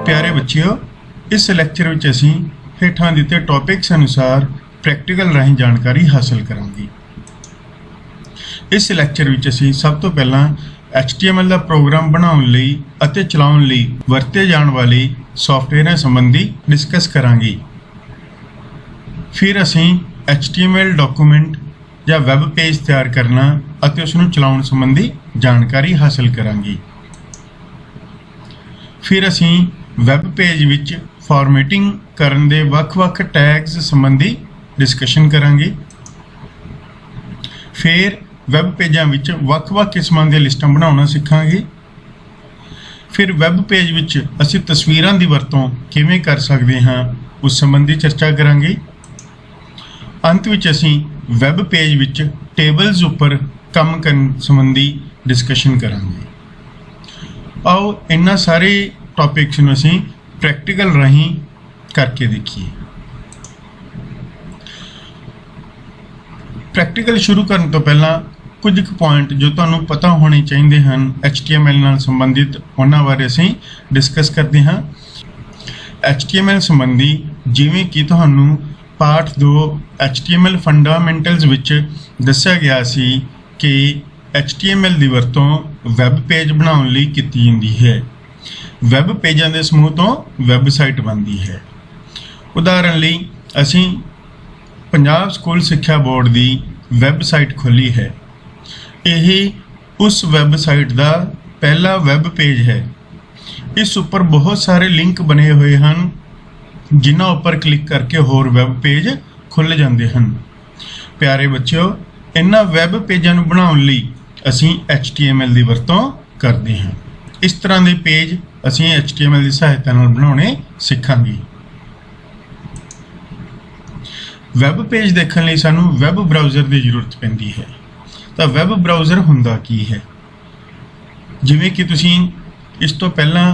प्यारे बच्चियों, इस लैक्चर में असीं हेठां दिते टॉपिक्स अनुसार प्रैक्टिकल राहीं जानकारी हासिल करांगे। इस लैक्चर में असीं सब तो पहला HTML का प्रोग्राम बनाउण लई अते चलाउण लई वरते जाण वाले सॉफ्टवेयर संबंधी डिस्कस करांगे। फिर असीं HTML डॉक्यूमेंट या वैब पेज तैयार करना अते उसनूं चलाउण संबंधी जानकारी हासिल करांगे। फिर असीं वैब पेज विच फॉर्मेटिंग करन दे वख-वख टैग्स संबंधी डिस्कशन करांगे। फिर वैब पेजां विच वख-वख किस्मां दी लिस्टां बनाउणा सिखांगे। फिर वैब पेज विच असीं तस्वीरां दी वरतों किवें कर सकदे हां उस संबंधी चर्चा करांगे। अंत विच असीं वैब पेज विच टेबल्स उपर काम करन संबंधी डिस्कशन करांगे। आओ इन्हां सारे टॉपिक्स नूं असीं प्रैक्टिकल राहीं करके देखिए। प्रैक्टिकल शुरू करने तो पहला कुछ पॉइंट जो तुहानूं पता होने चाहिए हैं HTML नाल संबंधित उन्हां बारे असीं डिस्कस करते हैं। HTML संबंधी जिवें कि तुहानूं पाठ 2 HTML फंडामेंटल्स विच दस्सिया गया सी कि HTML दी वरतों वैब पेज बनाउण लई कीती जांदी है। वैब पेजां दे समूह तो वैबसाइट बनती है। उदाहरण लई असीं पंजाब स्कूल सिक्ख्या बोर्ड की वैबसाइट खोली है। यही उस वैबसाइट का पहला वैब पेज है। इस उपर बहुत सारे लिंक बने हुए हैं जिन्हां उपर क्लिक करके होर वैब पेज खुल जाते हैं। प्यारे बच्चों, इन्हां वैब पेजां नूं बनाउण लई असीं HTML की वरतों करते हैं। इस तरह के पेज असीं HTML की सहायता नाल बनाउणे सिखांगे। वैब पेज देखने लई सानूं वैब ब्राउज़र की जरूरत पैंदी है। तो वैब ब्राउज़र हुंदा की है? जिवें कि तुसीं इस तो पहला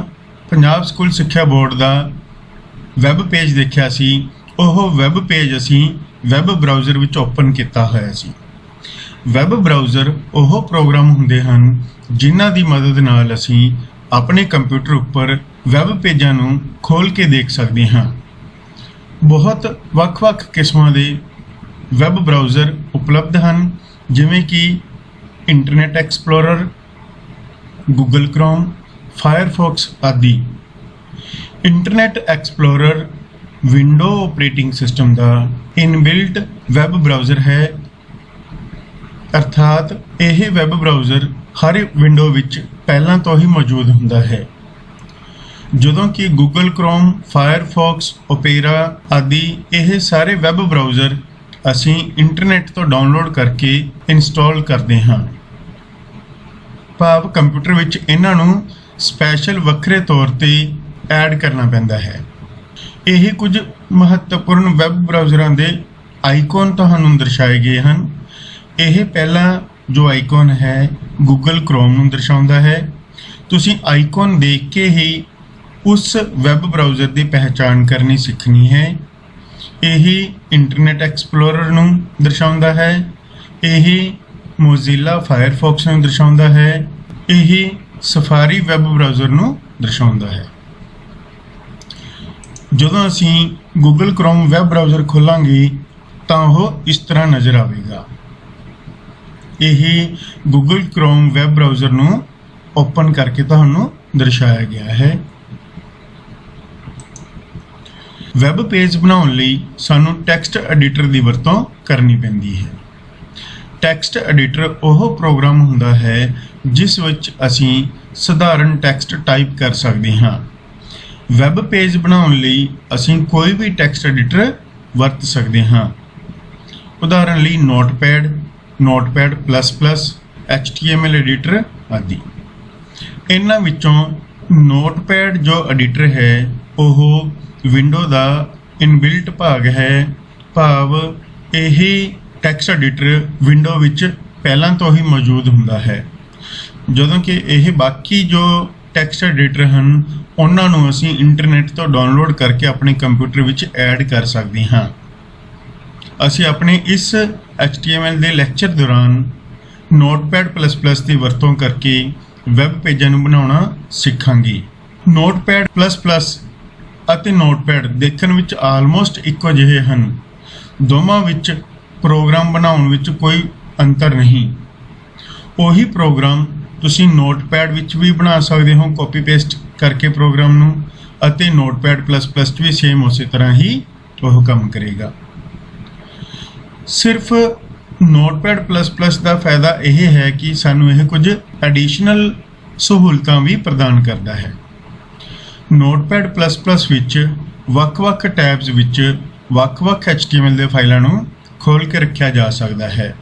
पंजाब स्कूल सिक्ख्या बोर्ड का वैब पेज देखिया सी, ओह वैब पेज असीं वैब ब्राउज़र विच ओपन किया होया सी। वैब ब्राउज़र ओह प्रोग्राम हुंदे हन जिन्हां दी मदद नाल असीं अपने कंप्यूटर उपर वैब पेजां नूं खोल के देख सकते हाँ। बहुत वख-वख किस्मां दे वैब ब्राउज़र उपलब्ध हैं, जिवें कि internet explorer, Google chrome, Firefox आदि। Internet explorer window operating system का इनबिल्ट वैब ब्राउज़र है, अर्थात यह वैब ब्राउज़र हर विंडो विच पहला तो ही मौजूद हुंदा है। जदों कि गूगल क्रोम, फायरफॉक्स, ओपेरा आदि यह सारे वैब ब्राउज़र असीं इंटरनेट तो डाउनलोड करके इंस्टॉल करते हाँ। भाव कंप्यूटर विच इन्हां नूं स्पैशल वखरे तौर ते ऐड करना पैंदा है। यही कुछ महत्वपूर्ण वैब ब्राउज़रां दे आइकॉन तुहानूं दर्शाए गए हैं। यह पहला जो आइकॉन है गूगल क्रोम नूं दर्शाउंदा है। तुसीं आइकॉन देख के ही उस वैब ब्राउज़र की पहचान करनी सीखनी है। यही इंटरनेट एक्सप्लोरर नूं दर्शाउंदा है। यही मोजिला फायरफॉक्स नूं दर्शाउंदा है। यही सफारी वैब ब्राउज़र नूं दर्शाउंदा है। जदों असीं गूगल क्रोम वैब ब्राउज़र खोलांगे तां ओह इस तरह नज़र आवेगा। यही गूगल क्रोम वैब ब्राउज़र नूं ओपन करके तुहानूं दर्शाया गया है। वैब पेज बनाउण लई सानूं टैक्सट एडिटर की वरतों करनी पैंदी है। टैक्सट एडिटर ओह प्रोग्राम हुंदा है जिस विच असीं सधारण टैक्सट टाइप कर सकते हाँ। वैब पेज बनाउण लई असीं कोई भी टैक्सट एडिटर वरत सकते हाँ। उदाहरण लई notepad, notepad plus plus, HTML editor आदि। इन्हां विचों नोटपैड जो एडिटर है वह विंडो का इनबिल्ट भाग है। भाव यही टैक्सट एडिटर विंडो विच पहलां तो ही मौजूद हुंदा है। जदों कि यह बाकी जो टैक्सट एडिटर हैं उन्हां नूं असीं इंटरनेट तो डाउनलोड करके अपने कंप्यूटर विच ऐड कर सकते हाँ। असीं अपने इस HTML के लैक्चर दौरान नोटपैड प्लस प्लस की वरतों करके वैब पेजां नूं बनाउणा सिखांगे। ਨੋਟਪੈਡ++ ਅਤੇ ਨੋਟਪੈਡ ਦੇਖਣ ਵਿੱਚ ਆਲਮੋਸਟ ਇੱਕੋ ਜਿਹੇ ਹਨ। ਦੋਵਾਂ ਵਿੱਚ ਪ੍ਰੋਗਰਾਮ ਬਣਾਉਣ ਵਿੱਚ ਕੋਈ ਅੰਤਰ ਨਹੀਂ। ਉਹੀ ਪ੍ਰੋਗਰਾਮ ਤੁਸੀਂ ਨੋਟਪੈਡ ਵਿੱਚ ਵੀ ਬਣਾ ਸਕਦੇ ਹੋ ਕਾਪੀ ਪੇਸਟ ਕਰਕੇ ਪ੍ਰੋਗਰਾਮ ਨੂੰ, ਅਤੇ ਨੋਟਪੈਡ++ 'ਚ ਵੀ ਸੇਮ ਉਸੇ ਤਰ੍ਹਾਂ ਹੀ ਉਹ ਕੰਮ ਕਰੇਗਾ। ਸਿਰਫ ਨੋਟਪੈਡ++ ਦਾ ਫਾਇਦਾ ਇਹ ਹੈ ਕਿ ਸਾਨੂੰ ਇਹ ਕੁਝ ਐਡੀਸ਼ਨਲ ਸਹੂਲਤਾਂ ਵੀ ਪ੍ਰਦਾਨ ਕਰਦਾ ਹੈ। ਨੋਟਪੈਡ++ ਵਿੱਚ ਵੱਖ-ਵੱਖ ਟੈਬਸ ਵਿੱਚ ਵੱਖ-ਵੱਖ HTML ਦੇ ਫਾਈਲਾਂ ਨੂੰ ਖੋਲ੍ਹ ਕੇ ਰੱਖਿਆ ਜਾ ਸਕਦਾ ਹੈ,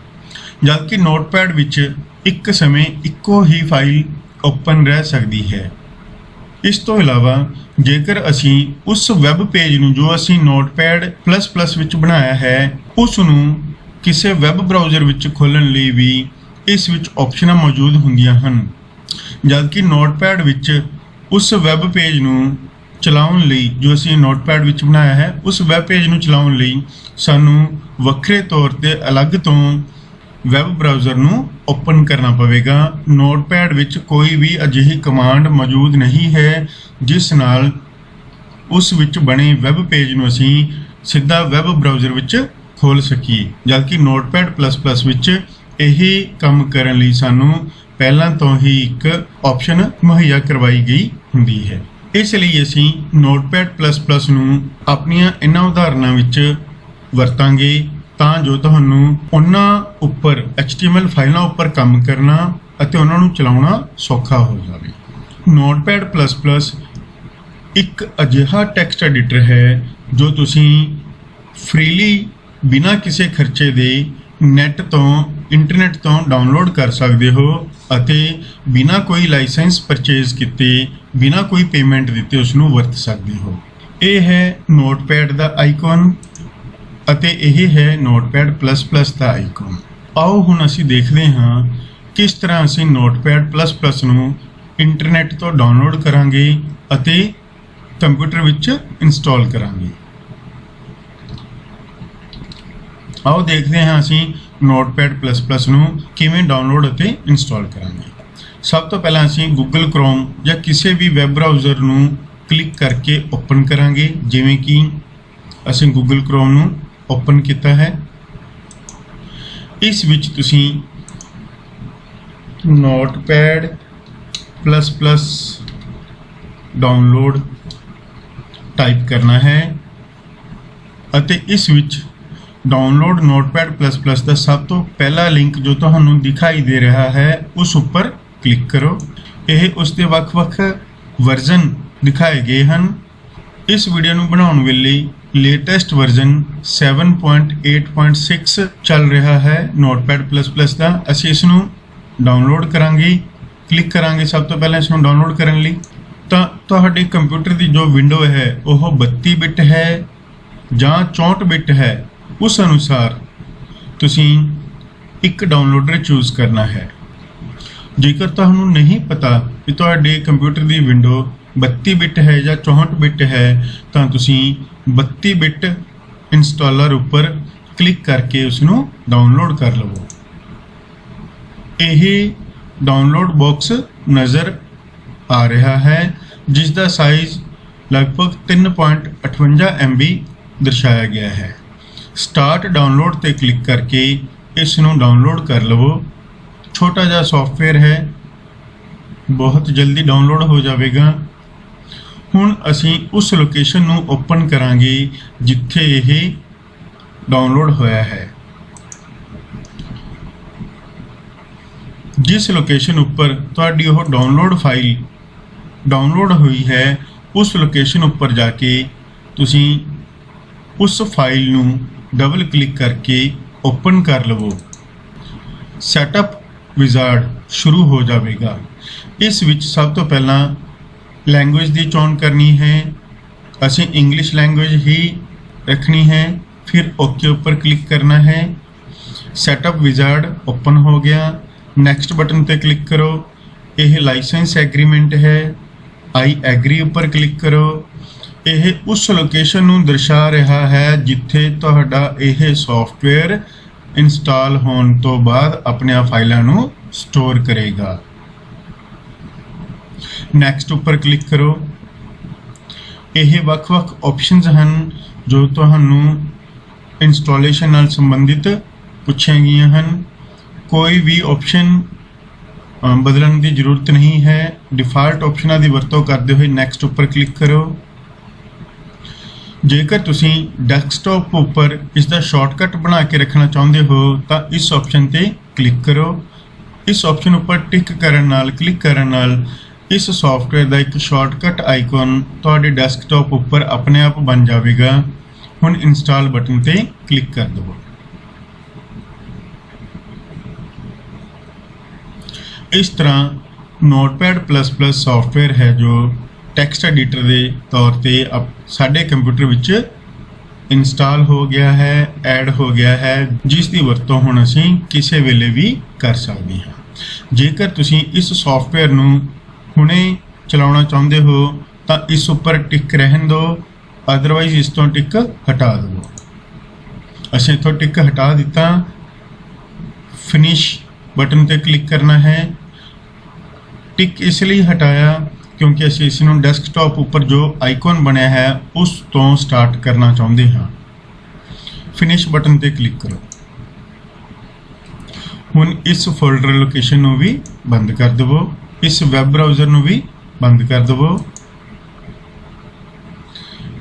ਜਦਕਿ ਨੋਟਪੈਡ ਵਿੱਚ ਇੱਕ ਸਮੇਂ ਇੱਕੋ ਹੀ ਫਾਈਲ ਓਪਨ ਰਹਿ ਸਕਦੀ ਹੈ। ਇਸ ਤੋਂ ਇਲਾਵਾ ਜੇਕਰ ਅਸੀਂ ਉਸ ਵੈਬ ਪੇਜ ਨੂੰ ਜੋ ਅਸੀਂ ਨੋਟਪੈਡ++ ਵਿੱਚ ਬਣਾਇਆ ਹੈ ਉਸ ਨੂੰ ਕਿਸੇ ਵੈਬ ਬਰਾਊਜ਼ਰ ਵਿੱਚ ਖੋਲ੍ਹਣ ਲਈ ਵੀ ਇਸ ਵਿੱਚ ਆਪਸ਼ਨਾਂ ਮੌਜੂਦ ਹੁੰਦੀਆਂ ਹਨ, ਜਦਕਿ ਨੋਟਪੈਡ ਵਿੱਚ ਉਸ ਵੈਬ ਪੇਜ ਨੂੰ ਚਲਾਉਣ ਲਈ ਜੋ ਅਸੀਂ ਨੋਟਪੈਡ ਵਿੱਚ ਬਣਾਇਆ ਹੈ ਉਸ ਵੈਬ ਪੇਜ ਨੂੰ ਚਲਾਉਣ ਲਈ ਸਾਨੂੰ ਵੱਖਰੇ ਤੌਰ 'ਤੇ ਅਲੱਗ ਤੋਂ ਵੈਬ ਬਰਾਊਜ਼ਰ ਨੂੰ ਓਪਨ ਕਰਨਾ ਪਵੇਗਾ। ਨੋਟਪੈਡ ਵਿੱਚ ਕੋਈ ਵੀ ਅਜਿਹੀ ਕਮਾਂਡ ਮੌਜੂਦ ਨਹੀਂ ਹੈ ਜਿਸ ਨਾਲ ਉਸ ਵਿੱਚ ਬਣੇ ਵੈਬ ਪੇਜ ਨੂੰ ਅਸੀਂ ਸਿੱਧਾ ਵੈਬ ਬਰਾਊਜ਼ਰ ਵਿੱਚ ਖੋਲ੍ਹ ਸਕੀਏ, ਜਦਕਿ ਨੋਟਪੈਡ++ ਵਿੱਚ ਇਹੀ ਕੰਮ ਕਰਨ ਲਈ ਸਾਨੂੰ ਪਹਿਲਾਂ ਤੋਂ ਹੀ ਇੱਕ ਆਪਸ਼ਨ ਮੁਹੱਈਆ ਕਰਵਾਈ ਗਈ ਹੁੰਦੀ ਹੈ। ਇਸ ਲਈ ਅਸੀਂ ਨੋਟਪੈਡ++ ਨੂੰ ਆਪਣੀਆਂ ਇਹਨਾਂ ਉਦਾਹਰਨਾਂ ਵਿੱਚ ਵਰਤਾਂਗੇ ਤਾਂ ਜੋ ਤੁਹਾਨੂੰ ਉਹਨਾਂ ਉੱਪਰ HTML ਫਾਈਲਾਂ ਉੱਪਰ ਕੰਮ ਕਰਨਾ ਅਤੇ ਉਹਨਾਂ ਨੂੰ ਚਲਾਉਣਾ ਸੌਖਾ ਹੋ ਜਾਵੇ। ਨੋਟਪੈਡ++ ਇੱਕ ਅਜਿਹਾ ਟੈਕਸਟ ਐਡੀਟਰ ਹੈ ਜੋ ਤੁਸੀਂ ਫ੍ਰੀਲੀ ਬਿਨਾਂ ਕਿਸੇ ਖਰਚੇ ਦੇ ਇੰਟਰਨੈਟ ਤੋਂ ਡਾਊਨਲੋਡ ਕਰ ਸਕਦੇ ਹੋ ਅਤੇ ਬਿਨਾਂ ਕੋਈ ਲਾਇਸੈਂਸ ਪਰਚੇਜ਼ ਕੀਤੇ, ਬਿਨਾਂ ਕੋਈ ਪੇਮੈਂਟ ਦਿੱਤੇ ਉਸ ਨੂੰ ਵਰਤ ਸਕਦੇ ਹੋ। ਇਹ ਹੈ ਨੋਟਪੈਡ ਦਾ ਆਈਕਨ ਅਤੇ ਇਹ ਹੈ ਨੋਟਪੈਡ++ ਦਾ ਆਈਕਨ। ਆਓ ਹੁਣ ਅਸੀਂ ਦੇਖਦੇ ਹਾਂ ਕਿਸ ਤਰ੍ਹਾਂ ਅਸੀਂ ਨੋਟਪੈਡ++ ਨੂੰ ਇੰਟਰਨੈਟ ਤੋਂ ਡਾਊਨਲੋਡ ਕਰਾਂਗੇ ਅਤੇ ਕੰਪਿਊਟਰ ਵਿੱਚ ਇੰਸਟਾਲ ਕਰਾਂਗੇ। ਆਓ ਦੇਖਦੇ ਹਾਂ ਅਸੀਂ ਨੋਟਪੈਡ++ ਨੂੰ ਕਿਵੇਂ ਡਾਊਨਲੋਡ ਅਤੇ ਇੰਸਟਾਲ ਕਰਾਂਗੇ। ਸਭ ਤੋਂ ਪਹਿਲਾਂ ਅਸੀਂ ਗੂਗਲ ਕ੍ਰੋਮ ਜਾਂ ਕਿਸੇ ਵੀ ਵੈਬ ਬਰਾਊਜ਼ਰ ਨੂੰ ਕਲਿੱਕ ਕਰਕੇ ਓਪਨ ਕਰਾਂਗੇ, ਜਿਵੇਂ ਕਿ ਅਸੀਂ ਗੂਗਲ ਕ੍ਰੋਮ ਨੂੰ ਓਪਨ ਕੀਤਾ ਹੈ। ਇਸ ਵਿੱਚ ਤੁਸੀਂ ਨੋਟਪੈਡ++ ਡਾਊਨਲੋਡ ਟਾਈਪ ਕਰਨਾ ਹੈ ਅਤੇ ਇਸ ਵਿੱਚ ਡਾਊਨਲੋਡ ਨੋਟਪੈਡ++ ਦਾ ਸਭ ਤੋਂ ਪਹਿਲਾ ਲਿੰਕ ਜੋ ਤੁਹਾਨੂੰ ਦਿਖਾਈ ਦੇ ਰਿਹਾ ਹੈ ਉਸ ਉੱਪਰ ਕਲਿੱਕ ਕਰੋ। ਇਹ ਉਸ ਦੇ ਵੱਖ-ਵੱਖ ਵਰਜ਼ਨ ਦਿਖਾਏ ਗਏ ਹਨ। ਇਸ ਵੀਡੀਓ ਨੂੰ ਬਣਾਉਣ ਵੇਲੇ ਲੇਟੈਸਟ ਵਰਜ਼ਨ 7.8.6 ਚੱਲ ਰਿਹਾ ਹੈ ਨੋਟਪੈਡ++ ਦਾ। ਅਸੀਂ ਇਸ ਨੂੰ ਡਾਊਨਲੋਡ ਕਰਾਂਗੇ, ਕਲਿੱਕ ਕਰਾਂਗੇ ਸਭ ਤੋਂ ਪਹਿਲਾਂ ਇਸ ਨੂੰ ਡਾਊਨਲੋਡ ਕਰਨ ਲਈ। ਤਾਂ ਤੁਹਾਡੇ ਕੰਪਿਊਟਰ ਦੀ ਜੋ ਵਿੰਡੋ ਹੈ ਉਹ 32 ਬਿਟ ਹੈ ਜਾਂ 64 ਬਿਟ ਹੈ, ਉਸ ਅਨੁਸਾਰ ਤੁਸੀਂ ਇੱਕ ਡਾਊਨਲੋਡਰ ਚੂਜ਼ ਕਰਨਾ ਹੈ। ਜੇਕਰ ਤੁਹਾਨੂੰ ਨਹੀਂ ਪਤਾ ਕਿ ਤੁਹਾਡੇ ਕੰਪਿਊਟਰ ਦੀ ਵਿੰਡੋ 32 ਬਿਟ ਹੈ ਜਾਂ 64 ਬਿਟ ਹੈ ਤਾਂ ਤੁਸੀਂ 32 ਬਿਟ ਇੰਸਟਾਲਰ ਉੱਪਰ ਕਲਿੱਕ ਕਰਕੇ ਉਸ ਨੂੰ ਡਾਊਨਲੋਡ ਕਰ ਲਵੋ। ਇਹ ਡਾਊਨਲੋਡ ਬਾਕਸ ਨਜ਼ਰ ਆ ਰਿਹਾ ਹੈ ਜਿਸ ਦਾ ਸਾਈਜ਼ ਲਗਭਗ 3.58 MB ਦਰਸਾਇਆ ਗਿਆ ਹੈ। ਸਟਾਰਟ ਡਾਊਨਲੋਡ ਤੇ ਕਲਿੱਕ ਕਰਕੇ ਇਸ ਨੂੰ ਡਾਊਨਲੋਡ ਕਰ ਲਵੋ। ਛੋਟਾ ਜਿਹਾ ਸੌਫਟਵੇਅਰ ਹੈ, ਬਹੁਤ ਜਲਦੀ ਡਾਊਨਲੋਡ ਹੋ ਜਾਵੇਗਾ। ਹੁਣ ਅਸੀਂ ਉਸ ਲੋਕੇਸ਼ਨ ਨੂੰ ਓਪਨ ਕਰਾਂਗੇ ਜਿੱਥੇ ਇਹ ਡਾਊਨਲੋਡ ਹੋਇਆ ਹੈ। ਜਿਸ ਲੋਕੇਸ਼ਨ ਉੱਪਰ ਤੁਹਾਡੀ ਉਹ ਡਾਊਨਲੋਡ ਫਾਈਲ ਡਾਊਨਲੋਡ ਹੋਈ ਹੈ ਉਸ ਲੋਕੇਸ਼ਨ ਉੱਪਰ ਜਾ ਕੇ ਤੁਸੀਂ ਉਸ ਫਾਈਲ ਨੂੰ ਡਬਲ ਕਲਿੱਕ ਕਰਕੇ ਓਪਨ ਕਰ ਲਵੋ। ਸੈਟਅਪ ਵਿਜ਼ਾਰਡ ਸ਼ੁਰੂ ਹੋ ਜਾਵੇਗਾ। ਇਸ ਵਿੱਚ ਸਭ ਤੋਂ ਪਹਿਲਾਂ ਲੈਂਗੁਏਜ ਦੀ ਚੋਣ ਕਰਨੀ ਹੈ। ਅਸੀਂ ਇੰਗਲਿਸ਼ ਲੈਂਗੁਏਜ ਹੀ ਰੱਖਣੀ ਹੈ। ਫਿਰ ਓਕੇ ਉੱਪਰ ਕਲਿੱਕ ਕਰਨਾ ਹੈ। ਸੈਟਅਪ ਵਿਜ਼ਾਰਡ ਓਪਨ ਹੋ ਗਿਆ। ਨੈਕਸਟ ਬਟਨ ਤੇ ਕਲਿੱਕ ਕਰੋ। ਇਹ ਲਾਇਸੈਂਸ ਐਗਰੀਮੈਂਟ ਹੈ। ਆਈ ਐਗਰੀ ਉੱਪਰ ਕਲਿੱਕ ਕਰੋ। ਇਹ ਉਸ ਲੋਕੇਸ਼ਨ ਨੂੰ ਦਰਸਾ ਰਿਹਾ ਹੈ ਜਿੱਥੇ ਤੁਹਾਡਾ ਇਹ ਸੌਫਟਵੇਅਰ ਇੰਸਟਾਲ ਹੋਣ ਤੋਂ ਬਾਅਦ ਆਪਣੀਆਂ ਫਾਈਲਾਂ ਨੂੰ ਸਟੋਰ ਕਰੇਗਾ। ਨੈਕਸਟ ਉੱਪਰ ਕਲਿੱਕ ਕਰੋ। ਇਹ ਵੱਖ-ਵੱਖ ਆਪਸ਼ਨਸ ਹਨ ਜੋ ਤੁਹਾਨੂੰ ਇੰਸਟਾਲੇਸ਼ਨ ਨਾਲ ਸੰਬੰਧਿਤ ਪੁੱਛੀਆਂ ਗਈਆਂ ਹਨ। ਕੋਈ ਵੀ ਆਪਸ਼ਨ ਬਦਲਣ ਦੀ ਜ਼ਰੂਰਤ ਨਹੀਂ ਹੈ। डिफॉल्ट ਆਪਸ਼ਨਾਂ ਦੀ ਵਰਤੋਂ ਕਰਦੇ ਹੋਏ ਨੈਕਸਟ ਉੱਪਰ ਕਲਿੱਕ ਕਰੋ। ਜੇਕਰ ਤੁਸੀਂ ਡੈਸਕਟਾਪ ਉੱਪਰ ਇਸ ਦਾ ਸ਼ਾਰਟਕਟ ਬਣਾ ਕੇ ਰੱਖਣਾ ਚਾਹੁੰਦੇ ਹੋ ਤਾਂ ਇਸ ਆਪਸ਼ਨ ਤੇ ਕਲਿੱਕ ਕਰੋ। ਇਸ ਆਪਸ਼ਨ ਉੱਪਰ ਟਿਕ ਕਰਨ ਨਾਲ ਕਲਿੱਕ ਕਰਨ ਨਾਲ ਇਸ ਸੌਫਟਵੇਅਰ ਦਾ ਇੱਕ ਸ਼ਾਰਟਕਟ ਆਈਕਨ ਤੁਹਾਡੇ ਡੈਸਕਟਾਪ ਉੱਪਰ ਆਪਣੇ ਆਪ ਬਣ ਜਾਵੇਗਾ। ਹੁਣ ਇੰਸਟਾਲ ਬਟਨ ਤੇ ਕਲਿੱਕ ਕਰ ਦਿਓ। इस तरह नोटपैड++ सॉफ्टवेयर है जो टैक्सट एडिटर के तौर पर अब साढ़े कंप्यूटर विच इंस्टॉल हो गया है, ऐड हो गया है, जिस दी वरतों हुण असीं किसी वेले भी कर सकते हैं। जेकर तुसीं इस सॉफ्टवेयर नूं हुणे चलाउणा चाहुंदे हो तो इस उपर टिक रहन दो, अदरवाइज इस तो टिक हटा दो। असीं इत्थों टिक हटा दिता। फिनिश बटन ते क्लिक करना है। टिक इसलिए हटाया क्योंकि असीं इस नूं डेस्कटॉप उपर जो आइकॉन बनया है उस तो स्टार्ट करना चाहते हाँ। फिनिश बटन ते क्लिक करो। हुण इस फोल्डर लोकेशन नूं भी बंद कर दवो। इस वैब ब्राउज़र नूं भी बंद कर दवो।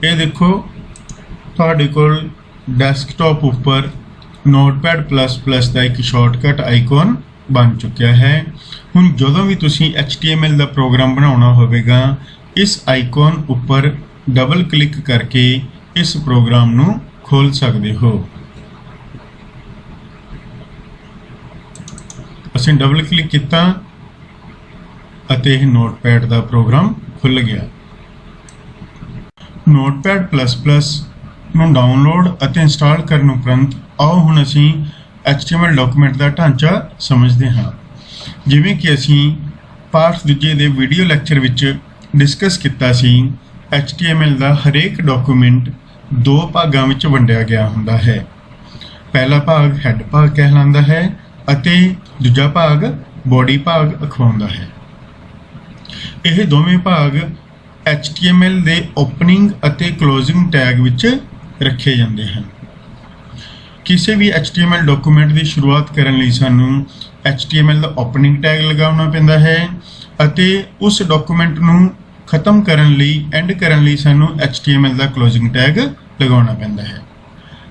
ये देखो तुहाडे कोल डेस्कटॉप उपर नोटपैड++ का एक शॉर्टकट आइकॉन बन चुका है। हुण जदों भी तुसीं HTML का प्रोग्राम बनाउणा होवेगा इस आइकॉन उपर डबल क्लिक करके इस प्रोग्राम नूं खोल सकते हो। असीं डबल क्लिक किया अते यह नोटपैड का प्रोग्राम खुल गया। नोटपैड++ ਨੂੰ डाउनलोड ਅਤੇ इंस्टॉल करने उपरंत आओ ਹੁਣ ਅਸੀਂ HTML डॉक्यूमेंट का ढांचा समझते हाँ। जिवें कि असीं पार्ट दूजे ਦੇ वीडियो लैक्चर विच डिस्कस किया सी HTML का हरेक डॉक्यूमेंट दो भागों में वंडिया गया हुंदा है। पहला भाग हैड भाग कहलांदा है ਅਤੇ दूजा भाग बॉडी भाग अखवाउंदा है। यह दोवें भाग HTML ਦੇ ओपनिंग ਅਤੇ क्लोजिंग टैग विच रखे जाते हैं। किसी भी HTML डॉक्यूमेंट की शुरुआत करने लई सानू HTML का ओपनिंग टैग लगाना पैंदा है ਅਤੇ उस डॉक्यूमेंट नू खत्म करने लई एंड करने लई सानू HTML का क्लोजिंग टैग लगाना पैंदा है।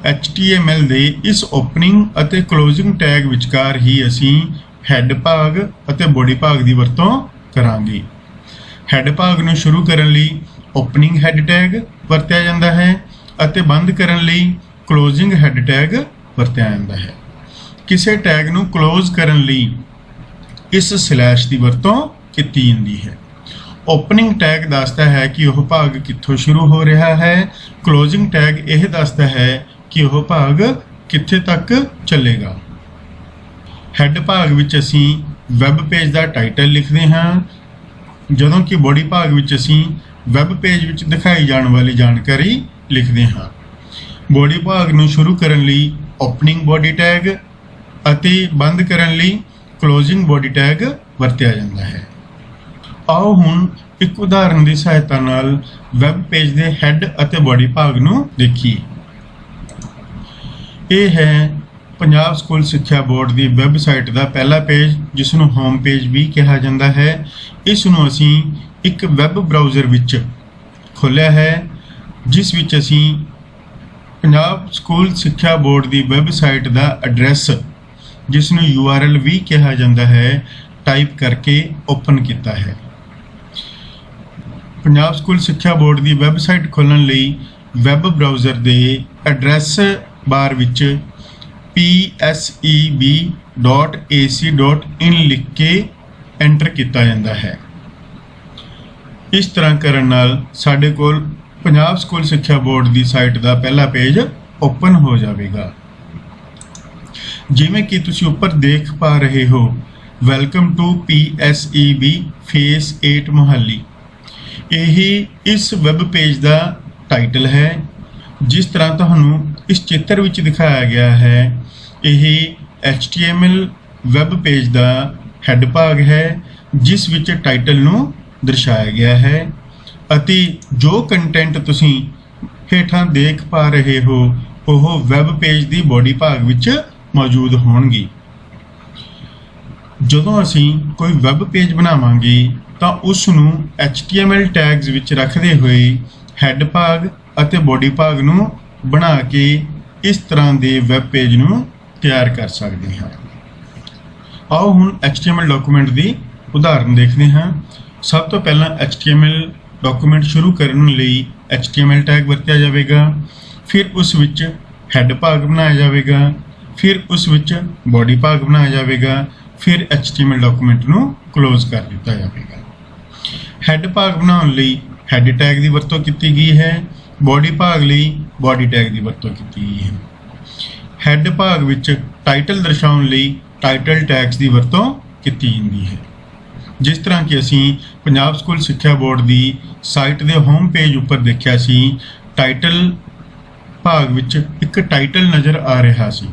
HTML दे इस ओपनिंग ਅਤੇ क्लोजिंग टैग विचकार ही असीं हैड भाग ਅਤੇ बॉडी भाग की वरतों करांगे। हैड भाग नू शुरू करने लई ओपनिंग हैड टैग वरत्या जाता है ਅਤੇ बंद करने लई क्लोजिंग हैड टैग वरत्या जाता है। किसी टैग नू क्लोज करने लई इस स्लैश की वरतों की जाती है। ओपनिंग टैग दसदा है कि वह भाग कित्थों शुरू हो रहा है। क्लोजिंग टैग यह दसदा है कि वह भाग कित्थे तक चलेगा। हैड भाग विच असीं वैब पेज का टाइटल लिखते हाँ, जदों कि बॉडी भाग विच असीं वैब पेज विच दिखाई जाने वाली जानकारी लिखते हाँ। बॉडी भाग नूं शुरू करने लई ओपनिंग बॉडी टैग ਅਤੇ बंद करने लई क्लोजिंग बॉडी टैग वरत्या जाता है। आओ हुण एक उदाहरण की सहायता नाल वैब पेज के हैड ਅਤੇ बॉडी भाग नूं देखिए। यह है पंजाब स्कूल सिक्ख्या बोर्ड की वैबसाइट का पहला पेज जिसनूं होम पेज भी कहा जाता है। इसनूं असीं एक वैब ब्राउज़र विच खोलिया है जिस विच असीं पंजाब स्कूल सिक्ख्या बोर्ड की वैबसाइट का एड्रैस जिसनूं URL भी कहा जाता है टाइप करके ओपन किया है। पंजाब स्कूल सिक्ख्या बोर्ड की वैबसाइट खोलने लई वैब ब्राउज़र के एड्रैस बार विच pseb.ac.in लिख के एंटर किया जाता है। इस तरह करने नाल साडे कोल पंजाब स्कूल सिक्ख्या बोर्ड की साइट का पहला पेज ओपन हो जाएगा। जिमें कि तुसीं ऊपर देख पा रहे हो welcome to PSEB phase 8 Mohali. यही इस वैब पेज का टाइटल है। जिस तरह तुहानूं इस चित्र विच दिखाया गया है यही HTML वैब पेज का हैड भाग है जिस विच टाइटल नूं दर्शाया गया है। ਅਤੇ ਜੋ ਕੰਟੈਂਟ ਤੁਸੀਂ ਹੇਠਾਂ ਦੇਖ ਪਾ ਰਹੇ ਹੋ ਉਹ ਵੈਬ ਪੇਜ ਦੀ ਬੋਡੀ ਭਾਗ ਵਿੱਚ ਮੌਜੂਦ ਹੋਣਗੇ। ਜਦੋਂ ਅਸੀਂ ਕੋਈ ਵੈਬ ਪੇਜ ਬਣਾਵਾਂਗੇ ਤਾਂ ਉਸ ਨੂੰ HTML ਟੈਗਸ ਵਿੱਚ ਰੱਖਦੇ ਹੋਏ ਹੈਡ ਭਾਗ ਅਤੇ ਬੋਡੀ ਭਾਗ ਨੂੰ ਬਣਾ ਕੇ ਇਸ ਤਰ੍ਹਾਂ ਦੇ ਵੈਬ ਪੇਜ ਨੂੰ ਤਿਆਰ ਕਰ ਸਕਦੇ ਹਾਂ। ਆਓ ਹੁਣ HTML ਡਾਕੂਮੈਂਟ ਦੀ ਉਦਾਹਰਨ ਦੇਖਦੇ ਹਾਂ। ਸਭ ਤੋਂ ਪਹਿਲਾਂ HTML ਡਾਕੂਮੈਂਟ ਸ਼ੁਰੂ ਕਰਨ ਲਈ HTML ਟੈਗ ਵਰਤਿਆ ਜਾਵੇਗਾ, ਫਿਰ ਉਸ ਵਿੱਚ ਹੈਡ ਭਾਗ ਬਣਾਇਆ ਜਾਵੇਗਾ, ਫਿਰ ਉਸ ਵਿੱਚ ਬੋਡੀ ਭਾਗ ਬਣਾਇਆ ਜਾਵੇਗਾ, ਫਿਰ HTML ਡਾਕੂਮੈਂਟ ਨੂੰ ਕਲੋਜ਼ ਕਰ ਦਿੱਤਾ ਜਾਵੇਗਾ। ਹੈਡ ਭਾਗ ਬਣਾਉਣ ਲਈ ਹੈਡ ਟੈਗ ਦੀ ਵਰਤੋਂ ਕੀਤੀ ਗਈ ਹੈ, ਬੋਡੀ ਭਾਗ ਲਈ ਬੋਡੀ ਟੈਗ ਦੀ ਵਰਤੋਂ ਕੀਤੀ ਗਈ ਹੈ। ਹੈਡ ਭਾਗ ਵਿੱਚ ਟਾਈਟਲ ਦਰਸਾਉਣ ਲਈ ਟਾਈਟਲ ਟੈਗਸ ਦੀ ਵਰਤੋਂ ਕੀਤੀ ਜਾਂਦੀ ਹੈ। ਜਿਸ ਤਰ੍ਹਾਂ ਕਿ ਅਸੀਂ ਪੰਜਾਬ ਸਕੂਲ ਸਿੱਖਿਆ ਬੋਰਡ ਦੀ ਸਾਈਟ ਦੇ ਹੋਮ ਪੇਜ ਉੱਪਰ ਦੇਖਿਆ ਸੀ, ਟਾਈਟਲ ਭਾਗ ਵਿੱਚ ਇੱਕ ਟਾਈਟਲ ਨਜ਼ਰ ਆ ਰਿਹਾ ਸੀ।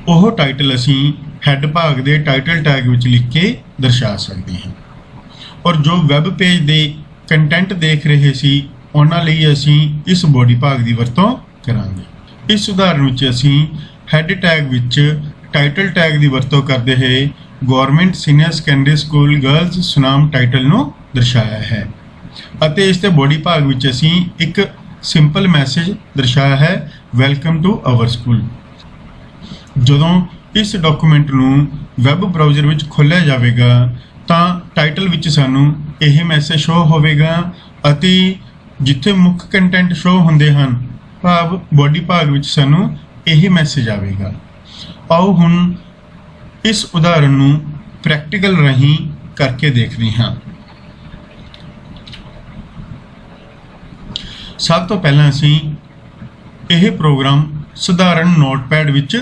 ਉਹ ਟਾਈਟਲ ਅਸੀਂ ਹੈਡ ਭਾਗ ਦੇ ਟਾਈਟਲ ਟੈਗ ਵਿੱਚ ਲਿਖ ਕੇ ਦਰਸਾ ਸਕਦੇ ਹਾਂ। ਔਰ ਜੋ ਵੈਬ ਪੇਜ ਦੇ ਕੰਟੈਂਟ ਦੇਖ ਰਹੇ ਸੀ ਉਹਨਾਂ ਲਈ ਅਸੀਂ ਇਸ ਬੋਡੀ ਭਾਗ ਦੀ ਵਰਤੋਂ ਕਰਾਂਗੇ। ਇਸ ਉਦਾਹਰਨ ਵਿੱਚ ਅਸੀਂ ਹੈਡ ਟੈਗ ਵਿੱਚ ਟਾਈਟਲ ਟੈਗ ਦੀ ਵਰਤੋਂ ਕਰਦੇ ਹੋਏ government senior secondary school girls Sunam title ਨੂੰ ਦਰਸਾਇਆ ਹੈ ਅਤੇ ਇਸ ਦੇ ਬੋਡੀ ਭਾਗ ਵਿੱਚ ਅਸੀਂ ਇੱਕ ਸਿੰਪਲ ਮੈਸੇਜ ਦਰਸਾਇਆ ਹੈ, ਵੈਲਕਮ ਟੂ ਆਵਰ ਸਕੂਲ। ਜਦੋਂ ਇਸ ਡਾਕੂਮੈਂਟ ਨੂੰ ਵੈਬ ਬਰਾਊਜ਼ਰ ਵਿੱਚ ਖੋਲ੍ਹਿਆ ਜਾਵੇਗਾ ਤਾਂ ਟਾਈਟਲ ਵਿੱਚ ਸਾਨੂੰ ਇਹ ਮੈਸੇਜ ਸ਼ੋ ਹੋਵੇਗਾ ਅਤੇ ਜਿੱਥੇ ਮੁੱਖ ਕੰਟੈਂਟ ਸ਼ੋ ਹੁੰਦੇ ਹਨ ਭਾਵ ਬੋਡੀ ਭਾਗ ਵਿੱਚ ਸਾਨੂੰ ਇਹ ਮੈਸੇਜ ਆਵੇਗਾ। ਆਓ ਹੁਣ ਇਸ ਉਦਾਹਰਨ ਨੂੰ ਪ੍ਰੈਕਟੀਕਲ ਰਾਹੀਂ ਕਰਕੇ ਦੇਖਦੇ ਹਾਂ। ਸਭ ਤੋਂ ਪਹਿਲਾਂ ਅਸੀਂ ਇਹ ਪ੍ਰੋਗਰਾਮ ਸਧਾਰਨ ਨੋਟਪੈਡ ਵਿੱਚ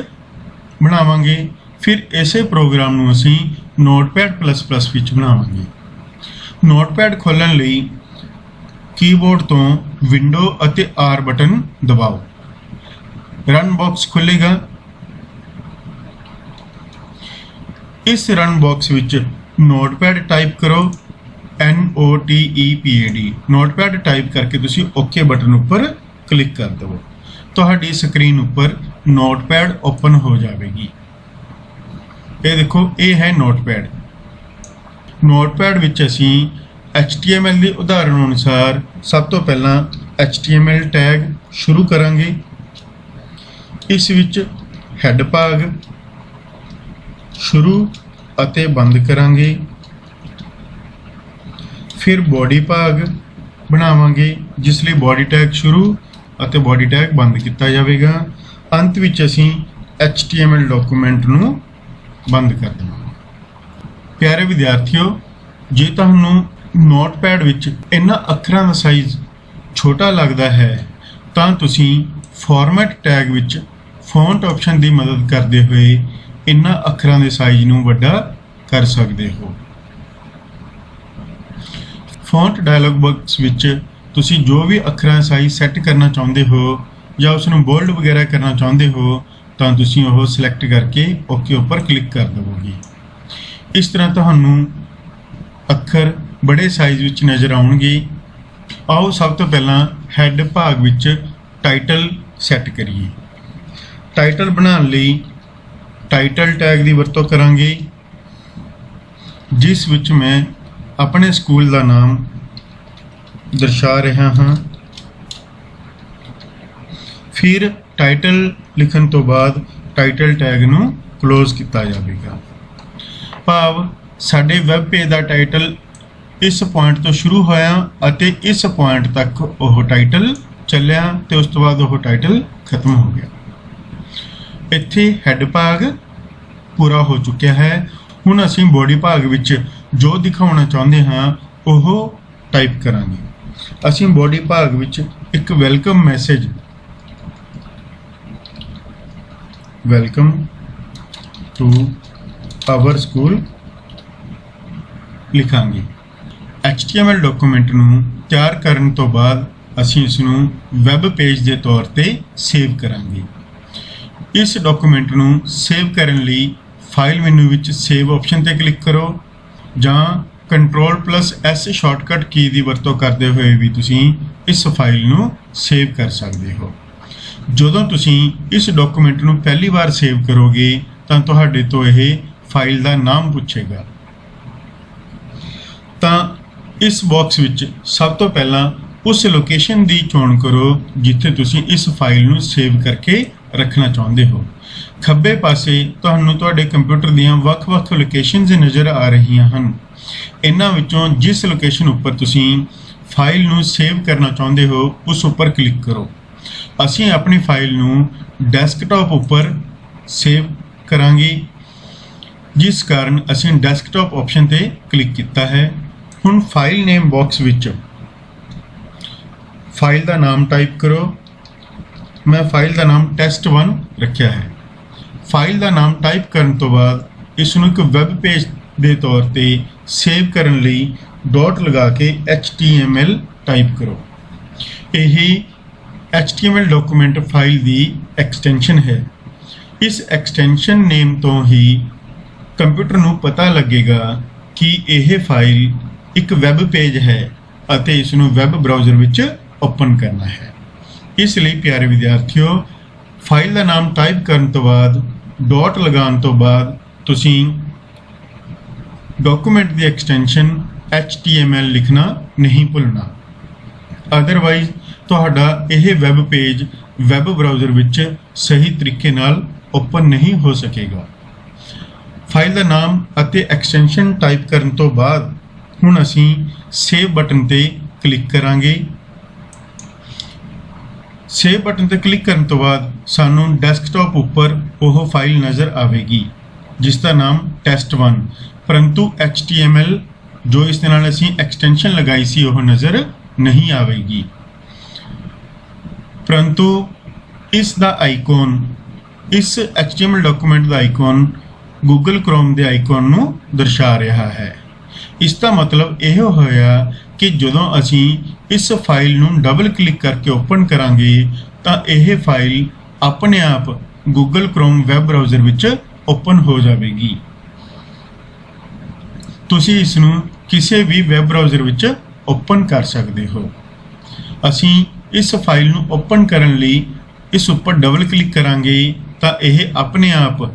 ਬਣਾਵਾਂਗੇ, ਫਿਰ ਇਸੇ ਪ੍ਰੋਗਰਾਮ ਨੂੰ ਅਸੀਂ Notepad++ ਵਿੱਚ ਬਣਾਵਾਂਗੇ। ਨੋਟਪੈਡ ਖੋਲ੍ਹਣ ਲਈ ਕੀਬੋਰਡ ਤੋਂ ਵਿੰਡੋ ਅਤੇ R ਬਟਨ ਦਬਾਓ। ਰਨ ਬਾਕਸ ਖੁੱਲੇਗਾ। ਇਸ ਰਨ ਬਾਕਸ ਵਿੱਚ ਨੋਟਪੈਡ ਟਾਈਪ ਕਰੋ, NOTEPAD। ਨੋਟਪੈਡ ਟਾਈਪ ਕਰਕੇ ਤੁਸੀਂ ਓਕੇ ਬਟਨ ਉੱਪਰ ਕਲਿੱਕ ਕਰ ਦਿਓ। ਤੁਹਾਡੀ ਸਕਰੀਨ ਉੱਪਰ ਨੋਟਪੈਡ ਓਪਨ ਹੋ ਜਾਵੇਗੀ। ਇਹ ਦੇਖੋ, ਇਹ ਹੈ ਨੋਟਪੈਡ। ਨੋਟਪੈਡ ਵਿੱਚ ਅਸੀਂ HTML ਦੀ ਉਦਾਹਰਨ ਅਨੁਸਾਰ ਸਭ ਤੋਂ ਪਹਿਲਾਂ HTML ਟੈਗ ਸ਼ੁਰੂ ਕਰਾਂਗੇ। ਇਸ ਵਿੱਚ ਹੈਡ ਭਾਗ ਸ਼ੁਰੂ ਅਤੇ ਬੰਦ ਕਰਾਂਗੇ, ਫਿਰ ਬੋਡੀ ਭਾਗ ਬਣਾਵਾਂਗੇ ਜਿਸ ਲਈ ਬੋਡੀ ਟੈਗ ਸ਼ੁਰੂ ਅਤੇ ਬੋਡੀ ਟੈਗ ਬੰਦ ਕੀਤਾ ਜਾਵੇਗਾ। ਅੰਤ ਵਿੱਚ ਅਸੀਂ HTML ਡਾਕੂਮੈਂਟ ਨੂੰ ਬੰਦ ਕਰ ਦੇਵਾਂਗੇ। ਪਿਆਰੇ ਵਿਦਿਆਰਥੀਓ, ਜੇ ਤੁਹਾਨੂੰ ਨੋਟਪੈਡ ਵਿੱਚ ਇਹਨਾਂ ਅੱਖਰਾਂ ਦਾ ਸਾਈਜ਼ ਛੋਟਾ ਲੱਗਦਾ ਹੈ ਤਾਂ ਤੁਸੀਂ ਫਾਰਮੈਟ ਟੈਗ ਵਿੱਚ ਫੌਂਟ ਆਪਸ਼ਨ ਦੀ ਮਦਦ ਕਰਦੇ ਹੋਏ ਇਹਨਾਂ ਅੱਖਰਾਂ ਦੇ ਸਾਈਜ਼ ਨੂੰ ਵੱਡਾ ਕਰ ਸਕਦੇ ਹੋ। ਫੌਂਟ ਡਾਇਲੌਗ ਬਾਕਸ ਵਿੱਚ ਤੁਸੀਂ ਜੋ ਵੀ ਅੱਖਰਾਂ ਦਾ ਸਾਈਜ਼ ਸੈੱਟ ਕਰਨਾ ਚਾਹੁੰਦੇ ਹੋ ਜਾਂ ਉਸ ਨੂੰ ਬੋਲਡ ਵਗੈਰਾ ਕਰਨਾ ਚਾਹੁੰਦੇ ਹੋ ਤਾਂ ਤੁਸੀਂ ਉਹ ਸਿਲੈਕਟ ਕਰਕੇ ਓਕੇ ਉੱਪਰ ਕਲਿੱਕ ਕਰ ਦੇਵੋਗੇ। ਇਸ ਤਰ੍ਹਾਂ ਤੁਹਾਨੂੰ ਅੱਖਰ ਬੜੇ ਸਾਈਜ਼ ਵਿੱਚ ਨਜ਼ਰ ਆਉਣਗੇ। ਆਓ ਸਭ ਤੋਂ ਪਹਿਲਾਂ ਹੈਡ ਭਾਗ ਵਿੱਚ ਟਾਈਟਲ ਸੈੱਟ ਕਰੀਏ। ਟਾਈਟਲ ਬਣਾਉਣ ਲਈ ਟਾਈਟਲ ਟੈਗ ਦੀ ਵਰਤੋਂ ਕਰਾਂਗੇ ਜਿਸ ਵਿੱਚ ਮੈਂ ਆਪਣੇ ਸਕੂਲ ਦਾ ਨਾਮ ਦਰਸਾ ਰਿਹਾ ਹਾਂ। ਫਿਰ ਟਾਈਟਲ ਲਿਖਣ ਤੋਂ ਬਾਅਦ ਟਾਈਟਲ ਟੈਗ ਨੂੰ ਕਲੋਜ਼ ਕੀਤਾ ਜਾਵੇਗਾ। ਭਾਵ ਸਾਡੇ ਵੈਬ ਪੇਜ ਦਾ ਟਾਈਟਲ ਇਸ ਪੁਆਇੰਟ ਤੋਂ ਸ਼ੁਰੂ ਹੋਇਆ ਅਤੇ ਇਸ ਪੁਆਇੰਟ ਤੱਕ ਉਹ ਟਾਈਟਲ ਚੱਲਿਆ ਤੇ ਉਸ ਤੋਂ ਬਾਅਦ ਉਹ ਟਾਈਟਲ ਖਤਮ ਹੋ ਗਿਆ। ਇੱਥੇ ਹੈਡ ਭਾਗ ਪੂਰਾ ਹੋ ਚੁੱਕਿਆ ਹੈ। ਹੁਣ ਅਸੀਂ ਬੋਡੀ ਭਾਗ ਵਿੱਚ ਜੋ ਦਿਖਾਉਣਾ ਚਾਹੁੰਦੇ ਹਾਂ ਉਹ ਟਾਈਪ ਕਰਾਂਗੇ। ਅਸੀਂ ਬੋਡੀ ਭਾਗ ਵਿੱਚ ਇੱਕ welcome message, welcome to our school ਲਿਖਾਂਗੇ। HTML ਡਾਕੂਮੈਂਟ ਨੂੰ ਤਿਆਰ ਕਰਨ ਤੋਂ ਬਾਅਦ ਅਸੀਂ ਇਸ ਨੂੰ ਵੈਬ ਪੇਜ ਦੇ ਤੌਰ ਤੇ ਸੇਵ ਕਰਾਂਗੇ। ਇਸ ਡਾਕੂਮੈਂਟ ਨੂੰ ਸੇਵ ਕਰਨ ਲਈ ਫਾਈਲ ਮੈਨੂ ਵਿੱਚ ਸੇਵ ਆਪਸ਼ਨ ਤੇ ਕਲਿੱਕ ਕਰੋ ਜਾਂ Ctrl+S ਸ਼ਾਰਟਕਟ ਕੀ ਦੀ ਵਰਤੋਂ ਕਰਦੇ ਹੋਏ ਵੀ ਤੁਸੀਂ ਇਸ ਫਾਈਲ ਨੂੰ ਸੇਵ ਕਰ ਸਕਦੇ ਹੋ। ਜਦੋਂ ਤੁਸੀਂ ਇਸ ਡਾਕੂਮੈਂਟ ਨੂੰ ਪਹਿਲੀ ਵਾਰ ਸੇਵ ਕਰੋਗੇ ਤਾਂ ਤੁਹਾਡੇ ਤੋਂ ਇਹ ਫਾਈਲ ਦਾ ਨਾਮ ਪੁੱਛੇਗਾ। ਤਾਂ ਇਸ ਬਾਕਸ ਵਿੱਚ ਸਭ ਤੋਂ ਪਹਿਲਾਂ ਉਸ ਲੋਕੇਸ਼ਨ ਦੀ ਚੋਣ ਕਰੋ ਜਿੱਥੇ ਤੁਸੀਂ ਇਸ ਫਾਈਲ ਨੂੰ ਸੇਵ ਕਰਕੇ ਰੱਖਣਾ ਚਾਹੁੰਦੇ ਹੋ। ਖੱਬੇ ਪਾਸੇ ਤੁਹਾਨੂੰ ਤੁਹਾਡੇ ਕੰਪਿਊਟਰ ਦੀਆਂ ਵੱਖ-ਵੱਖ ਲੋਕੇਸ਼ਨਸ ਨਜ਼ਰ ਆ ਰਹੀਆਂ ਹਨ। ਇਹਨਾਂ ਵਿੱਚੋਂ ਜਿਸ ਲੋਕੇਸ਼ਨ ਉੱਪਰ ਤੁਸੀਂ ਫਾਈਲ ਨੂੰ ਸੇਵ ਕਰਨਾ ਚਾਹੁੰਦੇ ਹੋ ਉਸ ਉੱਪਰ ਕਲਿੱਕ ਕਰੋ। ਅਸੀਂ ਆਪਣੀ ਫਾਈਲ ਨੂੰ ਡੈਸਕਟਾਪ ਉੱਪਰ ਸੇਵ ਕਰਾਂਗੇ, ਜਿਸ ਕਾਰਨ ਅਸੀਂ ਡੈਸਕਟਾਪ ਆਪਸ਼ਨ ਤੇ ਕਲਿੱਕ ਕੀਤਾ ਹੈ। ਹੁਣ ਫਾਈਲ ਨੇਮ ਬਾਕਸ ਵਿੱਚ ਫਾਈਲ ਦਾ ਨਾਮ ਟਾਈਪ ਕਰੋ। ਮੈਂ ਫਾਈਲ ਦਾ ਨਾਮ test1 ਰੱਖਿਆ ਹੈ। ਫਾਈਲ ਦਾ ਨਾਮ ਟਾਈਪ ਕਰਨ ਤੋਂ ਬਾਅਦ ਇਸ ਨੂੰ ਇੱਕ ਵੈਬ ਪੇਜ ਦੇ ਤੌਰ ਤੇ ਸੇਵ ਕਰਨ ਲਈ ਡਾਟ ਲਗਾ ਕੇ HTML ਟਾਈਪ ਕਰੋ। ਇਹ HTML ਡਾਕੂਮੈਂਟ ਫਾਈਲ ਦੀ ਐਕਸਟੈਂਸ਼ਨ ਹੈ। ਇਸ ਐਕਸਟੈਂਸ਼ਨ ਨੇਮ ਤੋਂ ਹੀ ਕੰਪਿਊਟਰ ਨੂੰ ਪਤਾ ਲੱਗੇਗਾ ਕਿ ਇਹ ਫਾਈਲ ਇੱਕ ਵੈਬ ਪੇਜ ਹੈ ਅਤੇ ਇਸ ਨੂੰ ਵੈਬ ਬਰਾਊਜ਼ਰ ਵਿੱਚ ਓਪਨ ਕਰਨਾ ਹੈ। ਇਸ ਲਈ ਪਿਆਰੇ ਵਿਦਿਆਰਥੀਓ, ਫਾਈਲ ਦਾ ਨਾਮ ਟਾਈਪ ਕਰਨ ਤੋਂ ਬਾਅਦ ਡਾਟ ਲਗਾਉਣ ਤੋਂ ਬਾਅਦ ਤੁਸੀਂ ਡਾਕੂਮੈਂਟ ਦੀ ਐਕਸਟੈਂਸ਼ਨ HTML ਲਿਖਣਾ ਨਹੀਂ ਭੁੱਲਣਾ, ਅਦਰਵਾਈਜ਼ ਤੁਹਾਡਾ ਇਹ ਵੈਬ ਪੇਜ ਵੈਬ ਬਰਾਊਜ਼ਰ ਵਿੱਚ ਸਹੀ ਤਰੀਕੇ ਨਾਲ ਓਪਨ ਨਹੀਂ ਹੋ ਸਕੇਗਾ। ਫਾਈਲ ਦਾ ਨਾਮ ਅਤੇ ਐਕਸਟੈਂਸ਼ਨ ਟਾਈਪ ਕਰਨ ਤੋਂ ਬਾਅਦ ਹੁਣ ਅਸੀਂ ਸੇਵ ਬਟਨ ਤੇ ਕਲਿੱਕ ਕਰਾਂਗੇ। ਸੇਵ ਬਟਨ ਤੇ ਕਲਿੱਕ ਕਰਨ ਤੋਂ ਬਾਅਦ ਸਾਨੂੰ ਡੈਸਕਟਾਪ ਉੱਪਰ ਉਹ ਫਾਈਲ ਨਜ਼ਰ ਆਵੇਗੀ ਜਿਸ ਦਾ ਨਾਮ test1, ਪਰੰਤੂ HTML ਜੋ ਇਸ ਦੇ ਨਾਲ ਅਸੀਂ ਐਕਸਟੈਂਸ਼ਨ ਲਗਾਈ ਸੀ ਉਹ ਨਜ਼ਰ ਨਹੀਂ ਆਵੇਗੀ, ਪਰੰਤੂ ਇਸ ਦਾ ਆਈਕਨ, ਇਸ HTML ਡਾਕੂਮੈਂਟ ਦਾ ਆਈਕਨ Google Chrome ਦੇ ਆਈਕਨ ਨੂੰ ਦਰਸਾ ਰਿਹਾ ਹੈ। ਇਸ ਦਾ ਮਤਲਬ ਇਹ ਹੋਇਆ ਕਿ ਜਦੋਂ ਅਸੀਂ ਇਸ ਫਾਈਲ ਨੂੰ ਡਬਲ ਕਲਿੱਕ ਕਰਕੇ ਓਪਨ ਕਰਾਂਗੇ ਤਾਂ ਇਹ ਫਾਈਲ ਆਪਣੇ ਆਪ Google Chrome ਵੈਬ ਬਰਾਊਜ਼ਰ ਵਿੱਚ ਓਪਨ ਹੋ ਜਾਵੇਗੀ। ਤੁਸੀਂ ਇਸ ਨੂੰ ਕਿਸੇ ਵੀ ਵੈਬ ਬਰਾਊਜ਼ਰ ਵਿੱਚ ਓਪਨ ਕਰ ਸਕਦੇ ਹੋ। ਅਸੀਂ ਇਸ ਫਾਈਲ ਨੂੰ ਓਪਨ ਕਰਨ ਲਈ ਇਸ ਉੱਪਰ ਡਬਲ ਕਲਿੱਕ ਕਰਾਂਗੇ ਤਾਂ ਇਹ ਆਪਣੇ ਆਪ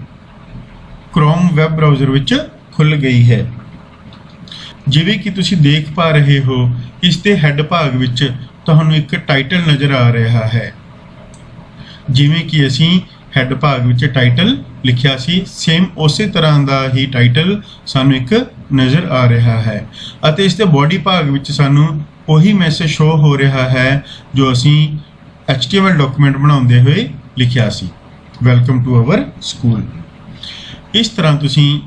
Chrome ਵੈਬ ਬਰਾਊਜ਼ਰ ਵਿੱਚ ਖੁੱਲ ਗਈ ਹੈ। ਜਿਵੇਂ ਕਿ ਤੁਸੀਂ ਦੇਖ ਪਾ ਰਹੇ ਹੋ, ਇਸ ਦੇ ਹੈੱਡ ਭਾਗ ਵਿੱਚ ਤੁਹਾਨੂੰ ਇੱਕ ਟਾਈਟਲ ਨਜ਼ਰ ਆ ਰਿਹਾ ਹੈ। ਜਿਵੇਂ ਕਿ ਅਸੀਂ ਹੈੱਡ ਭਾਗ ਵਿੱਚ ਟਾਈਟਲ ਲਿਖਿਆ ਸੀ, ਸੇਮ ਉਸੇ ਤਰ੍ਹਾਂ ਦਾ ਹੀ ਟਾਈਟਲ ਸਾਨੂੰ ਇੱਕ ਨਜ਼ਰ ਆ ਰਿਹਾ ਹੈ ਅਤੇ ਇਸ ਦੇ ਬੋਡੀ ਭਾਗ ਵਿੱਚ ਸਾਨੂੰ ਉਹੀ ਮੈਸੇਜ ਸ਼ੋ ਹੋ ਰਿਹਾ ਹੈ ਜੋ ਅਸੀਂ HTML ਡਾਕੂਮੈਂਟ ਬਣਾਉਂਦੇ ਹੋਏ ਲਿਖਿਆ ਸੀ, ਵੈਲਕਮ ਟੂ ਆਵਰ ਸਕੂਲ। ਇਸ ਤਰ੍ਹਾਂ ਤੁਸੀਂ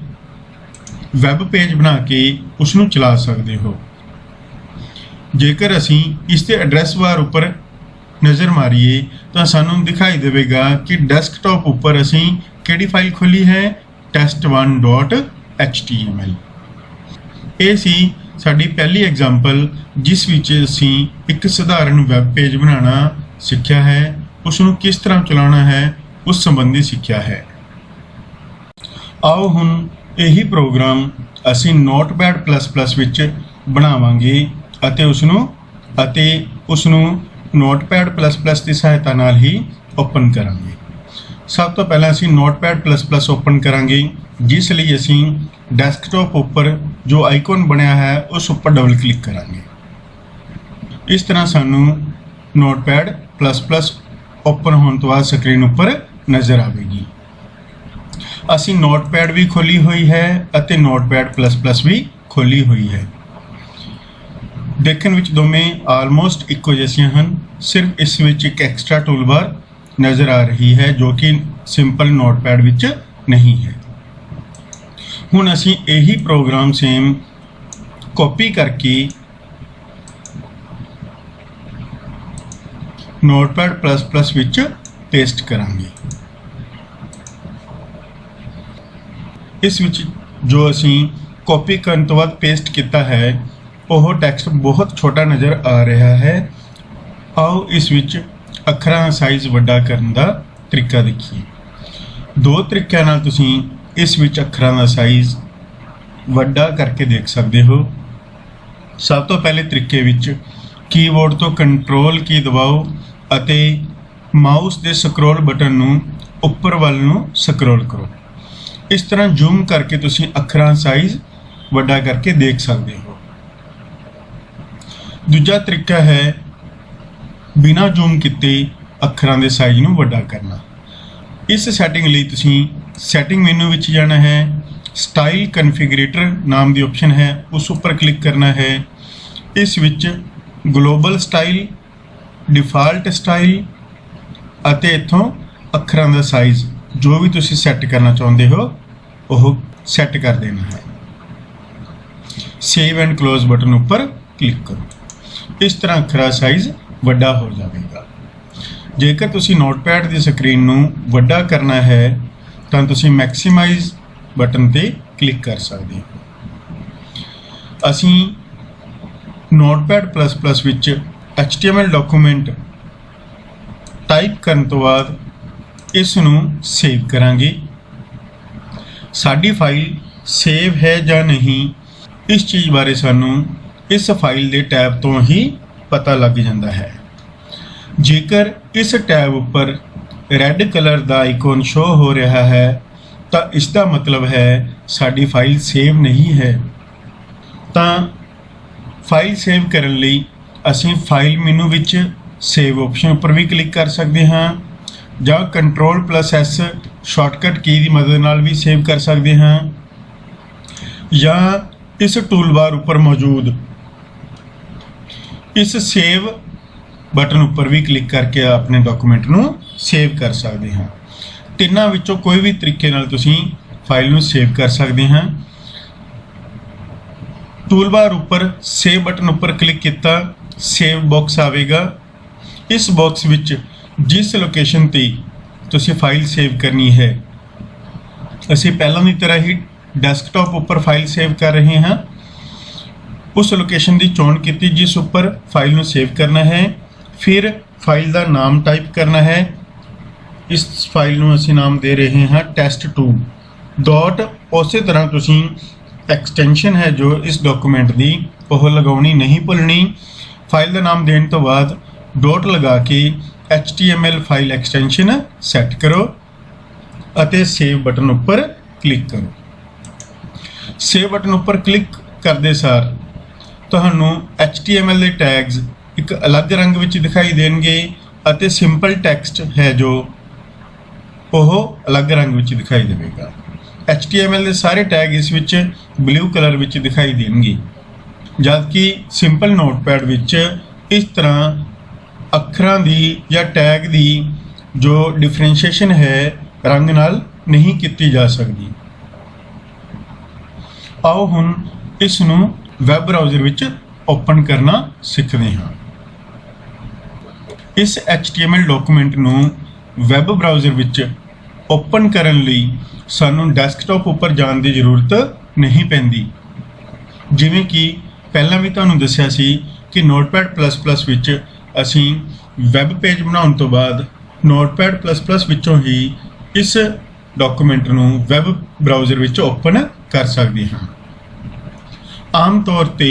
ਵੈਬ ਪੇਜ ਬਣਾ ਕੇ ਉਸ ਨੂੰ ਚਲਾ ਸਕਦੇ ਹੋ। ਜੇਕਰ ਅਸੀਂ ਇਸ ਦੇ ਐਡਰੈਸ ਬਾਰ ਉੱਪਰ ਨਜ਼ਰ ਮਾਰੀਏ ਤਾਂ ਸਾਨੂੰ ਦਿਖਾਈ ਦੇਵੇਗਾ ਕਿ ਡੈਸਕਟਾਪ ਉੱਪਰ ਅਸੀਂ ਕਿਹੜੀ ਫਾਈਲ ਖੋਲੀ ਹੈ, test1.html। ਇਹ ਸੀ ਸਾਡੀ ਪਹਿਲੀ ਐਗਜ਼ਾਮਪਲ ਜਿਸ ਵਿੱਚ ਅਸੀਂ ਇੱਕ ਸਧਾਰਨ ਵੈਬ ਪੇਜ ਬਣਾਉਣਾ ਸਿੱਖਿਆ ਹੈ, ਉਸ ਨੂੰ ਕਿਸ ਤਰ੍ਹਾਂ ਚਲਾਉਣਾ ਹੈ ਉਸ ਸੰਬੰਧੀ ਸਿੱਖਿਆ ਹੈ। ਆਓ ਹੁਣ ਇਹੀ ਪ੍ਰੋਗਰਾਮ ਅਸੀਂ Notepad++ ਵਿੱਚ ਬਣਾਵਾਂਗੇ ਅਤੇ ਉਸ ਨੂੰ Notepad++ ਦੀ ਸਹਾਇਤਾ ਨਾਲ ਹੀ ਓਪਨ ਕਰਾਂਗੇ। ਸਭ ਤੋਂ ਪਹਿਲਾਂ ਅਸੀਂ Notepad++ ਓਪਨ ਕਰਾਂਗੇ, ਜਿਸ ਲਈ ਅਸੀਂ ਡੈਸਕਟਾਪ ਉੱਪਰ ਜੋ ਆਈਕਨ ਬਣਿਆ ਹੈ ਉਸ ਉੱਪਰ ਡਬਲ ਕਲਿੱਕ ਕਰਾਂਗੇ। ਇਸ ਤਰ੍ਹਾਂ ਸਾਨੂੰ Notepad++ ਓਪਨ ਹੋਣ ਤੋਂ ਬਾਅਦ ਸਕਰੀਨ ਉੱਪਰ ਨਜ਼ਰ ਆਵੇਗੀ। ਅਸੀਂ ਨੋਟਪੈਡ ਵੀ ਖੋਲੀ ਹੋਈ ਹੈ ਅਤੇ Notepad++ ਵੀ ਖੋਲੀ ਹੋਈ ਹੈ। ਦੇਖਣ ਵਿੱਚ ਦੋਵੇਂ ਆਲਮੋਸਟ ਇੱਕੋ ਜਿਹੀਆਂ ਹਨ, ਸਿਰਫ ਇਸ ਵਿੱਚ ਇੱਕ ਐਕਸਟਰਾ ਟੂਲਬਾਰ ਨਜ਼ਰ ਆ ਰਹੀ ਹੈ ਜੋ ਕਿ ਸਿੰਪਲ ਨੋਟਪੈਡ ਵਿੱਚ ਨਹੀਂ ਹੈ। ਹੁਣ ਅਸੀਂ ਇਹੀ ਪ੍ਰੋਗਰਾਮ ਸੇਮ ਕਾਪੀ ਕਰਕੇ Notepad++ ਵਿੱਚ ਪੇਸਟ ਕਰਾਂਗੇ। ਇਸ ਵਿੱਚ ਜੋ ਅਸੀਂ ਕਾਪੀ ਕਰਨ ਤੋਂ ਬਾਅਦ ਪੇਸਟ ਕੀਤਾ ਹੈ ਉਹ ਟੈਕਸਟ ਬਹੁਤ ਛੋਟਾ ਨਜ਼ਰ ਆ ਰਿਹਾ ਹੈ। ਆਓ ਇਸ ਵਿੱਚ ਅੱਖਰਾਂ ਦਾ ਸਾਈਜ਼ ਵੱਡਾ ਕਰਨ ਦਾ ਤਰੀਕਾ ਦੇਖੀਏ। ਦੋ ਤਰੀਕਿਆਂ ਨਾਲ ਤੁਸੀਂ ਇਸ ਵਿੱਚ ਅੱਖਰਾਂ ਦਾ ਸਾਈਜ਼ ਵੱਡਾ ਕਰਕੇ ਦੇਖ ਸਕਦੇ ਹੋ। ਸਭ ਤੋਂ ਪਹਿਲੇ ਤਰੀਕੇ ਵਿੱਚ ਕੀਬੋਰਡ ਤੋਂ ਕੰਟਰੋਲ ਕੀ ਦਬਾਓ ਅਤੇ ਮਾਊਸ ਦੇ ਸਕਰੋਲ ਬਟਨ ਨੂੰ ਉੱਪਰ ਵੱਲ ਨੂੰ ਸਕਰੋਲ ਕਰੋ। ਇਸ ਤਰ੍ਹਾਂ ਜ਼ੂਮ ਕਰਕੇ ਤੁਸੀਂ ਅੱਖਰਾਂ ਸਾਈਜ਼ ਵੱਡਾ ਕਰਕੇ ਦੇਖ ਸਕਦੇ ਹੋ। ਦੂਜਾ ਤਰੀਕਾ ਹੈ ਬਿਨਾਂ ਜ਼ੂਮ ਕੀਤੇ ਅੱਖਰਾਂ ਦੇ ਸਾਈਜ਼ ਨੂੰ ਵੱਡਾ ਕਰਨਾ। ਇਸ ਸੈਟਿੰਗ ਲਈ ਤੁਸੀਂ ਸੈਟਿੰਗ ਮੈਨੂ ਵਿੱਚ ਜਾਣਾ ਹੈ, ਸਟਾਈਲ ਕਨਫਿਗਰੇਟਰ ਨਾਮ ਦੀ ਆਪਸ਼ਨ ਹੈ, ਉਸ ਉੱਪਰ ਕਲਿੱਕ ਕਰਨਾ ਹੈ। ਇਸ ਵਿੱਚ ਗਲੋਬਲ ਸਟਾਈਲ, ਡਿਫਾਲਟ ਸਟਾਈਲ ਅਤੇ ਇੱਥੋਂ ਅੱਖਰਾਂ ਦਾ ਸਾਈਜ਼ ਜੋ ਵੀ ਤੁਸੀਂ ਸੈੱਟ ਕਰਨਾ ਚਾਹੁੰਦੇ ਹੋ ਉਹ ਸੈੱਟ ਕਰ ਦੇਣਾ ਹੈ। ਸੇਵ ਐਂਡ ਕਲੋਜ਼ ਬਟਨ ਉੱਪਰ ਕਲਿੱਕ ਕਰੋ। ਇਸ ਤਰ੍ਹਾਂ ਅੱਖਰਾਂ ਸਾਈਜ਼ ਵੱਡਾ ਹੋ ਜਾਵੇਗਾ। ਜੇਕਰ ਤੁਸੀਂ ਨੋਟਪੈਡ ਦੀ ਸਕਰੀਨ ਨੂੰ ਵੱਡਾ ਕਰਨਾ ਹੈ ਤਾਂ ਤੁਸੀਂ ਮੈਕਸਿਮਾਈਜ਼ ਬਟਨ ਤੇ ਕਲਿੱਕ ਕਰ ਸਕਦੇ ਹੋ। ਅਸੀਂ ਨੋਟਪੈਡ++ ਵਿੱਚ HTML ਡਾਕੂਮੈਂਟ ਟਾਈਪ ਕਰਨ ਤੋਂ ਬਾਅਦ ਇਸ ਨੂੰ ਸੇਵ ਕਰਾਂਗੇ। ਸਾਡੀ ਫਾਈਲ ਸੇਵ ਹੈ ਜਾਂ ਨਹੀਂ, ਇਸ ਚੀਜ਼ ਬਾਰੇ ਸਾਨੂੰ ਇਸ ਫਾਈਲ ਦੇ ਟੈਬ ਤੋਂ ਹੀ ਪਤਾ ਲੱਗ ਜਾਂਦਾ ਹੈ। ਜੇਕਰ ਇਸ ਟੈਬ ਉੱਪਰ ਰੈੱਡ ਕਲਰ ਦਾ ਆਈਕਨ ਸ਼ੋ ਹੋ ਰਿਹਾ ਹੈ ਤਾਂ ਇਸ ਦਾ ਮਤਲਬ ਹੈ ਸਾਡੀ ਫਾਈਲ ਸੇਵ ਨਹੀਂ ਹੈ। ਤਾਂ ਫਾਈਲ ਸੇਵ ਕਰਨ ਲਈ ਅਸੀਂ ਫਾਈਲ ਮੈਨੂ ਵਿੱਚ ਸੇਵ ਆਪਸ਼ਨ ਉੱਪਰ ਵੀ ਕਲਿੱਕ ਕਰ ਸਕਦੇ ਹਾਂ ਜਾਂ Ctrl+S ਸ਼ਾਰਟਕਟ ਕੀ ਦੀ ਮਦਦ ਨਾਲ ਵੀ ਸੇਵ ਕਰ ਸਕਦੇ ਹਾਂ ਜਾਂ ਇਸ ਟੂਲਬਾਰ ਉੱਪਰ ਮੌਜੂਦ ਇਸ ਸੇਵ ਬਟਨ ਉੱਪਰ ਵੀ ਕਲਿੱਕ ਕਰਕੇ ਆਪਣੇ ਡਾਕੂਮੈਂਟ ਨੂੰ ਸੇਵ ਕਰ ਸਕਦੇ ਹਾਂ। ਤਿੰਨਾਂ ਵਿੱਚੋਂ ਕੋਈ ਵੀ ਤਰੀਕੇ ਨਾਲ ਤੁਸੀਂ ਫਾਈਲ ਨੂੰ ਸੇਵ ਕਰ ਸਕਦੇ ਹਾਂ। ਟੂਲਬਾਰ ਉੱਪਰ ਸੇਵ ਬਟਨ ਉੱਪਰ ਕਲਿੱਕ ਕੀਤਾ, ਸੇਵ ਬਾਕਸ ਆਵੇਗਾ। ਇਸ ਬਾਕਸ ਵਿੱਚ ਜਿਸ ਲੋਕੇਸ਼ਨ ਤੇ ਤੁਸੀਂ ਫਾਈਲ ਸੇਵ ਕਰਨੀ ਹੈ, ਅਸੀਂ ਪਹਿਲਾਂ ਦੀ ਤਰ੍ਹਾਂ ਹੀ ਡੈਸਕਟਾਪ ਉੱਪਰ ਫਾਈਲ ਸੇਵ ਕਰ ਰਹੇ ਹਾਂ। ਉਸ ਲੋਕੇਸ਼ਨ ਦੀ ਚੋਣ ਕੀਤੀ ਜਿਸ ਉੱਪਰ ਫਾਈਲ ਨੂੰ ਸੇਵ ਕਰਨਾ ਹੈ। ਫਿਰ ਫਾਈਲ ਦਾ ਨਾਮ ਟਾਈਪ ਕਰਨਾ ਹੈ। ਇਸ ਫਾਈਲ ਨੂੰ ਅਸੀਂ ਨਾਮ ਦੇ ਰਹੇ ਹਾਂ test2 ਡਾਟ। ਉਸੇ ਤਰ੍ਹਾਂ ਤੁਸੀਂ ਐਕਸਟੈਂਸ਼ਨ ਹੈ ਜੋ ਇਸ ਡਾਕੂਮੈਂਟ ਦੀ ਉਹ ਲਗਾਉਣੀ ਨਹੀਂ ਭੁੱਲਣੀ। ਫਾਈਲ ਦਾ ਨਾਮ ਦੇਣ ਤੋਂ ਬਾਅਦ ਡਾਟ ਲਗਾ ਕੇ HTML ਫਾਈਲ ਐਕਸਟੈਂਸ਼ਨ ਸੈੱਟ ਕਰੋ ਅਤੇ ਸੇਵ ਬਟਨ ਉੱਪਰ ਕਲਿੱਕ ਕਰੋ। ਸੇਵ ਬਟਨ ਉੱਪਰ ਕਲਿੱਕ ਕਰਦੇ ਸਾਰ ਤੁਹਾਨੂੰ HTML ਦੇ ਟੈਗਸ ਇੱਕ ਅਲੱਗ ਰੰਗ ਵਿੱਚ ਦਿਖਾਈ ਦੇਣਗੇ ਅਤੇ ਸਿੰਪਲ ਟੈਕਸਟ ਹੈ ਜੋ ਉਹ ਅਲੱਗ ਰੰਗ ਵਿੱਚ ਦਿਖਾਈ ਦੇਵੇਗਾ। HTML ਦੇ ਸਾਰੇ ਟੈਗ ਇਸ ਵਿੱਚ ਬਲੂ ਕਲਰ ਵਿੱਚ ਦਿਖਾਈ ਦੇਣਗੇ, ਜਦਕਿ ਸਿੰਪਲ ਨੋਟਪੈਡ ਵਿੱਚ ਇਸ ਤਰ੍ਹਾਂ ਅੱਖਰਾਂ ਦੀ ਜਾਂ ਟੈਗ ਦੀ ਜੋ ਡਿਫਰੈਂਸ਼ੀਏਸ਼ਨ ਹੈ ਰੰਗ ਨਾਲ ਨਹੀਂ ਕੀਤੀ ਜਾ ਸਕਦੀ। ਆਓ ਹੁਣ ਇਸ ਨੂੰ ਵੈਬ ਬਰਾਊਜ਼ਰ ਵਿੱਚ ਓਪਨ ਕਰਨਾ ਸਿੱਖਦੇ ਹਾਂ। ਇਸ HTML ਡਾਕੂਮੈਂਟ ਨੂੰ ਵੈਬ ਬਰਾਊਜ਼ਰ ਵਿੱਚ ਓਪਨ ਕਰਨ ਲਈ ਸਾਨੂੰ ਡੈਸਕਟਾਪ ਉੱਪਰ ਜਾਣ ਦੀ ਜ਼ਰੂਰਤ ਨਹੀਂ ਪੈਂਦੀ। ਜਿਵੇਂ ਕਿ ਪਹਿਲਾਂ ਵੀ ਤੁਹਾਨੂੰ ਦੱਸਿਆ ਸੀ ਕਿ ਨੋਟਪੈਡ++ ਵਿੱਚ ਅਸੀਂ ਵੈਬ ਪੇਜ ਬਣਾਉਣ ਤੋਂ ਬਾਅਦ ਨੋਟਪੈਡ++ ਵਿੱਚੋਂ ਹੀ ਇਸ ਡਾਕੂਮੈਂਟ ਨੂੰ ਵੈਬ ਬਰਾਊਜ਼ਰ ਵਿੱਚ ਓਪਨ ਕਰ ਸਕਦੇ ਹਾਂ। ਆਮ ਤੌਰ ਤੇ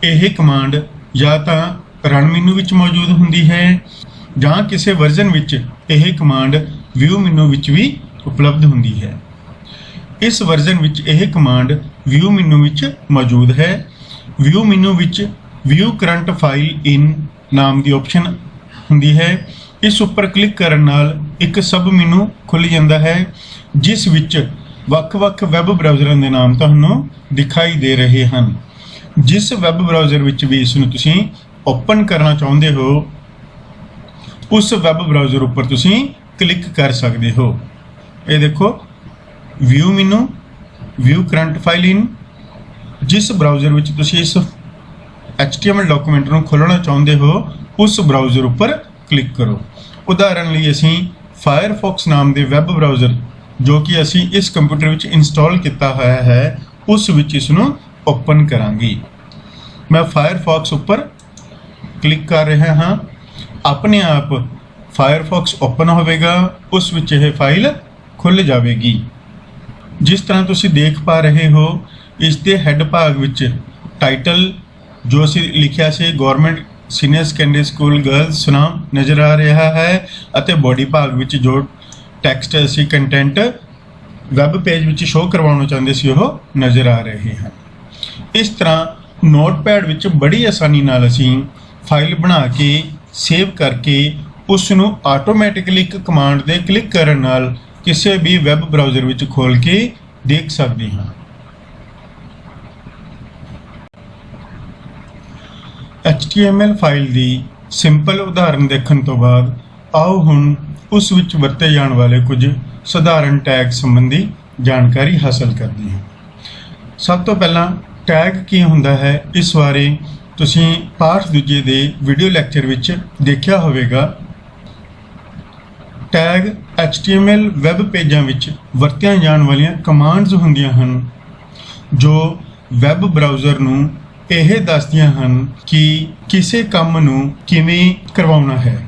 ਇਹ ਕਮਾਂਡ ਜਾਂ ਤਾਂ ਰਨ ਮੈਨੂ ਵਿੱਚ ਮੌਜੂਦ ਹੁੰਦੀ ਹੈ ਜਾਂ ਕਿਸੇ ਵਰਜ਼ਨ ਵਿੱਚ ਇਹ ਕਮਾਂਡ ਵਿਊ ਮੈਨੂ ਵਿੱਚ ਵੀ ਉਪਲਬਧ ਹੁੰਦੀ ਹੈ। ਇਸ ਵਰਜ਼ਨ ਵਿੱਚ ਇਹ ਕਮਾਂਡ ਵਿਊ ਮੈਨੂ ਵਿੱਚ ਮੌਜੂਦ ਹੈ। ਵਿਊ ਮੈਨੂ ਵਿੱਚ ਵਿਊ ਕਰੰਟ ਫਾਈਲ ਇਨ ਨਾਮ ਦੀ ਆਪਸ਼ਨ ਹੁੰਦੀ ਹੈ। ਇਸ ਉੱਪਰ ਕਲਿੱਕ ਕਰਨ ਨਾਲ ਇੱਕ ਸਬ ਮੈਨੂ ਖੁੱਲ੍ਹ ਜਾਂਦਾ ਹੈ ਜਿਸ ਵਿੱਚ ਵੱਖ-ਵੱਖ ਵੈਬ ਬਰਾਊਜ਼ਰਾਂ ਦੇ ਨਾਮ ਤੁਹਾਨੂੰ ਦਿਖਾਈ ਦੇ ਰਹੇ ਹਨ। ਜਿਸ ਵੈਬ ਬਰਾਊਜ਼ਰ ਵਿੱਚ ਵੀ ਇਸ ਨੂੰ ਤੁਸੀਂ ਓਪਨ ਕਰਨਾ ਚਾਹੁੰਦੇ ਹੋ ਉਸ ਵੈਬ ਬਰਾਊਜ਼ਰ ਉੱਪਰ ਤੁਸੀਂ ਕਲਿੱਕ ਕਰ ਸਕਦੇ ਹੋ। ਇਹ ਦੇਖੋ ਵਿਊ ਮੈਨੂ, ਵਿਊ ਕਰੰਟ ਫਾਈਲ ਇਨ। ਜਿਸ ਬਰਾਊਜ਼ਰ ਵਿੱਚ ਤੁਸੀਂ ਇਸ HTML ਡਾਕੂਮੈਂਟ ਨੂੰ ਖੋਲ੍ਹਣਾ ਚਾਹੁੰਦੇ ਹੋ ਉਸ ਬਰਾਊਜ਼ਰ ਉੱਪਰ ਕਲਿੱਕ ਕਰੋ। ਉਦਾਹਰਨ ਲਈ ਅਸੀਂ ਫਾਇਰਫੌਕਸ ਨਾਮ ਦੇ ਵੈਬ ਬਰਾਊਜ਼ਰ ਜੋ ਕਿ ਅਸੀਂ ਇਸ ਕੰਪਿਊਟਰ ਵਿੱਚ ਇੰਸਟਾਲ ਕੀਤਾ ਹੋਇਆ ਹੈ ਉਸ ਵਿੱਚ ਇਸ ਨੂੰ ਓਪਨ ਕਰਾਂਗੇ। ਮੈਂ ਫਾਇਰਫੌਕਸ ਉੱਪਰ ਕਲਿੱਕ ਕਰ ਰਿਹਾ ਹਾਂ। ਆਪਣੇ ਆਪ ਫਾਇਰਫੌਕਸ ਓਪਨ ਹੋਵੇਗਾ, ਉਸ ਵਿੱਚ ਇਹ ਫਾਈਲ ਖੁੱਲ੍ਹ ਜਾਵੇਗੀ। ਜਿਸ ਤਰ੍ਹਾਂ ਤੁਸੀਂ ਦੇਖ ਪਾ ਰਹੇ ਹੋ ਇਸ ਦੇ ਹੈੱਡ ਭਾਗ ਵਿੱਚ ਟਾਈਟਲ, ਜੋ ਅਸੀਂ ਲਿਖਿਆ ਸੀ government senior secondary school girls Sunam ਨਜ਼ਰ ਆ ਰਿਹਾ ਹੈ ਅਤੇ ਬੋਡੀ ਭਾਗ ਵਿੱਚ ਜੋ ਟੈਕਸਟ ਅਸੀਂ ਕੰਟੈਂਟ ਵੈਬ ਪੇਜ ਵਿੱਚ ਸ਼ੋਅ ਕਰਵਾਉਣਾ ਚਾਹੁੰਦੇ ਸੀ ਉਹ ਨਜ਼ਰ ਆ ਰਹੇ ਹਨ। ਇਸ ਤਰ੍ਹਾਂ ਨੋਟਪੈਡ ਵਿੱਚ ਬੜੀ ਆਸਾਨੀ ਨਾਲ ਅਸੀਂ ਫਾਈਲ ਬਣਾ ਕੇ ਸੇਵ ਕਰਕੇ ਉਸ ਨੂੰ ਆਟੋਮੈਟਿਕਲੀ ਇੱਕ ਕਮਾਂਡ ਦੇ ਕਲਿੱਕ ਕਰਨ ਨਾਲ ਕਿਸੇ ਵੀ ਵੈਬ ਬਰਾਊਜ਼ਰ ਵਿੱਚ ਖੋਲ ਕੇ ਦੇਖ ਸਕਦੇ ਹਾਂ। HTML ਫਾਈਲ ਦੀ ਸਿੰਪਲ ਉਦਾਹਰਨ ਦੇਖਣ ਤੋਂ ਬਾਅਦ ਆਓ ਹੁਣ ਉਸ ਵਿੱਚ ਵਰਤੇ ਜਾਣ ਵਾਲੇ ਕੁਝ ਸਧਾਰਨ ਟੈਗ ਸੰਬੰਧੀ ਜਾਣਕਾਰੀ ਹਾਸਲ ਕਰਦੇ ਹਾਂ। ਸਭ ਤੋਂ ਪਹਿਲਾਂ ਟੈਗ ਕੀ ਹੁੰਦਾ ਹੈ ਇਸ ਬਾਰੇ ਤੁਸੀਂ ਪਾਠ ਦੂਜੇ ਦੇ ਵੀਡੀਓ ਲੈਕਚਰ ਵਿੱਚ ਦੇਖਿਆ ਹੋਵੇਗਾ। ਟੈਗ HTML ਵੈਬ ਪੇਜਾਂ ਵਿੱਚ ਵਰਤੀਆਂ ਜਾਣ ਵਾਲੀਆਂ ਕਮਾਂਡਸ ਹੁੰਦੀਆਂ ਹਨ ਜੋ ਵੈਬ ਬਰਾਊਜ਼ਰ ਨੂੰ ਇਹ ਦੱਸਦੀਆਂ ਹਨ ਕਿ ਕਿਸੇ ਕੰਮ ਨੂੰ ਕਿਵੇਂ ਕਰਵਾਉਣਾ ਹੈ।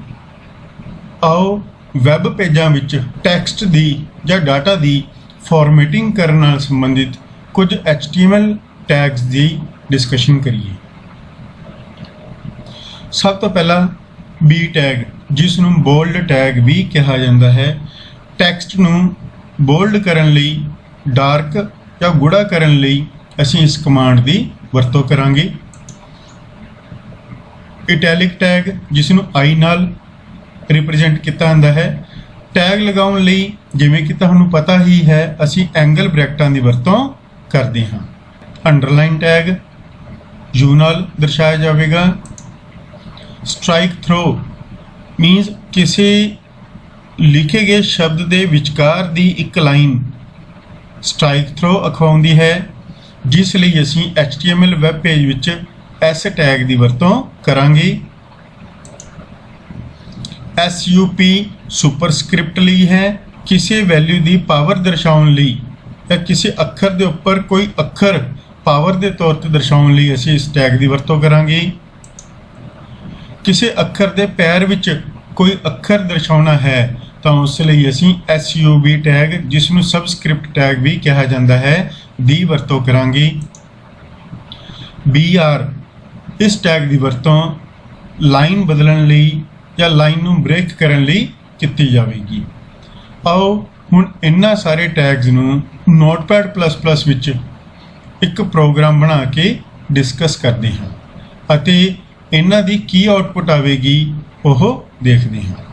ਆਓ ਵੈਬ ਪੇਜਾਂ ਵਿੱਚ ਟੈਕਸਟ ਦੀ ਜਾਂ ਡਾਟਾ ਦੀ ਫਾਰਮੈਟਿੰਗ ਕਰਨ ਨਾਲ ਸੰਬੰਧਿਤ ਕੁਝ HTML ਟੈਗਸ ਦੀ ਡਿਸਕਸ਼ਨ ਕਰੀਏ। ਸਭ ਤੋਂ ਪਹਿਲਾਂ B ਟੈਗ, ਜਿਸ ਨੂੰ ਬੋਲਡ ਟੈਗ ਵੀ ਕਿਹਾ ਜਾਂਦਾ ਹੈ, ਟੈਕਸਟ ਨੂੰ ਬੋਲਡ ਕਰਨ ਲਈ, ਡਾਰਕ ਜਾਂ ਗੂੜਾ ਕਰਨ ਲਈ ਅਸੀਂ ਇਸ ਕਮਾਂਡ ਦੀ ਵਰਤੋਂ ਕਰਾਂਗੇ। ਇਟੈਲਿਕ ਟੈਗ, ਜਿਸ ਨੂੰ I ਨਾਲ ਰਿਪਰੈਜ਼ੈਂਟ ਕੀਤਾ ਜਾਂਦਾ ਹੈ, ਟੈਗ ਲਗਾਉਣ ਲਈ ਜਿਵੇਂ ਕਿ ਤੁਹਾਨੂੰ ਪਤਾ ਹੀ ਹੈ ਅਸੀਂ ਐਂਗਲ ਬ੍ਰੈਕਟਾਂ ਦੀ ਵਰਤੋਂ ਕਰਦੇ ਹਾਂ। ਅੰਡਰਲਾਈਨ ਟੈਗ U ਨਾਲ ਦਰਸਾਇਆ ਜਾਵੇਗਾ। ਸਟ੍ਰਾਈਕ ਥਰੂ ਮੀਨਸ ਕਿਸੇ ਲਿਖੇ ਗਏ ਸ਼ਬਦ ਦੇ ਵਿਚਕਾਰ ਦੀ ਇੱਕ ਲਾਈਨ ਸਟ੍ਰਾਈਕ ਥਰੂ ਅਖਵਾਉਂਦੀ ਹੈ, ਜਿਸ ਲਈ ਅਸੀਂ HTML ਵੈਬ ਪੇਜ ਵਿੱਚ ਇਸ ਟੈਗ ਦੀ ਵਰਤੋਂ ਕਰਾਂਗੇ। SUP ਸੁਪਰਸਕ੍ਰਿਪਟ ਲਈ ਹੈ, ਕਿਸੇ ਵੈਲਿਊ ਦੀ ਪਾਵਰ ਦਰਸਾਉਣ ਲਈ ਜਾਂ ਕਿਸੇ ਅੱਖਰ ਦੇ ਉੱਪਰ ਕੋਈ ਅੱਖਰ ਪਾਵਰ ਦੇ ਤੌਰ ਤੇ ਦਰਸਾਉਣ ਲਈ ਅਸੀਂ ਇਸ ਟੈਗ ਦੀ ਵਰਤੋਂ ਕਰਾਂਗੇ। ਕਿਸੇ ਅੱਖਰ ਦੇ ਪੈਰ ਵਿੱਚ ਕੋਈ ਅੱਖਰ ਦਰਸਾਉਣਾ ਹੈ ਤਾਂ ਉਸ ਲਈ ਅਸੀਂ SUB ਟੈਗ, ਜਿਸ ਨੂੰ ਸਬਸਕ੍ਰਿਪਟ ਟੈਗ ਵੀ ਕਿਹਾ ਜਾਂਦਾ ਹੈ, ਦੀ ਵਰਤੋਂ ਕਰਾਂਗੇ। BR ਇਸ ਟੈਗ ਦੀ ਵਰਤੋਂ ਲਾਈਨ ਬਦਲਣ ਲਈ ਜਾਂ ਲਾਈਨ ਨੂੰ ਬ੍ਰੇਕ ਕਰਨ ਲਈ ਕੀਤੀ ਜਾਵੇਗੀ। ਆਓ ਹੁਣ ਇਹਨਾਂ ਸਾਰੇ ਟੈਗਸ ਨੂੰ ਨੋਟਪੈਡ++ ਵਿੱਚ ਇੱਕ ਪ੍ਰੋਗਰਾਮ ਬਣਾ ਕੇ ਡਿਸਕਸ ਕਰਦੇ ਹਾਂ ਅਤੇ ਇਹਨਾਂ ਦੀ ਕੀ ਆਉਟਪੁੱਟ ਆਵੇਗੀ ਉਹ ਦੇਖਦੇ ਹਾਂ।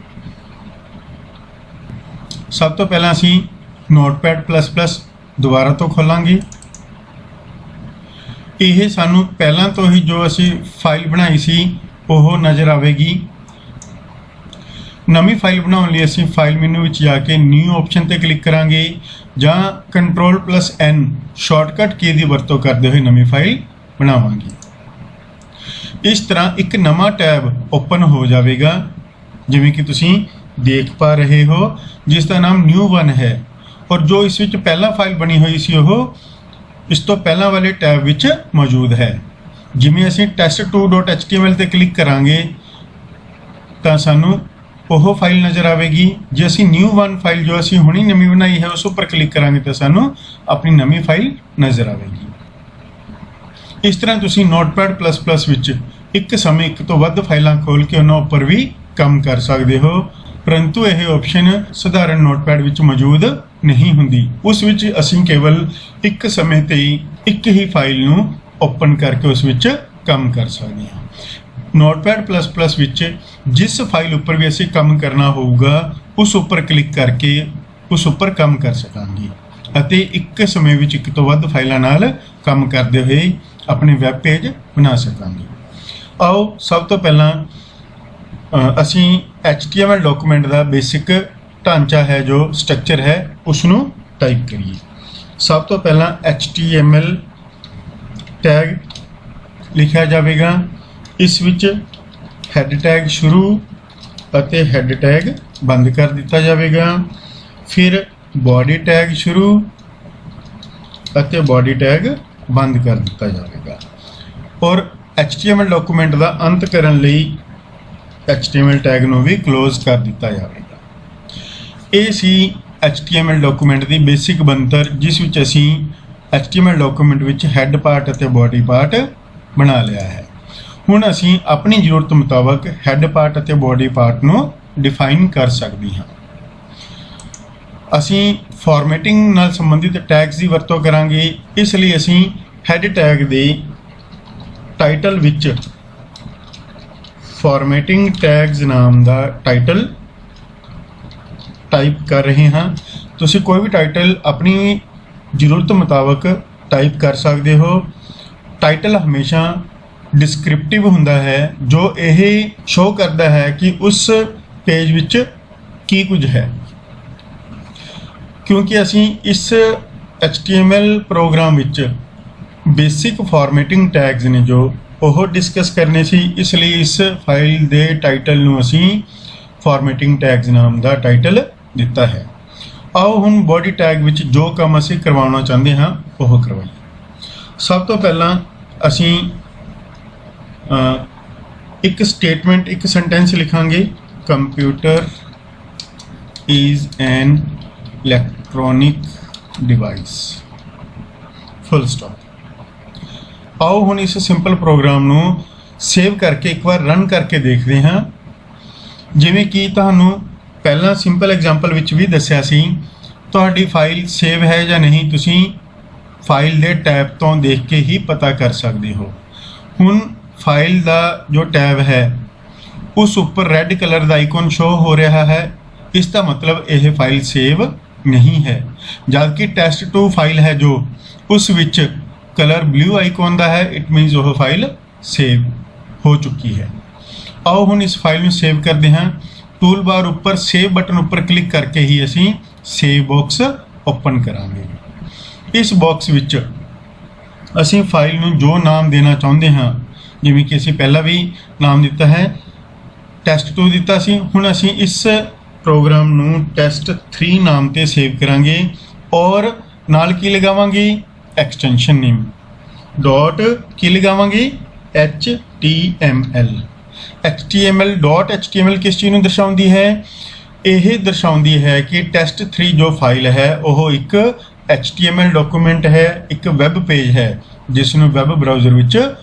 ਸਭ ਤੋਂ ਪਹਿਲਾਂ ਅਸੀਂ ਨੋਟਪੈਡ++ ਦੁਬਾਰਾ ਤੋਂ ਖੋਲਾਂਗੇ। ਇਹ ਸਾਨੂੰ ਪਹਿਲਾਂ ਤੋਂ ਹੀ ਜੋ ਅਸੀਂ ਫਾਈਲ ਬਣਾਈ ਸੀ ਉਹ ਨਜ਼ਰ ਆਵੇਗੀ। ਨਵੀਂ ਫਾਈਲ ਬਣਾਉਣ ਲਈ ਅਸੀਂ ਫਾਈਲ ਮੈਨੂ ਵਿੱਚ ਜਾ ਕੇ ਨਿਊ ਆਪਸ਼ਨ ਤੇ ਕਲਿੱਕ ਕਰਾਂਗੇ ਜਾਂ Ctrl+N ਸ਼ਾਰਟਕਟ ਕੀ ਦੀ ਵਰਤੋਂ ਕਰਦੇ ਹੋਏ ਨਵੀਂ ਫਾਈਲ ਬਣਾਵਾਂਗੇ। ਇਸ ਤਰ੍ਹਾਂ ਇੱਕ ਨਵਾਂ ਟੈਬ ਓਪਨ ਹੋ ਜਾਵੇਗਾ, ਜਿਵੇਂ ਕਿ ਤੁਸੀਂ ਦੇਖ ਪਾ ਰਹੇ ਹੋ, ਜਿਸ ਦਾ ਨਾਮ new1 ਹੈ ਔਰ ਜੋ ਇਸ ਵਿੱਚ ਪਹਿਲਾਂ ਫਾਈਲ ਬਣੀ ਹੋਈ ਸੀ ਉਹ ਇਸ ਤੋਂ ਪਹਿਲਾਂ ਵਾਲੇ ਟੈਬ ਵਿੱਚ ਮੌਜੂਦ ਹੈ। ਜਿਵੇਂ ਅਸੀਂ test2.html ਤੇ ਕਲਿੱਕ ਕਰਾਂਗੇ ਤਾਂ ਸਾਨੂੰ ਉਹ ਫਾਈਲ ਨਜ਼ਰ ਆਵੇਗੀ। ਜੇ ਅਸੀਂ new1 ਫਾਈਲ ਜੋ ਅਸੀਂ ਹੁਣੀ ਨਵੀਂ ਬਣਾਈ ਹੈ ਉਸ ਉੱਪਰ ਕਲਿੱਕ ਕਰਾਂਗੇ ਤਾਂ ਸਾਨੂੰ ਆਪਣੀ ਨਵੀਂ ਫਾਈਲ ਨਜ਼ਰ ਆਵੇਗੀ। ਇਸ ਤਰ੍ਹਾਂ ਤੁਸੀਂ ਨੋਟਪੈਡ++ ਵਿੱਚ ਇੱਕ ਸਮੇਂ ਇੱਕ ਤੋਂ ਵੱਧ ਫਾਈਲਾਂ ਖੋਲ ਕੇ ਉਹਨਾਂ ਉੱਪਰ ਵੀ ਕੰਮ ਕਰ ਸਕਦੇ ਹੋ, ਪਰੰਤੂ ਇਹ ਆਪਸ਼ਨ ਸਧਾਰਨ ਨੋਟਪੈਡ ਵਿੱਚ ਮੌਜੂਦ ਨਹੀਂ ਹੁੰਦੀ। ਉਸ ਵਿੱਚ ਅਸੀਂ ਕੇਵਲ ਇੱਕ ਸਮੇਂ ਤੇ ਇੱਕ ਹੀ ਫਾਈਲ ਨੂੰ ਓਪਨ ਕਰਕੇ ਉਸ ਵਿੱਚ ਕੰਮ ਕਰ ਸਕਦੇ ਹਾਂ। ਨੋਟਪੈਡ++ ਵਿੱਚ ਜਿਸ ਫਾਈਲ ਉੱਪਰ ਵੀ ਅਸੀਂ ਕੰਮ ਕਰਨਾ ਹੋਊਗਾ ਉਸ ਉੱਪਰ ਕਲਿੱਕ ਕਰਕੇ ਉਸ ਉੱਪਰ ਕੰਮ ਕਰ ਸਕਾਂਗੇ ਅਤੇ ਇੱਕ ਸਮੇਂ ਵਿੱਚ ਇੱਕ ਤੋਂ ਵੱਧ ਫਾਈਲਾਂ ਨਾਲ ਕੰਮ ਕਰਦੇ ਹੋਏ ਆਪਣੇ ਵੈਬ ਪੇਜ ਬਣਾ ਸਕਾਂਗੇ। ਆਓ ਸਭ ਤੋਂ ਪਹਿਲਾਂ ਅਸੀਂ HTML ਡਾਕੂਮੈਂਟ ਦਾ ਬੇਸਿਕ ਢਾਂਚਾ ਹੈ, ਜੋ ਸਟਰਕਚਰ ਹੈ, ਉਸ ਨੂੰ ਟਾਈਪ ਕਰੀਏ। ਸਭ ਤੋਂ ਪਹਿਲਾਂ HTML ਟੈਗ ਲਿਖਿਆ ਜਾਵੇਗਾ। ਇਸ ਵਿੱਚ ਹੈਡ ਟੈਗ ਸ਼ੁਰੂ ਅਤੇ ਹੈਡ ਟੈਗ ਬੰਦ ਕਰ ਦਿੱਤਾ ਜਾਵੇਗਾ। ਫਿਰ ਬੋਡੀ ਟੈਗ ਸ਼ੁਰੂ ਅਤੇ ਬੋਡੀ ਟੈਗ ਬੰਦ ਕਰ ਦਿੱਤਾ ਜਾਵੇਗਾ ਔਰ HTML ਡਾਕੂਮੈਂਟ ਦਾ ਅੰਤ ਕਰਨ ਲਈ HTML ਟੈਗ ਨੂੰ ਵੀ ਕਲੋਜ਼ ਕਰ ਦਿੱਤਾ ਜਾਵੇਗਾ। ਇਹ ਸੀ HTML ਡਾਕੂਮੈਂਟ ਦੀ ਬੇਸਿਕ ਬਣਤਰ, ਜਿਸ ਵਿੱਚ ਅਸੀਂ HTML ਡਾਕੂਮੈਂਟ ਵਿੱਚ ਹੈਡ ਪਾਰਟ ਅਤੇ ਬੋਡੀ ਪਾਰਟ ਬਣਾ ਲਿਆ ਹੈ। ਹੁਣ ਅਸੀਂ ਆਪਣੀ ਜ਼ਰੂਰਤ ਮੁਤਾਬਕ ਹੈਡ ਪਾਰਟ ਅਤੇ ਬੋਡੀ ਪਾਰਟ ਨੂੰ ਡਿਫਾਈਨ ਕਰ ਸਕਦੇ ਹਾਂ। ਅਸੀਂ ਫਾਰਮੈਟਿੰਗ ਨਾਲ ਸੰਬੰਧਿਤ ਟੈਗਸ ਦੀ ਵਰਤੋਂ ਕਰਾਂਗੇ। ਇਸ ਲਈ ਅਸੀਂ ਹੈਡ ਟੈਗ ਦੇ ਟਾਈਟਲ ਵਿੱਚ ਫਾਰਮੈਟਿੰਗ ਟੈਗਸ ਨਾਮ ਦਾ ਟਾਈਟਲ ਟਾਈਪ ਕਰ ਰਹੇ ਹਾਂ। ਤੁਸੀਂ ਕੋਈ ਵੀ ਟਾਈਟਲ ਆਪਣੀ ਜ਼ਰੂਰਤ ਮੁਤਾਬਕ ਟਾਈਪ ਕਰ ਸਕਦੇ ਹੋ। ਟਾਈਟਲ ਹਮੇਸ਼ਾ ਡਿਸਕ੍ਰਿਪਟਿਵ ਹੁੰਦਾ ਹੈ, ਜੋ ਇਹ ਸ਼ੋ ਕਰਦਾ ਹੈ ਕਿ ਉਸ ਪੇਜ ਵਿੱਚ ਕੀ ਕੁਝ ਹੈ। ਕਿਉਂਕਿ ਅਸੀਂ ਇਸ HTML ਪ੍ਰੋਗਰਾਮ ਵਿੱਚ ਬੇਸਿਕ ਫਾਰਮੈਟਿੰਗ ਟੈਗਸ ਨੇ ਜੋ ਉਹ ਡਿਸਕਸ ਕਰਨੇ ਸੀ, ਇਸ ਲਈ ਇਸ ਫਾਈਲ ਦੇ ਟਾਈਟਲ ਨੂੰ ਅਸੀਂ ਫਾਰਮੈਟਿੰਗ ਟੈਗਸ ਨਾਮ ਦਾ ਟਾਈਟਲ ਦਿੱਤਾ ਹੈ। ਆਓ ਹੁਣ ਬੋਡੀ ਟੈਗ ਵਿੱਚ ਜੋ ਕੰਮ ਅਸੀਂ ਕਰਵਾਉਣਾ ਚਾਹੁੰਦੇ ਹਾਂ ਉਹ ਕਰਵਾਈਏ। ਸਭ ਤੋਂ ਪਹਿਲਾਂ ਅਸੀਂ ਇੱਕ ਸਟੇਟਮੈਂਟ, ਇੱਕ ਸੈਂਟੈਂਸ ਲਿਖਾਂਗੇ। Computer is an electronic device, full stop. ਆਓ ਹੁਣ ਇਸ ਸਿੰਪਲ ਪ੍ਰੋਗਰਾਮ ਨੂੰ ਸੇਵ ਕਰਕੇ ਇੱਕ ਵਾਰ ਰਨ ਕਰਕੇ ਦੇਖਦੇ ਹਾਂ। ਜਿਵੇਂ ਕਿ ਤੁਹਾਨੂੰ ਪਹਿਲਾਂ ਸਿੰਪਲ ਐਗਜ਼ਾਮਪਲ ਵਿੱਚ ਵੀ ਦੱਸਿਆ ਸੀ, ਤੁਹਾਡੀ ਫਾਈਲ ਸੇਵ ਹੈ ਜਾਂ ਨਹੀਂ ਤੁਸੀਂ ਫਾਈਲ ਦੇ ਟੈਬ ਤੋਂ ਦੇਖ ਕੇ ਹੀ ਪਤਾ ਕਰ ਸਕਦੇ ਹੋ। ਹੁਣ ਫਾਈਲ ਦਾ ਜੋ ਟੈਬ ਹੈ ਉਸ ਉੱਪਰ ਰੈੱਡ ਕਲਰ ਦਾ ਆਈਕਨ ਸ਼ੋ ਹੋ ਰਿਹਾ ਹੈ, ਇਸ ਦਾ ਮਤਲਬ ਇਹ ਫਾਈਲ ਸੇਵ ਨਹੀਂ ਹੈ। ਜਦਕਿ test2 ਫਾਈਲ ਹੈ ਜੋ ਉਸ ਵਿੱਚ ਕਲਰ ਬਲੂ ਆਈਕਨ ਦਾ ਹੈ, ਇਟ ਮੀਨਸ ਉਹ ਫਾਈਲ ਸੇਵ ਹੋ ਚੁੱਕੀ ਹੈ। ਆਓ ਹੁਣ ਇਸ ਫਾਈਲ ਨੂੰ ਸੇਵ ਕਰਦੇ ਹਾਂ। ਟੂਲ ਬਾਰ ਉੱਪਰ ਸੇਵ ਬਟਨ ਉੱਪਰ ਕਲਿੱਕ ਕਰਕੇ ਹੀ ਅਸੀਂ ਸੇਵ ਬਾਕਸ ਓਪਨ ਕਰਾਂਗੇ। ਇਸ ਬਾਕਸ ਵਿੱਚ ਅਸੀਂ ਫਾਈਲ ਨੂੰ ਜੋ ਨਾਮ ਦੇਣਾ ਚਾਹੁੰਦੇ ਹਾਂ, ਜਿਵੇਂ ਕਿ ਅਸੀਂ ਪਹਿਲਾਂ ਵੀ ਨਾਮ ਦਿੱਤਾ ਹੈ, test2 ਦਿੱਤਾ ਸੀ। ਹੁਣ ਅਸੀਂ ਇਸ ਪ੍ਰੋਗਰਾਮ ਨੂੰ test3 ਨਾਮ ਤੇ ਸੇਵ ਕਰਾਂਗੇ ਔਰ ਨਾਲ ਕੀ ਲਗਾਵਾਂਗੇ, ਐਕਸਟੈਂਸ਼ਨ ਨੇਮ ਡਾਟ ਕੀ ਲਗਾਵਾਂਗੇ, HTML। HTML ਕਿਸ ਚੀਜ਼ ਨੂੰ ਦਰਸਾਉਂਦੀ ਹੈ? ਇਹ ਦਰਸਾਉਂਦੀ ਹੈ ਕਿ test3 ਜੋ ਫਾਈਲ ਹੈ ਉਹ ਇੱਕ HTML ਡਾਕੂਮੈਂਟ ਹੈ, ਇੱਕ ਵੈਬ ਪੇਜ ਹੈ ਜਿਸ ਨੂੰ ਵੈਬ ਬਰਾਊਜ਼ਰ ਵਿੱਚ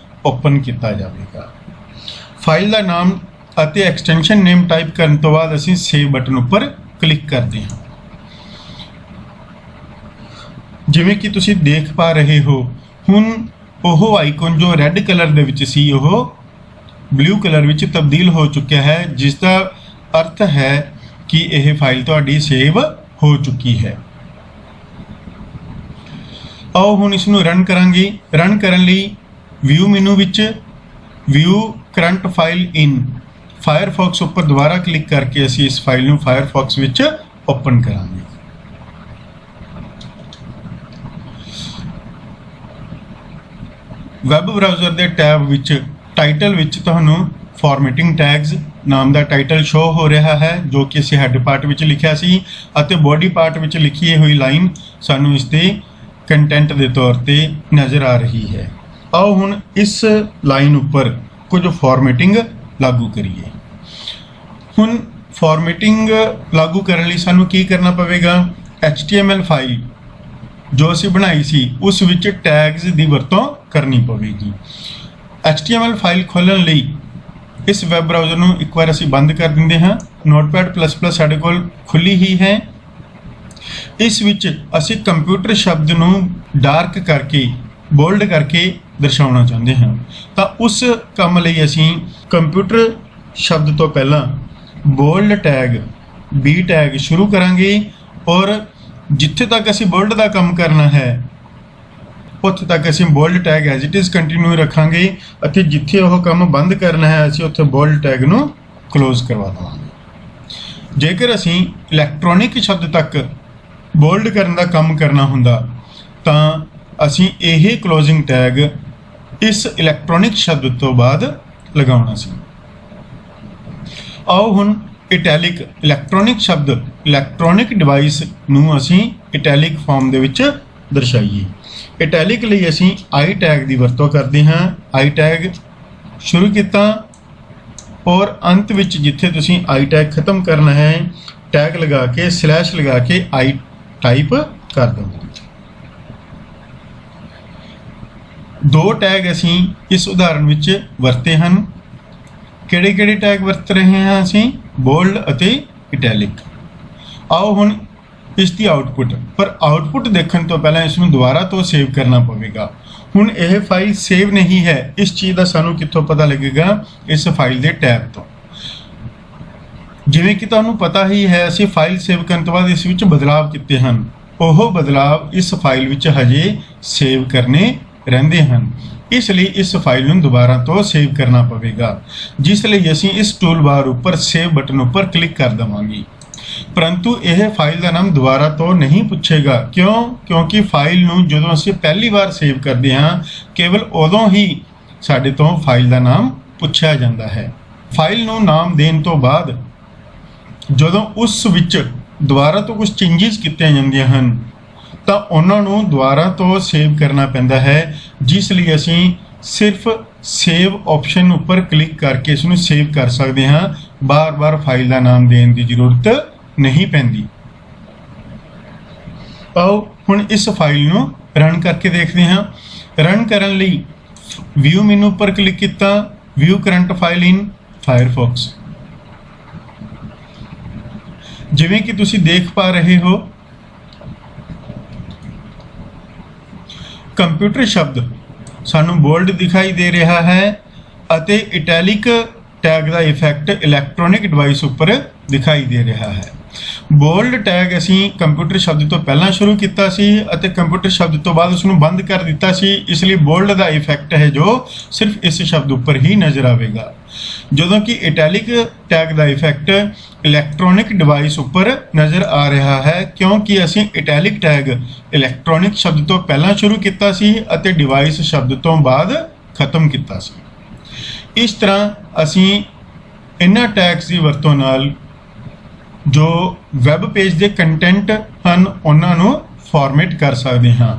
ਓਪਨ ਕੀਤਾ ਜਾਵੇਗਾ। ਫਾਈਲ ਦਾ ਨਾਮ ਅਤੇ ਐਕਸਟੈਂਸ਼ਨ ਨੇਮ ਟਾਈਪ ਕਰਨ ਤੋਂ ਬਾਅਦ ਅਸੀਂ ਸੇਵ ਬਟਨ ਉੱਪਰ ਕਲਿੱਕ ਕਰਦੇ ਹਾਂ। ਜਿਵੇਂ ਕਿ ਤੁਸੀਂ ਦੇਖ ਪਾ ਰਹੇ ਹੋ, ਹੁਣ ਉਹ ਆਈਕਨ ਜੋ ਰੈੱਡ ਕਲਰ ਦੇ ਵਿੱਚ ਸੀ ਉਹ ਬਲੂ ਕਲਰ ਵਿੱਚ ਤਬਦੀਲ ਹੋ ਚੁੱਕਿਆ ਹੈ, ਜਿਸ ਦਾ ਅਰਥ ਹੈ ਕਿ ਇਹ ਫਾਈਲ ਤੁਹਾਡੀ ਸੇਵ ਹੋ ਚੁੱਕੀ ਹੈ। ਆਓ ਹੁਣ ਇਸ ਨੂੰ ਰਨ ਕਰਾਂਗੇ। ਰਨ ਕਰਨ ਲਈ ਵਿਊ ਮੈਨੂ ਵਿੱਚ ਵਿਊ ਕਰੰਟ ਫਾਈਲ ਇਨ ਫਾਇਰਫੌਕਸ ਉੱਪਰ ਦੁਬਾਰਾ ਕਲਿੱਕ ਕਰਕੇ ਅਸੀਂ ਇਸ ਫਾਈਲ ਨੂੰ ਫਾਇਰਫੌਕਸ ਵਿੱਚ ਓਪਨ ਕਰਾਂਗੇ। ਵੈਬ ਬਰਾਊਜ਼ਰ ਦੇ ਟੈਬ ਵਿੱਚ ਟਾਈਟਲ ਵਿੱਚ ਤੁਹਾਨੂੰ ਫਾਰਮੈਟਿੰਗ ਟੈਗਸ ਨਾਮ ਦਾ ਟਾਈਟਲ ਸ਼ੋ ਹੋ ਰਿਹਾ ਹੈ, ਜੋ ਕਿ ਅਸੀਂ ਹੈਡ ਪਾਰਟ ਵਿੱਚ ਲਿਖਿਆ ਸੀ, ਅਤੇ ਬੋਡੀ ਪਾਰਟ ਵਿੱਚ ਲਿਖੀ ਹੋਈ ਲਾਈਨ ਸਾਨੂੰ ਇਸ ਦੇ ਕੰਟੈਂਟ ਦੇ ਤੌਰ ਤੇ ਨਜ਼ਰ ਆ ਰਹੀ ਹੈ। ਆਓ ਹੁਣ ਇਸ ਲਾਈਨ ਉੱਪਰ ਕੁਝ ਫਾਰਮੈਟਿੰਗ ਲਾਗੂ ਕਰੀਏ। ਹੁਣ ਫਾਰਮੈਟਿੰਗ ਲਾਗੂ ਕਰਨ ਲਈ ਸਾਨੂੰ ਕੀ ਕਰਨਾ ਪਵੇਗਾ? HTML ਫਾਈਲ ਜੋ ਅਸੀਂ ਬਣਾਈ ਸੀ ਉਸ ਵਿੱਚ ਟੈਗਸ ਦੀ ਵਰਤੋਂ ਕਰਨੀ ਪਵੇਗੀ। HTML ਫਾਈਲ ਖੋਲ੍ਹਣ ਲਈ ਇਸ ਵੈਬ ਬਰਾਊਜ਼ਰ ਨੂੰ ਇੱਕ ਵਾਰ ਅਸੀਂ ਬੰਦ ਕਰ ਦਿੰਦੇ ਹਾਂ। Notepad++ ਸਾਡੇ ਕੋਲ ਖੁੱਲੀ ਹੀ ਹੈ। ਇਸ ਵਿੱਚ ਅਸੀਂ ਕੰਪਿਊਟਰ ਸ਼ਬਦ ਨੂੰ ਡਾਰਕ ਕਰਕੇ ਬੋਲਡ ਕਰਕੇ ਦਰਸਾਉਣਾ ਚਾਹੁੰਦੇ ਹਾਂ, ਤਾਂ ਉਸ ਕੰਮ ਲਈ ਅਸੀਂ ਕੰਪਿਊਟਰ ਸ਼ਬਦ ਤੋਂ ਪਹਿਲਾਂ ਬੋਲਡ ਟੈਗ B ਟੈਗ ਸ਼ੁਰੂ ਕਰਾਂਗੇ ਔਰ ਜਿੱਥੇ ਤੱਕ ਅਸੀਂ ਬੋਲਡ ਦਾ ਕੰਮ ਕਰਨਾ ਹੈ ਉੱਥੇ ਤੱਕ ਅਸੀਂ bold tag as it is continue ਰੱਖਾਂਗੇ, ਅਤੇ ਜਿੱਥੇ ਉਹ ਕੰਮ ਬੰਦ ਕਰਨਾ ਹੈ ਅਸੀਂ ਉੱਥੇ ਬੋਲਡ ਟੈਗ ਨੂੰ ਕਲੋਜ਼ ਕਰਵਾ ਦੇਵਾਂਗੇ। ਜੇਕਰ ਅਸੀਂ ਇਲੈਕਟ੍ਰੋਨਿਕ ਸ਼ਬਦ ਤੱਕ ਬੋਲਡ ਕਰਨ ਦਾ ਕੰਮ ਕਰਨਾ ਹੁੰਦਾ ਤਾਂ ਅਸੀਂ ਇਹ ਕਲੋਜ਼ਿੰਗ ਟੈਗ ਇਸ ਇਲੈਕਟ੍ਰੋਨਿਕ ਸ਼ਬਦ ਤੋਂ ਬਾਅਦ ਲਗਾਉਣਾ ਸੀ। ਆਓ ਹੁਣ ਇਟੈਲਿਕ ਇਲੈਕਟ੍ਰੋਨਿਕ ਸ਼ਬਦ ਇਲੈਕਟ੍ਰੋਨਿਕ ਡਿਵਾਈਸ ਨੂੰ ਅਸੀਂ ਇਟੈਲਿਕ ਫਾਰਮ ਦੇ ਵਿੱਚ ਦਰਸਾਈਏ। ਇਟੈਲਿਕ ਲਈ ਅਸੀਂ I ਟੈਗ ਦੀ ਵਰਤੋਂ ਕਰਦੇ ਹਾਂ। I ਟੈਗ ਸ਼ੁਰੂ ਕੀਤਾ ਔਰ ਅੰਤ ਵਿੱਚ ਜਿੱਥੇ ਤੁਸੀਂ I ਟੈਗ ਖਤਮ ਕਰਨਾ ਹੈ ਟੈਗ ਲਗਾ ਕੇ ਸਲੈਸ਼ ਲਗਾ ਕੇ I ਟਾਈਪ ਕਰ ਦਿਓ। दो टैग असीं इस उदाहरण विच वरते हैं। किहड़े-किहड़े टैग वरत रहे हैं असीं? बोल्ड अते इटैलिक। आओ हुण इस दी आउटपुट, पर आउटपुट देखण तो पहलां इसनूं दुबारा तो सेव करना पवेगा। हुण यह फाइल सेव नहीं है, इस चीज़ का सानूं कित्थों पता लगेगा? इस फाइल के टैब तो। जिवें कि तुहानूं पता ही है, असीं फाइल सेव करन तो बाद इस विच बदलाव कीते हैं, ओह बदलाव इस फाइल विच हजे सेव करने रहिंदे हैं, इसलिए इस फाइल नूं दोबारा तो सेव करना पवेगा, जिस लिए असीं इस टूल बार उपर सेव बटन उपर क्लिक कर देवांगे। परंतु यह फाइल का नाम दोबारा तो नहीं पूछेगा। क्यों? क्योंकि फाइल नूं जदों असीं पहली बार सेव करते हैं, केवल उदों ही साडे तो फाइल का नाम पूछा जाता है। फाइल नूं नाम देण तो बाद जदों उस विच दोबारा तो कुछ चेंजिस कीतियां जांदियां हन, तो उन्होंने दोबारा तो सेव करना पैंदा है, जिस लिए असीं सिर्फ सेव ऑप्शन उपर क्लिक करके इसनूं सेव कर सकते हैं। बार बार फाइल का नाम देने की जरूरत नहीं पैंदी। आओ हुण इस फाइल नूं रन करके देखते हैं। रन करन लई व्यू मेनू पर क्लिक किया, view current file in Firefox. जिवें कि तुसीं देख पा रहे हो, कंप्यूटर शब्द सानू बोल्ड दिखाई दे रहा है अते इटैलिक टैग का इफैक्ट इलैक्ट्रॉनिक डिवाइस उपर दिखाई दे रहा है। बोल्ड टैग असीं कंप्यूटर शब्द तो पहला शुरू किया सी अते कंप्यूटर शब्द तो बाद उसनूं बंद कर दिता सी, इसलिए बोल्ड का इफैक्ट है जो सिर्फ इस शब्द उपर ही नज़र आएगा। जदों कि इटैलिक टैग का इफैक्ट इलैक्ट्रॉनिक डिवाइस उपर नज़र आ रहा है, क्योंकि असीं इटैलिक टैग इलैक्ट्रॉनिक शब्द तो पहला शुरू किया सी अते डिवाइस शब्द तो बाद खत्म किया सी। इस तरह असीं इन्हां टैग्स की वरतों नाल जो वैब पेज के कंटेंट हैं उन्होंने फॉर्मेट कर सकते हाँ।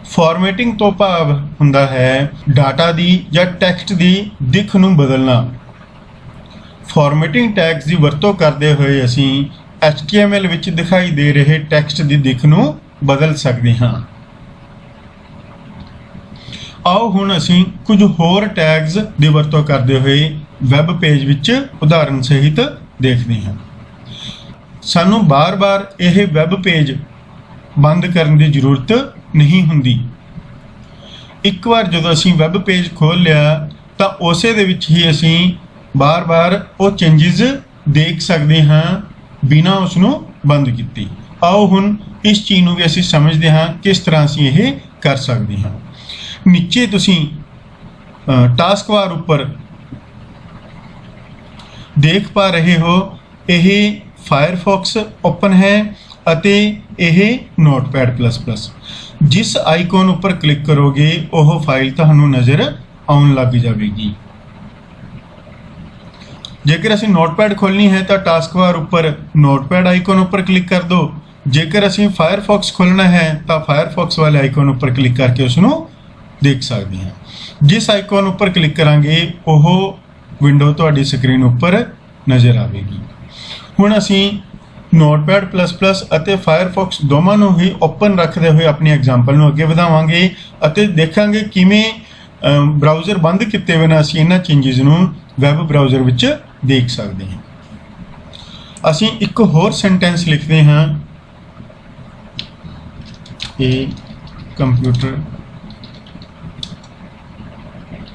फॉर्मेटिंग तो भाव हुंदा है डाटा दी या टैक्सट की दिख नूं बदलना। फॉर्मेटिंग टैग्स की वरतों करते हुए असीं HTML विच दिखाई दे रहे टैक्सट की दिख नूं बदल सकते हाँ। आओ हुण असीं कुछ होर टैग्स की वरतों करते हुए वैब पेज विच उदाहरण सहित देखते हैं। सानू बार बार यह वैब पेज बंद करने की जरूरत नहीं हुंदी। एक बार जो असीं वैब पेज खोल लिया तो उस ही असीं बार बार वो चेंजिज देख सकते हाँ बिना उसनों बंद कीते। आओ हुण इस चीज़ नूं भी असीं समझते हाँ किस तरह असीं यह कर सकते हाँ। नीचे तुसीं टास्क बार उपर देख पा रहे हो, यह फायरफॉक्स ओपन है अते यह नोटपैड प्लस प्लस। जिस आइकॉन उपर क्लिक करोगे वह फाइल तुहानूं नज़र आउण लग जाएगी। जेकर असीं नोटपैड खोलनी है तो टास्क बार उपर नोटपैड आइकॉन उपर क्लिक कर दो। जेकर असीं फायरफॉक्स खोलना है तो फायरफॉक्स वाले आइकॉन उपर क्लिक करके उसनूं देख सकते हैं। जिस आइकॉन उपर क्लिक करांगे वह विंडो तुहाडी स्क्रीन उपर नज़र आएगी। हुण असीं नोटपैड प्लस प्लस अते फायरफॉक्स दोवां नूं ही ओपन रखते हुए अपनी एग्जाम्पल नूं अगे वधावांगे अते देखांगे किवें ब्राउज़र बंद किए बिना असीं इन्हां चेंजिज़ नूं वैब ब्राउज़र विच देख सकते हैं। असीं एक होर सेंटेंस लिखते हैं, a computer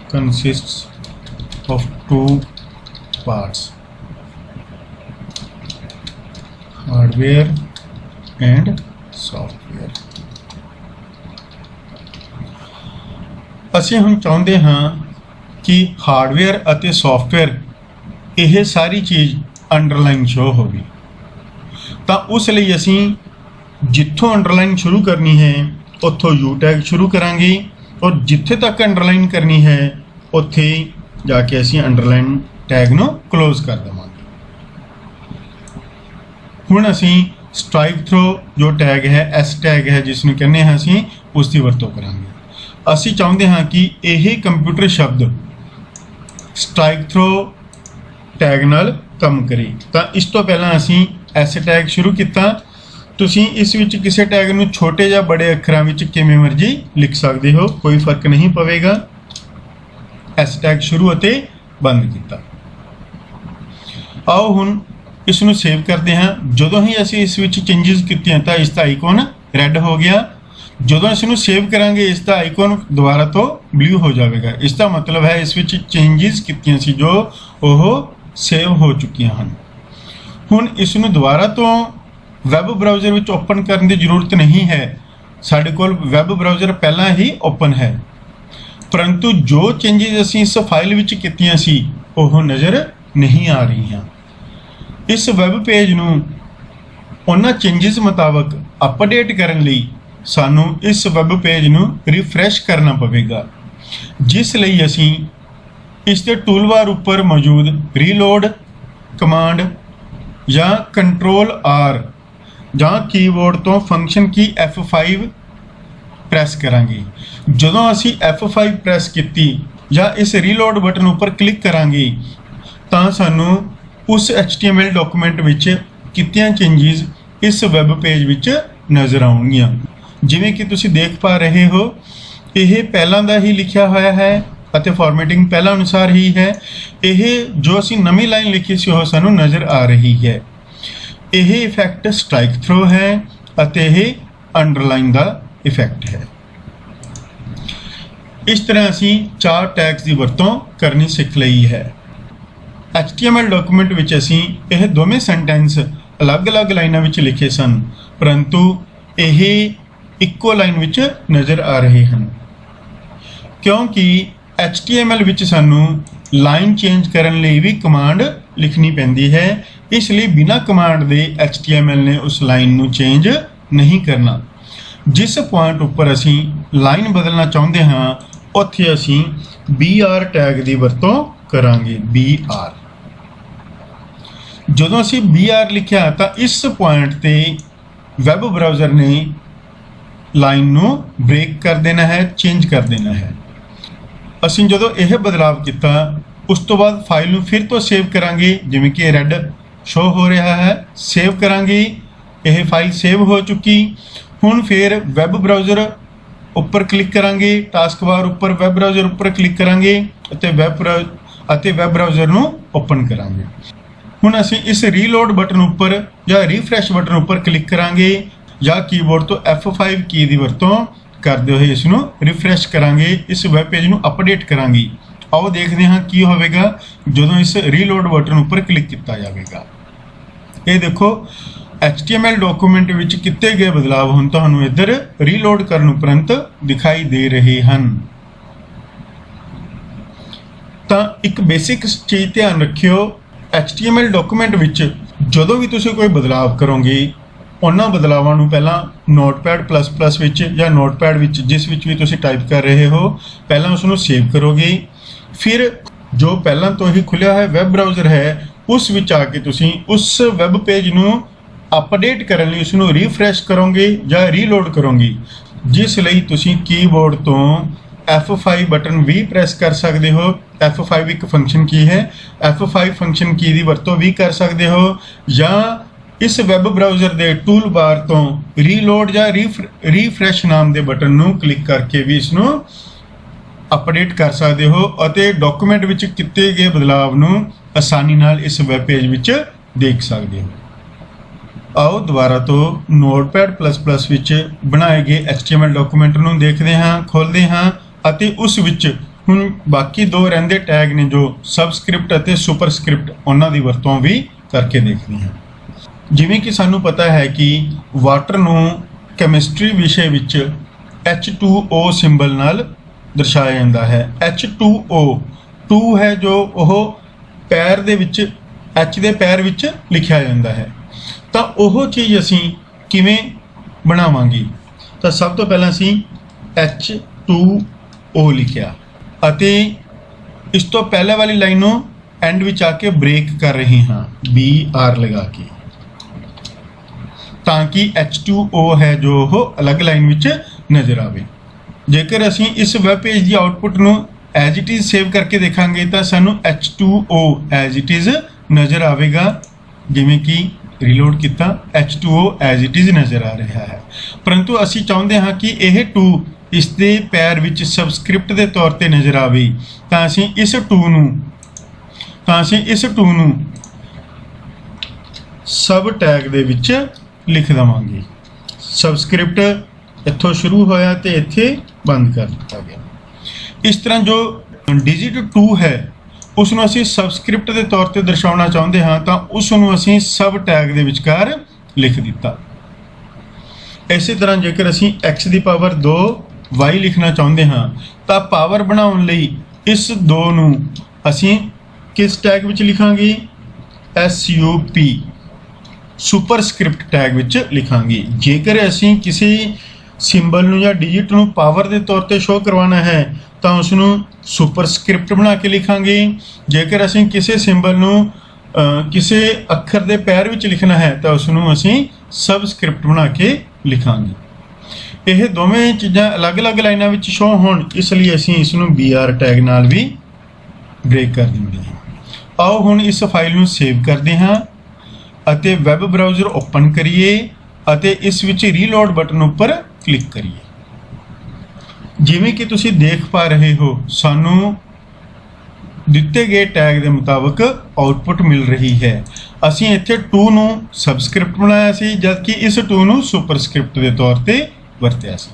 consists of two parts, hardware and software। ਅਸੀਂ ਹੁਣ ਚਾਹੁੰਦੇ ਹਾਂ ਕਿ ਹਾਰਡਵੇਅਰ ਅਤੇ ਸੌਫਟਵੇਅਰ ਇਹ ਸਾਰੀ ਚੀਜ਼ ਅੰਡਰਲਾਈਨ ਸ਼ੋ ਹੋਵੇ, ਤਾਂ ਉਸ ਲਈ ਅਸੀਂ ਜਿੱਥੋਂ ਅੰਡਰਲਾਈਨ ਸ਼ੁਰੂ ਕਰਨੀ ਹੈ ਉੱਥੋਂ ਯੂ ਟੈਗ ਸ਼ੁਰੂ ਕਰਾਂਗੇ और जिथे तक अंडरलाइन करनी है उत्थे जाके असीं अंडरलाइन टैग नूं क्लोज कर देवांगे। हुण असीं स्ट्राइक थ्रो जो टैग है एस टैग है जिसनूं कहने हैं असीं उसकी वरतों करांगे। असीं चाहुंदे हां कि यही कंप्यूटर शब्द स्ट्राइक थ्रो टैग नाल काम करे, तो इस तो पहलां असीं एस टैग शुरू किया ਤੁਸੀਂ ਇਸ ਵਿੱਚ ਕਿਸੇ ਟੈਗ ਨੂੰ ਛੋਟੇ ਜਾਂ ਬੜੇ ਅੱਖਰਾਂ ਵਿੱਚ ਕਿਵੇਂ ਮਰਜ਼ੀ ਲਿਖ ਸਕਦੇ ਹੋ, ਕੋਈ ਫਰਕ ਨਹੀਂ ਪਵੇਗਾ। ਐਸ ਟੈਗ ਸ਼ੁਰੂ ਅਤੇ ਬੰਦ ਕੀਤਾ। आओ हुण इस नूं सेव करते हैं। जदों ही असीं इस विच चेंजिस कीतियां तां इसका आइकॉन रैड हो गया। जदों इस नूं सेव करांगे इसका आइकॉन दोबारा तो ब्लू हो जाएगा। इसका मतलब है इस विच चेंजिस कीतियां सी जो ओह सेव हो चुकियां हन। हुण इस नूं दोबारा तो वैब ब्राउज़र विच ओपन करने की जरूरत नहीं है, साडे कोल वैब ब्राउज़र पहलां ही ओपन है, परंतु जो चेंजिस असीं इस फाइल विच कीतियां सी ओह नज़र नहीं आ रही हैं। इस वैब पेज नूं उन्हां चेंजिस मुताबक अपडेट करन लई सानू इस वैब पेज नूं रिफ्रैश करना पवेगा, जिस लई असीं इस दे टूलबार उपर मौजूद रीलोड कमांड या कंट्रोल आर ਜਾਂ कीबोर्ड तो फंक्शन की F5 ਪ੍ਰੈਸ ਕਰਾਂਗੇ। ਜਦੋਂ ਅਸੀਂ F5 ਪ੍ਰੈਸ ਕੀਤੀ ਜਾਂ ਇਸ ਰੀਲੋਡ ਬਟਨ ਉੱਪਰ ਕਲਿੱਕ ਕਰਾਂਗੇ ਤਾਂ ਸਾਨੂੰ उस HTML डॉक्यूमेंट विच कीतियां चेंजिस इस वैब पेज विच नज़र आउणगीਆਂ। जिवें कि तुसीं देख पा रहे हो यह पहलां दा ही लिखिया होया है ਅਤੇ फॉर्मेटिंग पहला अनुसार ही है। यह जो असीं नवीं लाइन लिखी सी ओह सानूं नज़र आ रही है। यह इफैक्ट स्ट्राइक थ्रो है ਅਤੇ यह अंडरलाइन दा इफैक्ट है। इस तरह असीं 4 टैग्स की वरतों करनी सीख लई है। HTML डॉक्यूमेंट विच असीं यह दोवें सेंटेंस अलग अलग लाइनां विच लिखे सन, परंतु यह इक्को लाइन विच नज़र आ रहे हैं क्योंकि HTML विच सानू लाइन चेंज करन लई भी कमांड लिखनी पैंदी है। इसलिए बिना कमांड दे HTML ने उस लाइन नू चेंज नहीं करना। जिस पॉइंट उपर असीं लाइन बदलना चाहुंदे हां उत्थे असीं BR टैग की वरतों करांगे। BR ਜਦੋਂ ਅਸੀਂ BR ਲਿਖਿਆ ਤਾਂ ਇਸ ਪੁਆਇੰਟ ਤੇ ਵੈਬ ਬਰਾਊਜ਼ਰ ਨੇ ਲਾਈਨ ਨੂੰ ਬ੍ਰੇਕ ਕਰ ਦੇਣਾ ਹੈ, ਚੇਂਜ ਕਰ ਦੇਣਾ ਹੈ। ਅਸੀਂ ਜਦੋਂ ਇਹ ਬਦਲਾਵ ਕੀਤਾ ਉਸ ਤੋਂ ਬਾਅਦ ਫਾਈਲ ਨੂੰ ਫਿਰ ਤੋਂ ਸੇਵ ਕਰਾਂਗੇ, ਜਿਵੇਂ ਕਿ ਰੈੱਡ ਸ਼ੋ ਹੋ ਰਿਹਾ ਹੈ। ਸੇਵ ਕਰਾਂਗੇ, ਇਹ ਫਾਈਲ ਸੇਵ ਹੋ ਚੁੱਕੀ। ਹੁਣ ਫਿਰ ਵੈਬ ਬਰਾਊਜ਼ਰ ਉੱਪਰ ਕਲਿੱਕ ਕਰਾਂਗੇ, ਟਾਸਕ ਬਾਰ ਉੱਪਰ ਵੈਬ ਬਰਾਊਜ਼ਰ ਉੱਪਰ ਕਲਿੱਕ ਕਰਾਂਗੇ ਅਤੇ ਵੈਬ ਬਰਾਊਜ਼ਰ ਨੂੰ ਓਪਨ ਕਰਾਂਗੇ। ਹੁਣ ਅਸੀਂ ਇਸ ਰੀਲੋਡ ਬਟਨ ਉੱਪਰ ਜਾਂ ਰੀਫਰੈਸ਼ ਬਟਨ ਉੱਪਰ ਕਲਿੱਕ ਕਰਾਂਗੇ ਜਾਂ ਕੀਬੋਰਡ ਤੋਂ F5 ਕੀ ਦੀ ਵਰਤੋਂ ਕਰਦੇ ਹੋਏ ਇਸ ਨੂੰ ਰਿਫਰੈਸ਼ ਕਰਾਂਗੇ, ਇਸ ਵੈਬ ਪੇਜ ਨੂੰ ਅਪਡੇਟ ਕਰਾਂਗੇ। ਆਓ ਦੇਖਦੇ ਹਾਂ ਕੀ ਹੋਵੇਗਾ ਜਦੋਂ ਇਸ ਰੀਲੋਡ ਬਟਨ ਉੱਪਰ ਕਲਿੱਕ ਕੀਤਾ ਜਾਵੇਗਾ। ਇਹ ਦੇਖੋ HTML ਡਾਕੂਮੈਂਟ ਵਿੱਚ ਕੀਤੇ ਗਏ ਬਦਲਾਵ ਹੁਣ ਤੁਹਾਨੂੰ ਇੱਧਰ ਰੀਲੋਡ ਕਰਨ ਉਪਰੰਤ ਦਿਖਾਈ ਦੇ ਰਹੇ ਹਨ। ਤਾਂ ਇੱਕ ਬੇਸਿਕ ਚੀਜ਼ ਧਿਆਨ ਰੱਖਿਓ, HTML ਡਾਕੂਮੈਂਟ ਵਿੱਚ ਜਦੋਂ ਵੀ ਤੁਸੀਂ ਕੋਈ ਬਦਲਾਵ ਕਰੋਗੇ ਉਹਨਾਂ ਬਦਲਾਵਾਂ ਨੂੰ ਪਹਿਲਾਂ Notepad++ ਵਿੱਚ ਜਾਂ ਨੋਟਪੈਡ ਵਿੱਚ ਜਿਸ ਵਿੱਚ ਵੀ ਤੁਸੀਂ ਟਾਈਪ ਕਰ ਰਹੇ ਹੋ ਪਹਿਲਾਂ ਉਸ ਨੂੰ ਸੇਵ ਕਰੋਗੇ। ਫਿਰ ਜੋ ਪਹਿਲਾਂ ਤੋਂ ਹੀ ਖੁੱਲਿਆ ਹੋਇਆ ਵੈਬ ਬਰਾਊਜ਼ਰ ਹੈ ਉਸ ਵਿੱਚ ਆ ਕੇ ਤੁਸੀਂ ਉਸ ਵੈਬ ਪੇਜ ਨੂੰ ਅਪਡੇਟ ਕਰਨ ਲਈ ਉਸ ਨੂੰ ਰੀਫਰੈਸ਼ ਕਰੋਗੇ ਜਾਂ ਰੀਲੋਡ ਕਰੋਗੇ, ਜਿਸ ਲਈ ਤੁਸੀਂ ਕੀਬੋਰਡ ਤੋਂ F5 ਬਟਨ ਵੀ ਪ੍ਰੈਸ ਕਰ ਸਕਦੇ ਹੋ। F5 ਇੱਕ ਫੰਕਸ਼ਨ ਕੀ ਹੈ, F5 ਫੰਕਸ਼ਨ ਕੀ ਦੀ ਵਰਤੋਂ ਵੀ ਕਰ ਸਕਦੇ ਹੋ ਜਾਂ ਇਸ ਵੈਬ ਬਰਾਊਜ਼ਰ ਦੇ ਟੂਲ ਬਾਰ ਤੋਂ ਰੀਲੋਡ ਜਾਂ ਰੀਫਰੈਸ਼ ਨਾਮ ਦੇ ਬਟਨ ਨੂੰ ਕਲਿੱਕ ਕਰਕੇ ਵੀ ਇਸ ਨੂੰ ਅਪਡੇਟ ਕਰ ਸਕਦੇ ਹੋ ਅਤੇ ਡਾਕੂਮੈਂਟ ਵਿੱਚ ਕੀਤੇ ਗਏ ਬਦਲਾਵ ਨੂੰ ਆਸਾਨੀ ਨਾਲ ਇਸ ਵੈਬ ਪੇਜ ਵਿੱਚ ਦੇਖ ਸਕਦੇ ਹੋ। आओ दोबारा तो Notepad++ ਵਿੱਚ ਬਣਾਏ ਗਏ HTML ਡਾਕੂਮੈਂਟ ਨੂੰ ਦੇਖਦੇ ਹਾਂ, ਖੋਲ੍ਹਦੇ ਹਾਂ ਅਤੇ ਉਸ ਵਿੱਚ ਹੁਣ ਬਾਕੀ ਦੋ ਰਹਿੰਦੇ ਟੈਗ ਨੇ ਜੋ ਸਬਸਕ੍ਰਿਪਟ ਅਤੇ ਸੁਪਰਸਕ੍ਰਿਪਟ, ਉਹਨਾਂ ਦੀ ਵਰਤੋਂ ਵੀ ਕਰਕੇ ਦੇਖਦੇ ਹਾਂ। ਜਿਵੇਂ ਕਿ ਸਾਨੂੰ ਪਤਾ ਹੈ ਕਿ ਵਾਟਰ ਨੂੰ ਕੈਮਿਸਟਰੀ ਵਿਸ਼ੇ ਵਿੱਚ H2O ਸਿੰਬਲ ਨਾਲ ਦਰਸਾਇਆ ਜਾਂਦਾ ਹੈ। H2O 2 ਹੈ ਜੋ ਉਹ ਪੈਰ ਦੇ ਵਿੱਚ H ਦੇ ਪੈਰ ਵਿੱਚ ਲਿਖਿਆ ਜਾਂਦਾ ਹੈ। ਤਾਂ ਉਹ ਚੀਜ਼ ਅਸੀਂ ਕਿਵੇਂ ਬਣਾਵਾਂਗੇ? ਤਾਂ ਸਭ ਤੋਂ ਪਹਿਲਾਂ ਅਸੀਂ H2O ਲਿਖਿਆ ਅਤੇ ਇਸ ਤੋਂ ਪਹਿਲੇ ਵਾਲੀ ਲਾਈਨ ਨੂੰ ਐਂਡ ਵਿੱਚ ਆ ਕੇ ਬ੍ਰੇਕ ਕਰ ਰਹੇ ਹਾਂ BR ਲਗਾ ਕੇ, ਤਾਂ ਕਿ H2O ਹੈ ਜੋ ਉਹ ਅਲੱਗ ਲਾਈਨ ਵਿੱਚ ਨਜ਼ਰ ਆਵੇ। ਜੇਕਰ ਅਸੀਂ ਇਸ ਵੈਬ ਪੇਜ ਦੀ ਆਊਟਪੁੱਟ ਨੂੰ ਐਜ਼ ਇਟ ਇਜ਼ ਸੇਵ ਕਰਕੇ ਦੇਖਾਂਗੇ ਤਾਂ ਸਾਨੂੰ H2O ਐਜ਼ ਇਟ ਇਜ਼ ਨਜ਼ਰ ਆਵੇਗਾ, ਜਿਵੇਂ ਕਿ ਰੀਲੋਡ ਕੀਤਾ, H2O ਐਜ਼ ਇਟ ਇਜ਼ ਨਜ਼ਰ ਆ ਰਿਹਾ ਹੈ। ਪਰੰਤੂ ਅਸੀਂ ਚਾਹੁੰਦੇ ਹਾਂ ਕਿ ਇਹ 2 ਇਸ ਦੇ ਪੈਰ ਵਿੱਚ ਸਬਸਕ੍ਰਿਪਟ ਦੇ ਤੌਰ ਤੇ ਨਜ਼ਰ ਆਵੇ, ਤਾਂ ਅਸੀਂ ਇਸ 2 ਨੂੰ ਸਬ ਟੈਗ ਦੇ ਵਿੱਚ ਲਿਖ ਦੇਵਾਂਗੇ। ਸਬਸਕ੍ਰਿਪਟ ਇੱਥੋਂ ਸ਼ੁਰੂ ਹੋਇਆ ਤੇ ਇੱਥੇ ਬੰਦ ਕਰ ਦਿੱਤਾ ਗਿਆ। ਇਸ ਤਰ੍ਹਾਂ ਜੋ ਡਿਜਿਟ 2 ਹੈ ਉਸ ਨੂੰ ਅਸੀਂ ਸਬਸਕ੍ਰਿਪਟ ਦੇ ਤੌਰ ਤੇ ਦਰਸਾਉਣਾ ਚਾਹੁੰਦੇ ਹਾਂ, ਤਾਂ ਉਸ ਨੂੰ ਅਸੀਂ ਸਬ ਟੈਗ ਦੇ ਵਿਚਕਾਰ ਲਿਖ ਦਿੱਤਾ। ਇਸੇ ਤਰ੍ਹਾਂ ਜੇਕਰ ਅਸੀਂ x ਦੀ ਪਾਵਰ 2 y ਲਿਖਣਾ ਚਾਹੁੰਦੇ ਹਾਂ ਤਾਂ ਪਾਵਰ ਬਣਾਉਣ ਲਈ ਇਸ 2 ਨੂੰ ਅਸੀਂ ਕਿਸ ਟੈਗ ਵਿੱਚ ਲਿਖਾਂਗੇ? SUP ਸੁਪਰਸਕ੍ਰਿਪਟ ਟੈਗ ਵਿੱਚ ਲਿਖਾਂਗੇ। ਜੇਕਰ ਅਸੀਂ ਕਿਸੇ ਸਿੰਬਲ ਨੂੰ ਜਾਂ ਡਿਜਿਟ ਨੂੰ ਪਾਵਰ ਦੇ ਤੌਰ ਤੇ ਸ਼ੋ ਕਰਵਾਉਣਾ ਹੈ ਤਾਂ ਉਸ ਨੂੰ ਸੁਪਰਸਕ੍ਰਿਪਟ ਬਣਾ ਕੇ ਲਿਖਾਂਗੇ। ਜੇਕਰ ਅਸੀਂ ਕਿਸੇ ਸਿੰਬਲ ਨੂੰ ਕਿਸੇ ਅੱਖਰ ਦੇ ਪੈਰ ਵਿੱਚ ਲਿਖਣਾ ਹੈ ਤਾਂ ਉਸ ਨੂੰ ਅਸੀਂ ਸਬਸਕ੍ਰਿਪਟ ਬਣਾ ਕੇ ਲਿਖਾਂਗੇ। ਇਹ ਦੋਵੇਂ ਚੀਜ਼ਾਂ ਅਲੱਗ-ਅਲੱਗ ਲਾਈਨਾਂ ਵਿੱਚ ਸ਼ੋ ਹੋਣ, ਇਸ ਲਈ ਅਸੀਂ ਇਸ ਨੂੰ BR ਟੈਗ ਨਾਲ ਵੀ ਬ੍ਰੇਕ ਕਰ ਦਿੰਦੇ ਹਾਂ। ਆਓ ਹੁਣ ਇਸ ਫਾਈਲ ਨੂੰ ਸੇਵ ਕਰਦੇ ਹਾਂ ਅਤੇ ਵੈਬ ਬਰਾਊਜ਼ਰ ਓਪਨ ਕਰੀਏ ਅਤੇ ਇਸ ਵਿੱਚ ਰੀਲੋਡ ਬਟਨ ਉੱਪਰ ਕਲਿੱਕ ਕਰੀਏ। ਜਿਵੇਂ ਕਿ ਤੁਸੀਂ ਦੇਖ ਪਾ ਰਹੇ ਹੋ, ਸਾਨੂੰ ਦਿੱਤੇ ਗਏ ਟੈਗ ਦੇ ਮੁਤਾਬਕ ਆਉਟਪੁੱਟ ਮਿਲ ਰਹੀ ਹੈ। ਅਸੀਂ ਇੱਥੇ 2 ਨੂੰ ਸਬਸਕ੍ਰਿਪਟ ਬਣਾਇਆ ਸੀ, ਜਦਕਿ ਇਸ 2 ਨੂੰ ਸੁਪਰਸਕ੍ਰਿਪਟ ਦੇ ਤੌਰ ਤੇ ਵਰਤਿਆ ਸੀ।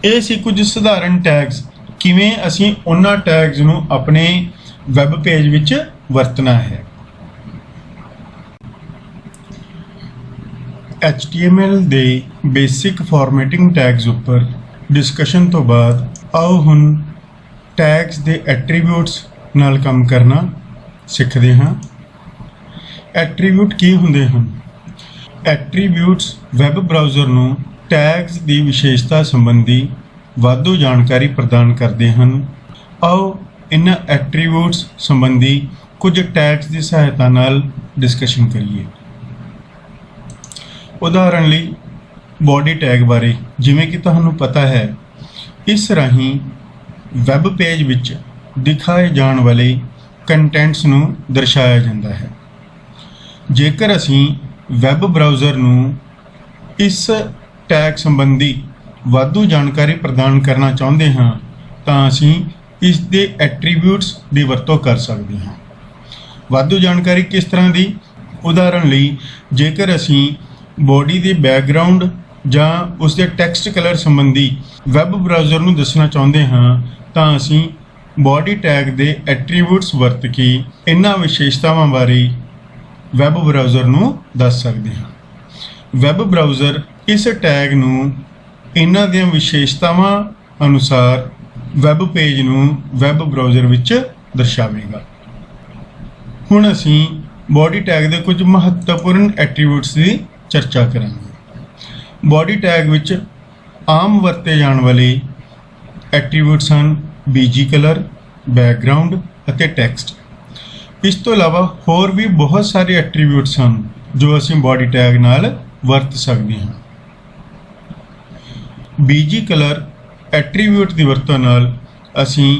ਇਹ ਸੀ ਕੁਝ ਸਧਾਰਨ ਟੈਗਸ, ਕਿਵੇਂ ਅਸੀਂ ਉਹਨਾਂ ਟੈਗਸ ਨੂੰ ਆਪਣੇ ਵੈਬ ਪੇਜ ਵਿੱਚ ਵਰਤਣਾ ਹੈ। HTML ਦੇ ਬੇਸਿਕ ਫਾਰਮੈਟਿੰਗ ਟੈਗਸ ਉੱਪਰ ਡਿਸਕਸ਼ਨ ਤੋਂ ਬਾਅਦ ਆਓ ਹੁਣ ਟੈਗਸ ਦੇ ਐਟਰੀਬਿਊਟਸ ਨਾਲ ਕੰਮ ਕਰਨਾ ਸਿੱਖਦੇ ਹਾਂ। ਐਟਰੀਬਿਊਟ ਕੀ ਹੁੰਦੇ ਹਨ? ਐਟਰੀਬਿਊਟਸ ਵੈਬ ਬਰਾਊਜ਼ਰ ਨੂੰ ਟੈਗਸ ਦੀ ਵਿਸ਼ੇਸ਼ਤਾ ਸੰਬੰਧੀ ਵਾਧੂ ਜਾਣਕਾਰੀ ਪ੍ਰਦਾਨ ਕਰਦੇ ਹਨ। ਆਓ ਇਹਨਾਂ ਐਟਰੀਬਿਊਟਸ ਸੰਬੰਧੀ ਕੁਝ ਟੈਗਸ ਦੀ ਸਹਾਇਤਾ ਨਾਲ ਡਿਸਕਸ਼ਨ ਕਰੀਏ। ਉਦਾਹਰਣ ਲਈ ਬੋਡੀ ਟੈਗ ਬਾਰੇ, ਜਿਵੇਂ ਕਿ ਤੁਹਾਨੂੰ ਪਤਾ ਹੈ, ਇਸ ਰਾਹੀਂ ਵੈਬ ਪੇਜ ਵਿੱਚ ਦਿਖਾਏ ਜਾਣ ਵਾਲੇ ਕੰਟੈਂਟਸ ਨੂੰ ਦਰਸਾਇਆ ਜਾਂਦਾ ਹੈ। ਜੇਕਰ ਅਸੀਂ ਵੈਬ ਬਰਾਊਜ਼ਰ ਨੂੰ ਇਸ ਟੈਗ ਸੰਬੰਧੀ ਵਾਧੂ ਜਾਣਕਾਰੀ ਪ੍ਰਦਾਨ ਕਰਨਾ ਚਾਹੁੰਦੇ ਹਾਂ ਤਾਂ ਅਸੀਂ ਇਸ ਦੇ ਐਟਰੀਬਿਊਟਸ ਦੀ ਵਰਤੋਂ ਕਰ ਸਕਦੇ ਹਾਂ। ਵਾਧੂ ਜਾਣਕਾਰੀ ਕਿਸ ਤਰ੍ਹਾਂ ਦੀ? ਉਦਾਹਰਣ ਲਈ ਜੇਕਰ ਅਸੀਂ ਬੋਡੀ ਦੇ ਬੈਕਗ੍ਰਾਉਂਡ ਜਾਂ ਉਸ ਦੇ ਟੈਕਸਟ ਕਲਰ ਸੰਬੰਧੀ ਵੈਬ ਬਰਾਊਜ਼ਰ ਨੂੰ ਦੱਸਣਾ ਚਾਹੁੰਦੇ ਹਾਂ ਤਾਂ ਅਸੀਂ ਬੋਡੀ ਟੈਗ ਦੇ ਐਟਰੀਬਿਊਟਸ ਵਰਤ ਕੇ ਇਹਨਾਂ ਵਿਸ਼ੇਸ਼ਤਾਵਾਂ ਬਾਰੇ ਵੈਬ ਬਰਾਊਜ਼ਰ ਨੂੰ ਦੱਸ ਸਕਦੇ ਹਾਂ। ਵੈਬ ਬਰਾਊਜ਼ਰ ਇਸ ਟੈਗ ਨੂੰ ਇਹਨਾਂ ਦੀਆਂ ਵਿਸ਼ੇਸ਼ਤਾਵਾਂ ਅਨੁਸਾਰ ਵੈਬ ਪੇਜ ਨੂੰ ਵੈਬ ਬਰਾਊਜ਼ਰ ਵਿੱਚ ਦਰਸਾਵੇਗਾ। ਹੁਣ ਅਸੀਂ ਬੋਡੀ ਟੈਗ ਦੇ ਕੁਝ ਮਹੱਤਵਪੂਰਨ ਐਟਰੀਬਿਊਟਸ ਦੀ ਚਰਚਾ ਕਰਾਂਗੇ। ਬੋਡੀ ਟੈਗ ਵਿੱਚ ਆਮ ਵਰਤੇ ਜਾਣ ਵਾਲੇ ਐਟਰੀਬਿਊਟਸ ਹਨ BG ਕਲਰ, ਬੈਕਗ੍ਰਾਉਂਡ ਅਤੇ ਟੈਕਸਟ। ਇਸ ਤੋਂ ਇਲਾਵਾ ਹੋਰ ਵੀ ਬਹੁਤ ਸਾਰੇ ਐਟਰੀਬਿਊਟਸ ਹਨ ਜੋ ਅਸੀਂ ਬੋਡੀ ਟੈਗ ਨਾਲ ਵਰਤ ਸਕਦੇ ਹਾਂ। BG ਕਲਰ ਐਟਰੀਬਿਊਟ ਦੀ ਵਰਤੋਂ ਨਾਲ ਅਸੀਂ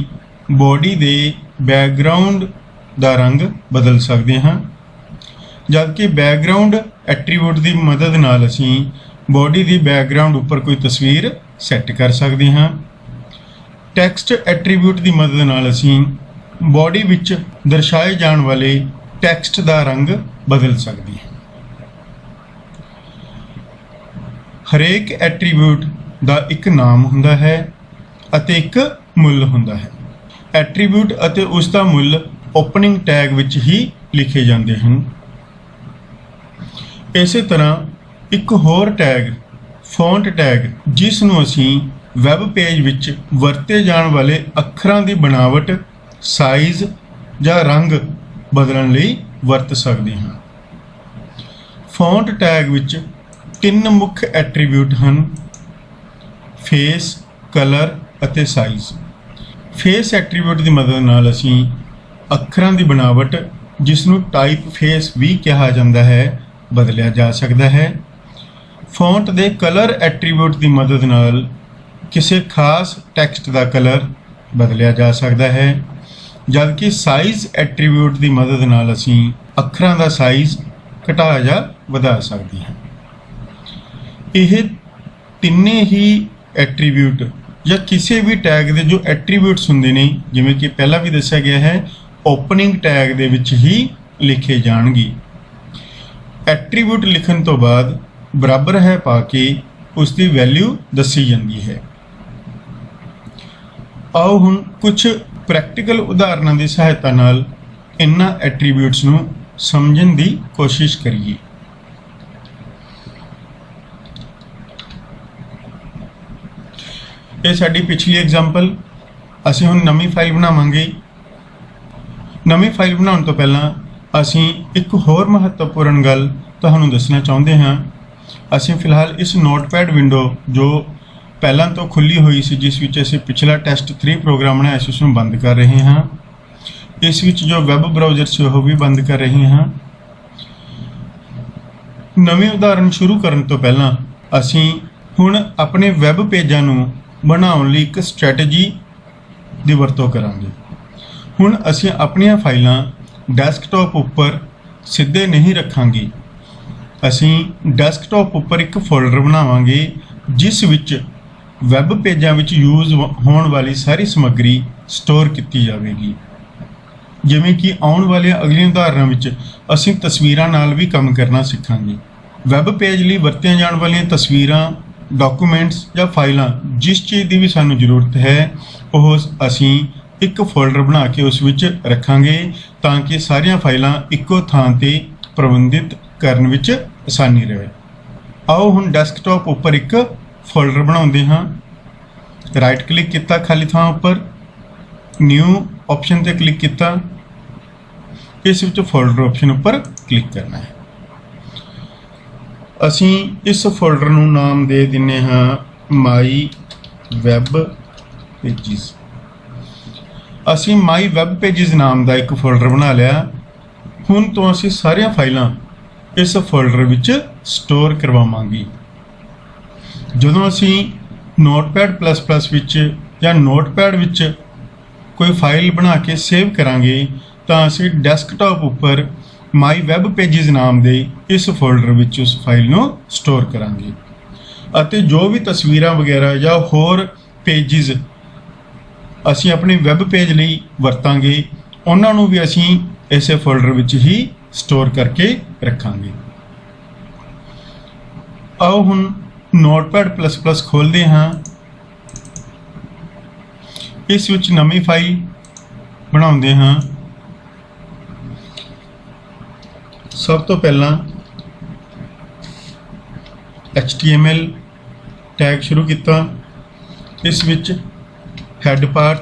ਬੋਡੀ ਦੇ ਬੈਕਗ੍ਰਾਉਂਡ ਦਾ ਰੰਗ ਬਦਲ ਸਕਦੇ ਹਾਂ, ਜਦਕਿ ਬੈਕਗ੍ਰਾਉਂਡ ਐਟਰੀਬਿਊਟ ਦੀ ਮਦਦ ਨਾਲ ਅਸੀਂ ਬੋਡੀ ਦੀ ਬੈਕਗ੍ਰਾਉਂਡ ਉੱਪਰ ਕੋਈ ਤਸਵੀਰ ਸੈੱਟ ਕਰ ਸਕਦੇ ਹਾਂ। ਟੈਕਸਟ ਐਟਰੀਬਿਊਟ ਦੀ ਮਦਦ ਨਾਲ ਅਸੀਂ ਬੋਡੀ ਵਿੱਚ ਦਰਸਾਏ ਜਾਣ ਵਾਲੇ ਟੈਕਸਟ ਦਾ ਰੰਗ ਬਦਲ ਸਕਦੇ ਹਾਂ। ਹਰੇਕ ਐਟਰੀਬਿਊਟ ਦਾ ਇੱਕ ਨਾਮ ਹੁੰਦਾ ਹੈ ਅਤੇ ਇੱਕ ਮੁੱਲ ਹੁੰਦਾ ਹੈ। ਐਟਰੀਬਿਊਟ ਅਤੇ ਉਸ ਦਾ ਮੁੱਲ ਓਪਨਿੰਗ ਟੈਗ ਵਿੱਚ ਹੀ ਲਿਖੇ ਜਾਂਦੇ ਹਨ। ਇਸੇ ਤਰ੍ਹਾਂ ਇੱਕ ਹੋਰ ਟੈਗ ਫੌਂਟ ਟੈਗ, ਜਿਸ ਨੂੰ ਅਸੀਂ ਵੈਬ ਪੇਜ ਵਿੱਚ ਵਰਤੇ ਜਾਣ ਵਾਲੇ ਅੱਖਰਾਂ ਦੀ ਬਣਾਵਟ, ਸਾਈਜ਼ ਜਾਂ ਰੰਗ ਬਦਲਣ ਲਈ ਵਰਤ ਸਕਦੇ ਹਾਂ। ਫੌਂਟ ਟੈਗ ਵਿੱਚ 3 ਮੁੱਖ ਐਟਰੀਬਿਊਟ ਹਨ: ਫੇਸ, ਕਲਰ ਅਤੇ ਸਾਈਜ਼। ਫੇਸ ਐਟਰੀਬਿਊਟ ਦੀ ਮਦਦ ਨਾਲ ਅਸੀਂ ਅੱਖਰਾਂ ਦੀ ਬਣਾਵਟ, ਜਿਸ ਨੂੰ ਟਾਈਪ ਫੇਸ ਵੀ ਕਿਹਾ ਜਾਂਦਾ ਹੈ, ਬਦਲਿਆ ਜਾ ਸਕਦਾ ਹੈ। ਫੌਂਟ ਦੇ ਕਲਰ ਐਟਰੀਬਿਊਟ ਦੀ ਮਦਦ ਨਾਲ ਕਿਸੇ ਖਾਸ ਟੈਕਸਟ ਦਾ ਕਲਰ ਬਦਲਿਆ ਜਾ ਸਕਦਾ ਹੈ, ਜਦਕਿ ਸਾਈਜ਼ ਐਟਰੀਬਿਊਟ ਦੀ ਮਦਦ ਨਾਲ ਅਸੀਂ ਅੱਖਰਾਂ ਦਾ ਸਾਈਜ਼ घटा जा वधा सकते हैं। यह तिन्ने ही एट्रीब्यूट या किसी भी टैग के जो एट्रीब्यूट्स होंगे ने, जिवें कि पहला भी दस्सिया गया है, ओपनिंग टैग दे विच ही लिखे जाएंगे। एट्रीब्यूट लिखण तो बाद बराबर है पा के उसकी वैल्यू दसी जाती है। आओ हुण कुछ प्रैक्टिकल उदाहरणों की सहायता नाल इन्हां एट्रीब्यूट्स नूं समझण की कोशिश करिए। ये साडी पिछली एग्जाम्पल। असीं हुण नवीं फाइल बनावांगे। नवीं फाइल बनाउण तो पहलां असीं एक होर महत्वपूर्ण गल तुहानूं दसना चाहुंदे हां। असीं फिलहाल इस नोटपैड विंडो जो पहलां तो खुली हुई सी, जिस विच असीं पिछला टेस्ट 3 प्रोग्राम बनाया सी, उसनूं बंद कर रहे हां। इस विच जो वैब ब्राउज़र सी वो भी बंद कर रहे हां। नवीं उदाहरण शुरू करन तो पहलां असीं हुण अपने वैब पेजां नूं बनाउण लई एक स्ट्रैटेजी दी वरतों करांगे। हुण असीं अपणियां फाइलां डैस्कटॉप उपर सीधे नहीं रखांगे। असीं डैस्कटॉप उपर एक फोल्डर बनावांगे जिस विच वैब पेजां विच यूज़ होण वाली सारी समग्री स्टोर की जाएगी। जिवें कि आउण वाली अगली उदाहरणों विच असीं तस्वीरां नाल भी काम करना सीखांगे। वैब पेज लई वरतियां जाण वालीआं तस्वीरां, डॉक्यूमेंट्स या फाइलां जिस चीज़ की भी सानूं जरूरत है वो असीं एक फोल्डर बना के उस विच रखांगे ताकि सारियां फाइलां इक्को थां ते प्रबंधित करन विच आसानी रहे। आओ हुण डैस्कटॉप उपर एक फोल्डर बनाउंदे हां। राइट क्लिक किया खाली थां उपर, न्यू ऑप्शन ते क्लिक किया, इस विच फोल्डर ऑप्शन उपर क्लिक करना है। असीं इस फोल्डर नूं नाम दे दिंदे हां माई वैब पेजिस। असीं माई वैब पेजिस नाम का एक फोल्डर बना लिया। हुण तो असीं सारियां फाइलां इस फोल्डर विच स्टोर करवावांगे। जदों असीं नोटपैड प्लस प्लस विच या नोटपैड विच कोई फाइल बना के सेव करांगे तां असीं डैस्कटॉप उपर माई वैब पेजिस नाम दे इस फोल्डर विच उस फाइल नूं स्टोर करांगे अते जो भी तस्वीरां वगैरह या होर पेजिस असीं अपने वैब पेज लई वरतांगे उन्हां नूं भी असीं इस फोल्डर विच ही स्टोर करके रखांगे। आओ हुण नोटपैड प्लस प्लस खोलते हाँ। इस विच नवीं फाइल बनाउंदे हाँ। सब तो पहला HTML टैग शुरू किया। इस विच हैड पार्ट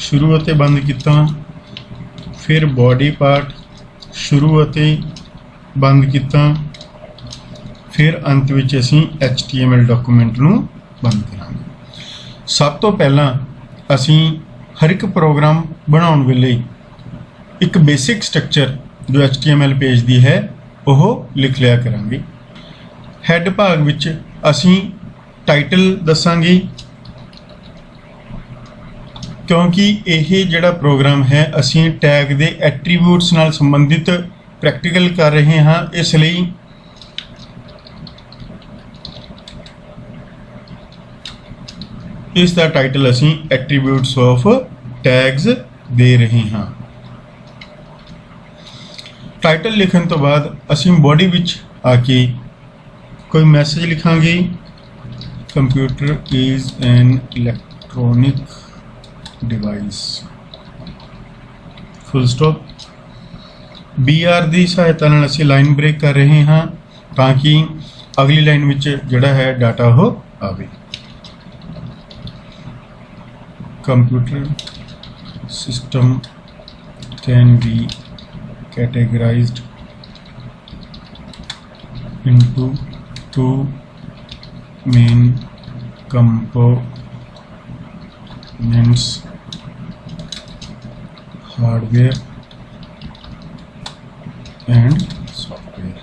शुरू अते बंद किया, फिर बॉडी पार्ट शुरू अते बंद किया, फिर अंत विच असीं HTML डॉक्यूमेंट नूं बंद करांगे। सब तो पहला असीं हर एक प्रोग्राम बनाउण वेले एक बेसिक स्ट्रक्चर जो HTML पेज दी है वो लिख लिया करांगे। हैड भाग विच असीं टाइटल दसांगे क्योंकि यह जिहड़ा प्रोग्राम है असीं टैग दे एट्रीब्यूट्स नाल संबंधित प्रैक्टिकल कर रहे हाँ, इसलिए इसका टाइटल असीं एट्रीब्यूट्स ऑफ टैग्स दे रहे हाँ। टाइटल लिखण तो बाद असीं बॉडी विच आके कोई मैसेज लिखांगे। Computer is an electronic device, full stop. BR की सहायता नाल असीं लाइन ब्रेक कर रहे हाँ ताकि अगली लाइन विच जिहड़ा है डाटा हो आवे। Computer system can be categorized into two main components, hardware and software।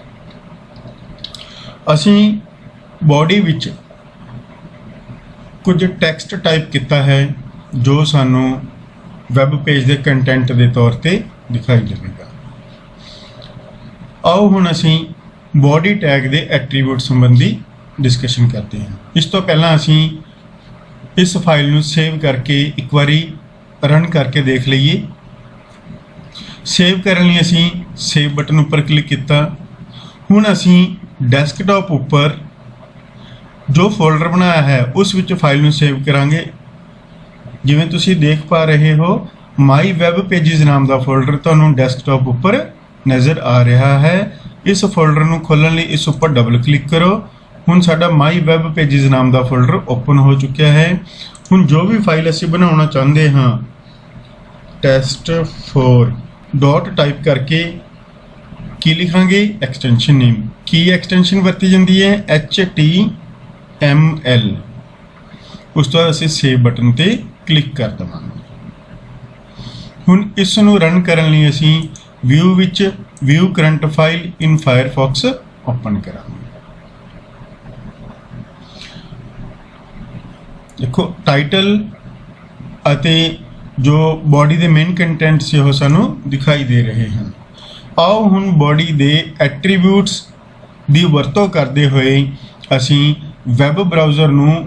असीं बॉडी विच कुछ टैक्सट टाइप किया है जो सानू वैब पेज के कंटेंट के तौर पर दिखाई देगा। आओ हुण असीं बॉडी टैग दे एट्रीब्यूट संबंधी डिस्कशन करते हैं। इस तो पहला असीं इस फाइल नूं सेव करके एक बारी रन करके देख लईए। सेव करने लई असीं सेव बटन उपर क्लिक किया। हुण असीं डेस्कटॉप उपर जो फोल्डर बनाया है उस विच फाइल नूं सेव करांगे। जिवें तुसीं देख पा रहे हो माई वैब पेजिज नाम का फोल्डर तुहानूं डेस्कटॉप उपर नज़र आ रहा है। इस फोल्डर नूं खोलण लई इस उपर डबल क्लिक करो। हुण साडा माई वैब पेजिज नाम का फोल्डर ओपन हो चुका है। हुण जो भी फाइल असीं बनाउणा चाहुंदे हां test4 डॉट टाइप करके की लिखांगे एक्सटेंशन नेम। की एक्सटेंशन वरती जाती है HTML। उस तो बाद असीं सेव बटन ते क्लिक कर देवांगे। हुण इस नूं रन करन लई असीं view which view current file in Firefox open करांगे। देखो टाइटल अते जो बॉडी दे मेन कंटेंट से वो सानू दिखाई दे रहे हैं। आओ हुण बॉडी दे एट्रीब्यूट्स दी वरतों करते हुए असीं वैब ब्राउज़र नूं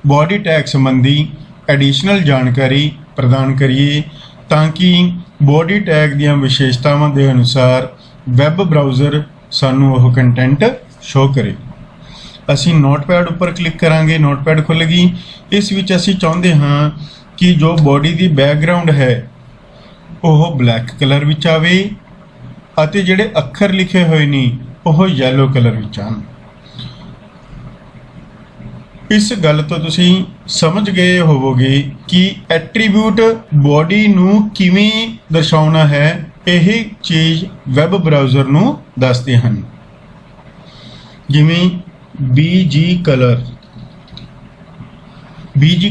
बॉडी टैग संबंधी एडिशनल जानकारी प्रदान करिए ताकि बॉडी टैग दियां विशेषतावां दे अनुसार वैब ब्राउज़र सानू वह कंटेंट शो करे। असीं नोटपैड उपर क्लिक करांगे, नोटपैड खुलेगी। इस विच असीं चाहुंदे हां कि जो बॉडी की बैकग्राउंड है वह ब्लैक कलर विच आवे अते जिहड़े अखर लिखे हुए ने वह येलो कलर विच आन। इस गल तो तुसीं समझ गए होवोगे कि एट्रीब्यूट बॉडी नूं किवें दर्शाउणा है। यह चीज़ वैब ब्राउज़र नूं दसदे हन। जिवें BG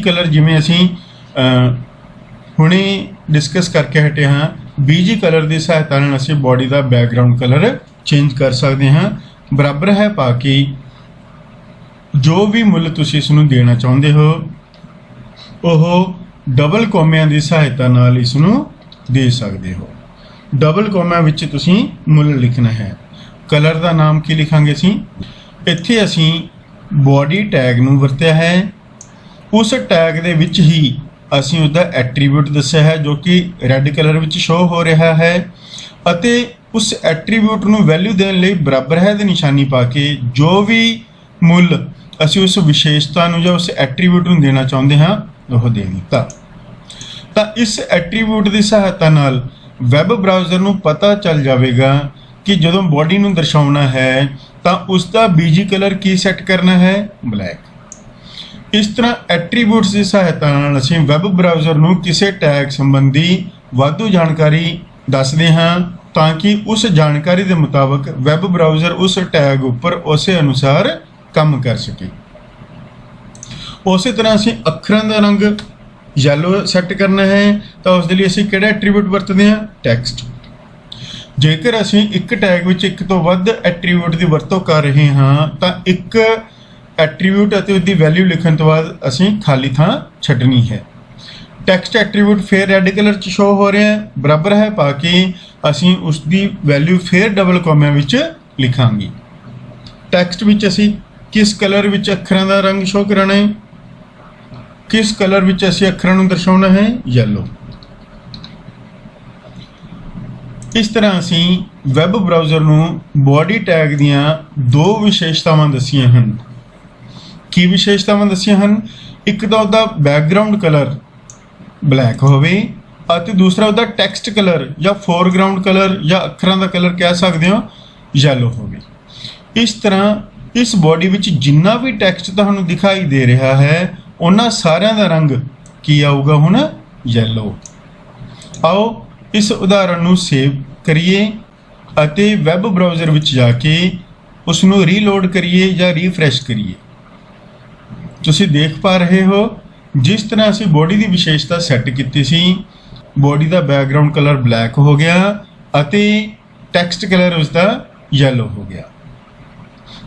कलर जिवें असीं हुणे डिस्कस करके हटे हाँ। BG कलर की सहायता नाल असीं बॉडी का बैकग्राउंड कलर चेंज कर सकते हैं। बराबर है पा के जो भी मुल तुसीं इसनूं देना चाहुंदे हो वह डबल कोमियां की सहायता नाल इसनूं दे सकते हो। डबल कोमियां विच तुसीं मुल लिखना है। कलर का नाम की लिखांगे असीं। इत्थे असीं बॉडी टैग नूं वरत्या है। उस टैग दे विच ही असीं उसदा एट्रीब्यूट दस्सिया है जो कि रैड कलर विच शो हो रहा है अते उस एट्रीब्यूट नूं वैल्यू देण लई बराबर है दी निशानी पा के जो भी मुल असीं उस विशेषता नूं जां उस एट्रीब्यूट नूं देना चाहुंदे हां ओह दे दित्ता। तां इस एट्रीब्यूट की सहायता नाल वैब ब्राउज़र नूं पता चल जाएगा कि जदों बॉडी नूं दर्शाउणा है तां उसका BG कलर की सैट करना है ब्लैक। इस तरह एट्रीब्यूट्स की सहायता नाल असीं वैब ब्राउज़र नूं किसी टैग संबंधी वाधू जानकारी दसदे हां ताकि उस जानकारी के मुताबिक वैब ब्राउज़र उस टैग उपर उस अनुसार काम कर सके। उस तरह असीं अखरां दा रंग येलो सैट करना है तो उस लई असीं किहड़ा एट्रीब्यूट वरतदे हां टैक्सट। जेकर असीं एक टैग विच एक तो वध एट्रीब्यूट की वरतों कर रहे हाँ तो एक एट्रीब्यूट अते उसकी वैल्यू लिखण तो बाद असीं खाली थां छड्डनी है। टैक्सट एट्रीब्यूट फिर रैड कलर च शो हो रहा है। बराबर है पा के असीं उसकी वैल्यू फिर डबल कोमियां विच लिखांगे। टैक्सट विच असीं किस कलर विच अखरां दा रंग शो कराना है, किस कलर विच असीं अखरां नूं दर्शाउणा है येलो। इस तरह असीं वैब ब्राउज़र नूं बॉडी टैग दियां दो विशेषतावां दस्सियां हन। की विशेषतावां दस्सियां हन? एक तो उसदा बैकग्राउंड कलर ब्लैक होवे अते दूसरा उसदा टैक्सट कलर या फोरग्राउंड कलर या अखरां दा कलर कह सकते हो येलो होवे। इस तरह इस बॉडी विच जिन्ना भी टैक्सट तुहानूं दिखाई दे रहा है उन्हां सारिਆਂ ਦਾ रंग की आऊगा हुण येलो। आओ इस उदाहरण नूं सेव करिए अते वैब ब्राउज़र विच जाके उसनूं रीलोड करिए या रीफ्रैश करिए। तुसीं देख पा रहे हो जिस तरह असीं बॉडी की विशेषता सैट की सी बॉडी का बैकग्राउंड कलर ब्लैक हो गया अते टैक्सट कलर उसका येलो हो गया।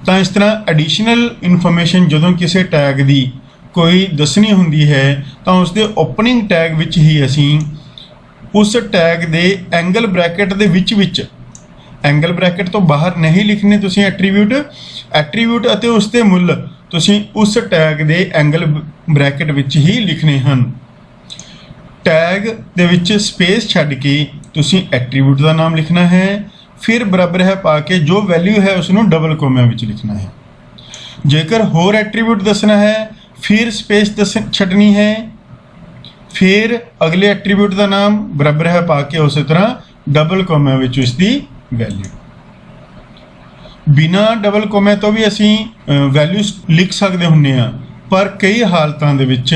तो इस तरह एडिशनल इन्फॉर्मेशन जदों किसी टैग की कोई दसनी हुंदी है तो उसके ओपनिंग टैग विच ही असीं उस tag they angle bracket they which angle bracket तो बाहर नहीं लिखने तुसीं एट्रीब्यूट अते उसके मुੱਲ तुसीं उस टैग दे एंगल ब्रैकेट विच ही लिखने हैं। टैग दे विच स्पेस छड्ड के तुसीं एट्रीब्यूट का नाम लिखना है, फिर बराबर है पा के जो वैल्यू है उसनूं डबल कोमिਆਂ विच लिखना है। जेकर होर एट्रीब्यूट दसना है फिर स्पेस छड्डनी है, फिर अगले एट्रीब्यूट का नाम बराबर है पा के उस तरह डबल कोमिਆਂ विच उसकी वैल्यू। बिना डबल कोमिਆਂ तो भी असी वैल्यू लिख सकते हुन्ने आ, पर कई हालतां दे विच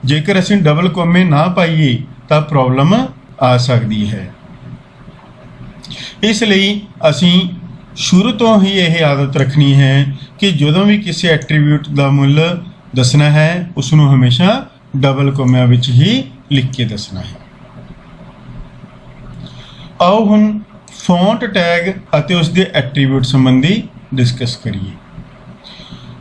जेकर असी डबल कोमे ना पाइए तो प्रॉब्लम आ सकती है। इसलिए असी शुरू तो ही यह आदत रखनी है कि जदों भी किसी एट्रीब्यूट का मुੱਲ दसना है उसनों हमेशा डबल कोमिਆਂ विच ही लिख के दसना है। आओ हुण फॉन्ट टैग अते उसके एट्रीब्यूट संबंधी डिस्कस करिए।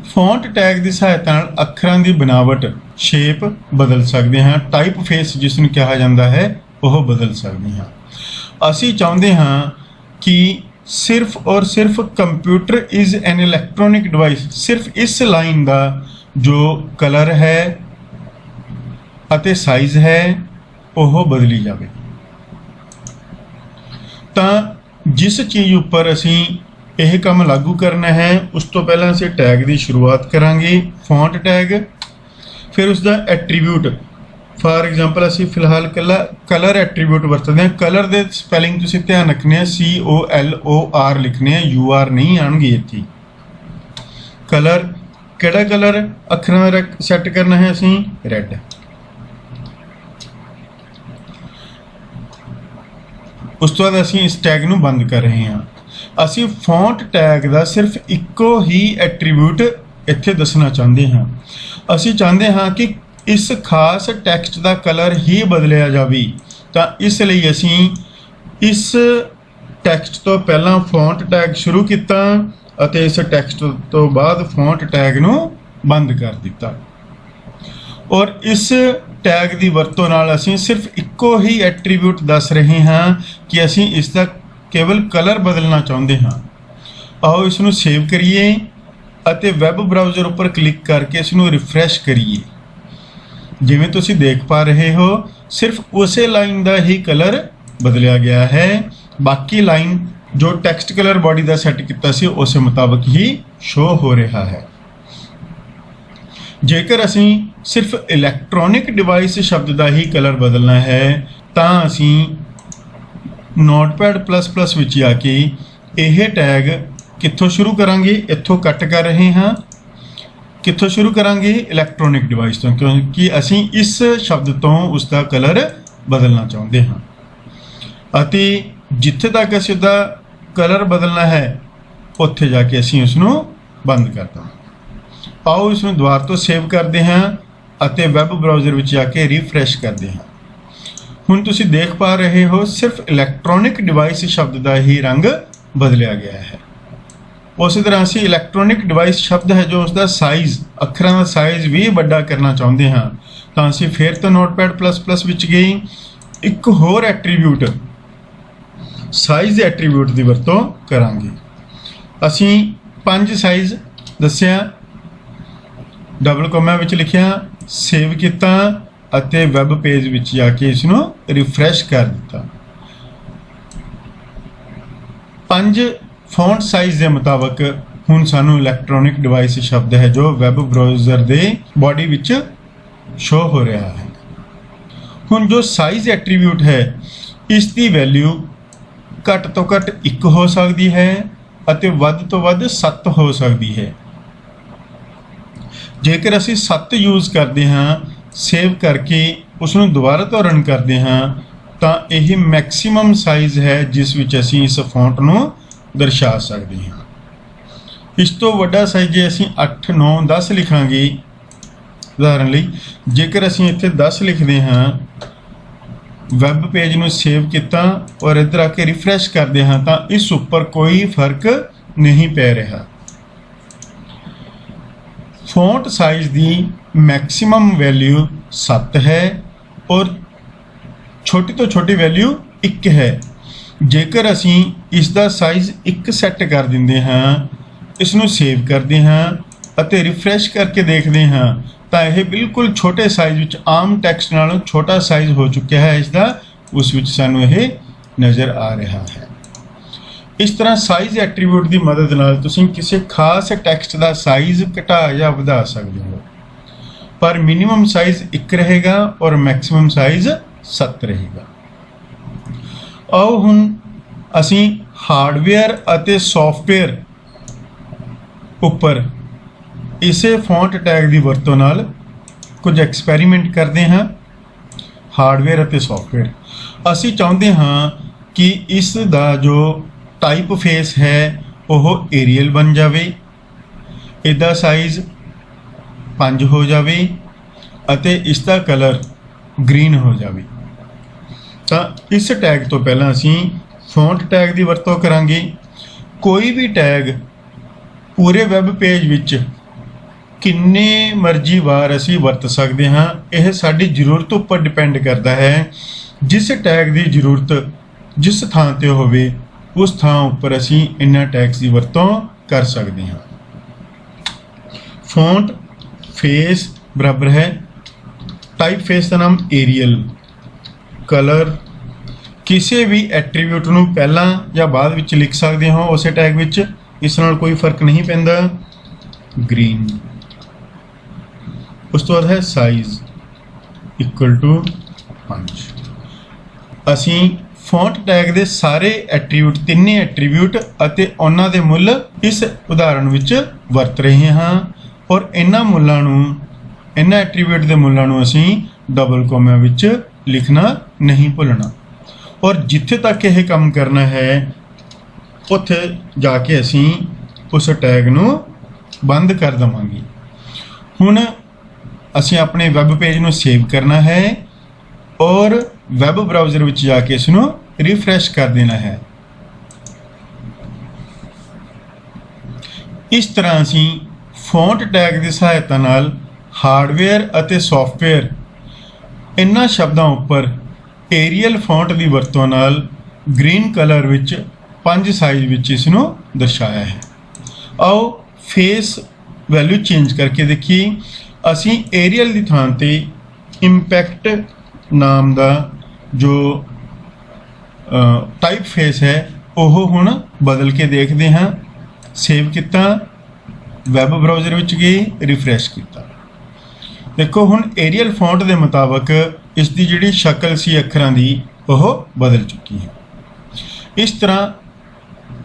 फॉन्ट टैग की सहायता नाल अखरां की बनावट शेप बदल सकते हैं, टाइप फेस जिसनूं कहा जाता है वह बदल सकते हैं। असी चाहते हाँ कि सिर्फ और सिर्फ computer is an electronic device, सिर्फ इस लाइन का जो कलर है अते साइज़ है वह बदली जाए। तो जिस चीज़ उपर असी यह काम लागू करना है उस तो पहला असी टैग की शुरुआत करांगे, फॉन्ट टैग, फिर उसका एट्रीब्यूट। फॉर एग्जाम्पल असी फिलहाल कलर एट्रीब्यूट वरतते हैं। कलर के स्पैलिंग तुसीं ध्यान रखने COLOR लिखने हैं, UR नहीं आएंगे इत्थे। कलर किहड़ा कलर अखरां दा सैट करना है असी रैड। उस तो बाद असी इस टैग नूं बंद कर रहे हैं। असी फॉन्ट टैग का सिर्फ इक्को ही एट्रीब्यूट इत्थे दसना चाहते हैं। असी चाहते हाँ कि इस खास टैक्सट का कलर ही बदलिया जाए, तो इसलिए असी इस टैक्सट तो पहला फॉन्ट टैग शुरू किया अते इस टैक्सट तो बाद फॉन्ट टैग नूं बंद कर दिता। और इस टैग की वरतों नाल असी सिर्फ इक्को ही एट्रीब्यूट दस रहे हाँ कि असी इसका केवल कलर बदलना चाहते हाँ। आओ इसनूं सेव करिए अते वैब ब्राउज़र उपर क्लिक करके इसनूं रिफ्रैश करिए। जिवें तुसीं देख पा रहे हो सिर्फ उस लाइन का ही कलर बदलिया गया है, बाकी लाइन जो टैक्सट कलर बॉडी का सैट किया सी उस मुताबिक ही शो हो रहा है। जेकर असी सिर्फ इलैक्ट्रॉनिक डिवाइस शब्द का ही कलर बदलना है तो असी नोटपैड++ विच आके यह टैग कित्थों शुरू करांगे, इत्थों कट कर रहे हाँ। कित्थों शुरू करांगे, इलैक्ट्रॉनिक डिवाइस तो, क्योंकि असी इस शब्द तो उसका कलर बदलना चाहते हाँ। अते जिथे तक असी उसका कलर बदलना है उत्थे जाके असी उसनूं बंद कर दें। आओ इसनूं दुबारा तो सेव करते हैं अते वैब ब्राउज़र विच जाके रिफ्रैश करते हैं। हुण तुसीं देख पा रहे हो सिर्फ इलैक्ट्रॉनिक डिवाइस शब्द का ही रंग बदलिया गया है। उस तरह असी इलैक्ट्रॉनिक डिवाइस शब्द है जो उसका साइज़ अखरां का साइज़ भी बड़ा करना चाहते हैं तो असी फिर तो नोटपैड++ विच गई एक होर एट्रीब्यूट साइज़ एट्रीब्यूट की वरतों करांगे। असी 5 साइज़ दस्सिया, डबल कोमिਆਂ विच लिखिया, सेव किया अते वैब पेज विच जाके इसनूं रिफ्रैश कर दिता। 5 फॉन्ट साइज़ के मुताबिक हुण सानूं इलैक्ट्रॉनिक डिवाइस शब्द है जो वैब ब्राउज़र के बॉडी विच शो हो रहा है। हुण जो साइज़ एट्रीब्यूट है इसकी वैल्यू घट तो घट 1 हो सकती है अते वध तो वध 7 हो सकती है। जेकर असी 7 यूज़ करते हाँ सेव करके उसनूं दोबारा तो रन करते हाँ तो यही मैक्सीमम साइज़ है जिस विच असी इस फॉन्ट नूं दर्शा सकते हैं। इस तो वड्डा साइज़ जे असी 8, 9, 10 लिखांगे उदाहरण लई, जेकर असी इत्थे 10 लिखते हाँ वैब पेज नूं सेव किया और इधर आके रिफ्रैश करते हाँ तो इस उपर कोई फर्क नहीं पै रहा। फॉन्ट साइज़ की मैक्सीमम वैल्यू 7 है और छोटी तो छोटी वैल्यू 1 है। जेकर असी ਇਸ ਦਾ ਸਾਈਜ਼ 1 ਸੈੱਟ ਕਰ ਦਿੰਦੇ ਹਾਂ, ਇਸ ਨੂੰ ਸੇਵ ਕਰਦੇ ਹਾਂ ਅਤੇ ਰਿਫਰੈਸ਼ ਕਰਕੇ ਦੇਖਦੇ ਹਾਂ ਤਾਂ ਇਹ ਬਿਲਕੁਲ ਛੋਟੇ ਸਾਈਜ਼ ਵਿੱਚ ਆਮ ਟੈਕਸਟ ਨਾਲੋਂ ਛੋਟਾ ਸਾਈਜ਼ ਹੋ ਚੁੱਕਿਆ ਹੈ ਇਸ ਦਾ, ਉਸ ਵਿੱਚ ਸਾਨੂੰ ਇਹ ਨਜ਼ਰ ਆ ਰਿਹਾ ਹੈ। ਇਸ ਤਰ੍ਹਾਂ ਸਾਈਜ਼ ਐਟਰੀਬਿਊਟ ਦੀ ਮਦਦ ਨਾਲ ਤੁਸੀਂ ਕਿਸੇ ਖਾਸ ਟੈਕਸਟ ਦਾ ਸਾਈਜ਼ ਘਟਾ ਜਾਂ ਵਧਾ ਸਕਦੇ ਹੋ, ਪਰ ਮਿਨੀਮਮ ਸਾਈਜ਼ 1 ਰਹੇਗਾ ਔਰ ਮੈਕਸਿਮਮ ਸਾਈਜ਼ 7 ਰਹੇਗਾ। ਆਓ ਹੁਣ ਅਸੀਂ ਹਾਰਡਵੇਅਰ ਅਤੇ ਸੌਫਟਵੇਅਰ ਉੱਪਰ ਇਸੇ ਫੌਂਟ ਟੈਗ ਦੀ ਵਰਤੋਂ ਨਾਲ ਕੁਝ ਐਕਸਪੈਰੀਮੈਂਟ ਕਰਦੇ ਹਾਂ। ਹਾਰਡਵੇਅਰ ਅਤੇ ਸੌਫਟਵੇਅਰ, ਅਸੀਂ ਚਾਹੁੰਦੇ ਹਾਂ ਕਿ ਇਸ ਦਾ ਜੋ ਟਾਈਪ ਫੇਸ ਹੈ ਉਹ ਏਰੀਅਲ ਬਣ ਜਾਵੇ, ਇਹਦਾ ਸਾਈਜ਼ 5 ਹੋ ਜਾਵੇ ਅਤੇ ਇਸ ਦਾ ਕਲਰ ਗ੍ਰੀਨ ਹੋ ਜਾਵੇ। ਤਾਂ ਇਸ ਟੈਗ ਤੋਂ ਪਹਿਲਾਂ ਅਸੀਂ ਫੌਂਟ ਟੈਗ ਦੀ ਵਰਤੋਂ ਕਰਾਂਗੇ। ਕੋਈ ਵੀ ਟੈਗ ਪੂਰੇ ਵੈਬ ਪੇਜ ਵਿੱਚ ਕਿੰਨੇ ਮਰਜ਼ੀ ਵਾਰ ਅਸੀਂ ਵਰਤ ਸਕਦੇ ਹਾਂ, ਇਹ ਸਾਡੀ ਜ਼ਰੂਰਤ ਉੱਪਰ ਡਿਪੈਂਡ ਕਰਦਾ ਹੈ। ਜਿਸ ਟੈਗ ਦੀ ਜ਼ਰੂਰਤ ਜਿਸ ਥਾਂ ਤੇ ਹੋਵੇ ਉਸ ਥਾਂ ਉੱਪਰ ਅਸੀਂ ਇਹਨਾਂ ਟੈਗਸ ਦੀ ਵਰਤੋਂ ਕਰ ਸਕਦੇ ਹਾਂ। ਫੌਂਟ ਫੇਸ ਬਰਾਬਰ ਹੈ ਟਾਈਪ ਫੇਸ ਦਾ ਨਾਮ ਏਰੀਅਲ, ਕਲਰ ਕਿਸੇ ਵੀ ਐਟਰੀਬਿਊਟ ਨੂੰ ਪਹਿਲਾਂ ਜਾਂ ਬਾਅਦ ਵਿੱਚ ਲਿਖ ਸਕਦੇ ਹੋ ਉਸੇ ਟੈਗ ਵਿੱਚ, ਇਸ ਨਾਲ ਕੋਈ ਫਰਕ ਨਹੀਂ ਪੈਂਦਾ, ਗ੍ਰੀਨ। ਉਸ ਤੋਂ ਬਾਅਦ ਹੈ ਸਾਈਜ਼ ਇਕੁਅਲ ਟੂ 5। ਅਸੀਂ ਫੌਂਟ ਟੈਗ ਦੇ ਸਾਰੇ ਐਟਰੀਬਿਊਟ, ਤਿੰਨੇ ਐਟਰੀਬਿਊਟ ਅਤੇ ਉਹਨਾਂ ਦੇ ਮੁੱਲ ਇਸ ਉਦਾਹਰਣ ਵਿੱਚ ਵਰਤ ਰਹੇ ਹਾਂ ਔਰ ਇਹਨਾਂ ਮੁੱਲਾਂ ਨੂੰ, ਇਹਨਾਂ ਐਟਰੀਬਿਊਟ ਦੇ ਮੁੱਲਾਂ ਨੂੰ ਅਸੀਂ ਡਬਲ ਕੋਮਾ ਵਿੱਚ ਲਿਖਣਾ ਨਹੀਂ ਭੁੱਲਣਾ ਔਰ ਜਿੱਥੇ ਤੱਕ ਇਹ ਕੰਮ ਕਰਨਾ ਹੈ ਉੱਥੇ ਜਾ ਕੇ ਅਸੀਂ ਉਸ ਟੈਗ ਨੂੰ ਬੰਦ ਕਰ ਦੇਵਾਂਗੇ। ਹੁਣ ਅਸੀਂ ਆਪਣੇ ਵੈਬ ਪੇਜ ਨੂੰ ਸੇਵ ਕਰਨਾ ਹੈ ਔਰ ਵੈਬ ਬਰਾਊਜ਼ਰ ਵਿੱਚ ਜਾ ਕੇ ਇਸ ਨੂੰ ਰਿਫਰੈਸ਼ ਕਰ ਦੇਣਾ ਹੈ। ਇਸ ਤਰ੍ਹਾਂ ਅਸੀਂ ਫੌਂਟ ਟੈਗ ਦੀ ਸਹਾਇਤਾ ਨਾਲ ਹਾਰਡਵੇਅਰ ਅਤੇ ਸੌਫਟਵੇਅਰ ਇਹਨਾਂ ਸ਼ਬਦਾਂ ਉੱਪਰ ਏਰੀਅਲ ਫੌਂਟ ਦੀ ਵਰਤੋਂ ਨਾਲ ਗ੍ਰੀਨ ਕਲਰ ਵਿੱਚ 5 ਸਾਈਜ਼ ਵਿੱਚ ਇਸ ਨੂੰ ਦਰਸਾਇਆ ਹੈ। ਆਓ ਫੇਸ ਵੈਲਿਊ ਚੇਂਜ ਕਰਕੇ ਦੇਖੀਏ। ਅਸੀਂ ਏਰੀਅਲ ਦੀ ਥਾਂ ਤੇ ਇੰਪੈਕਟ ਨਾਮ ਦਾ ਜੋ ਟਾਈਪ ਫੇਸ ਹੈ ਉਹ ਹੁਣ ਬਦਲ ਕੇ ਦੇਖਦੇ ਹਾਂ। ਸੇਵ ਕੀਤਾ, ਵੈਬ ਬਰਾਊਜ਼ਰ ਵਿੱਚ ਗਏ, ਰਿਫਰੈਸ਼ ਕੀਤਾ। ਦੇਖੋ ਹੁਣ ਏਰੀਅਲ ਫੌਂਟ ਦੇ ਮੁਤਾਬਕ ਇਸ ਦੀ ਜਿਹੜੀ ਸ਼ਕਲ ਸੀ ਅੱਖਰਾਂ ਦੀ ਉਹ ਬਦਲ ਚੁੱਕੀ ਹੈ। ਇਸ ਤਰ੍ਹਾਂ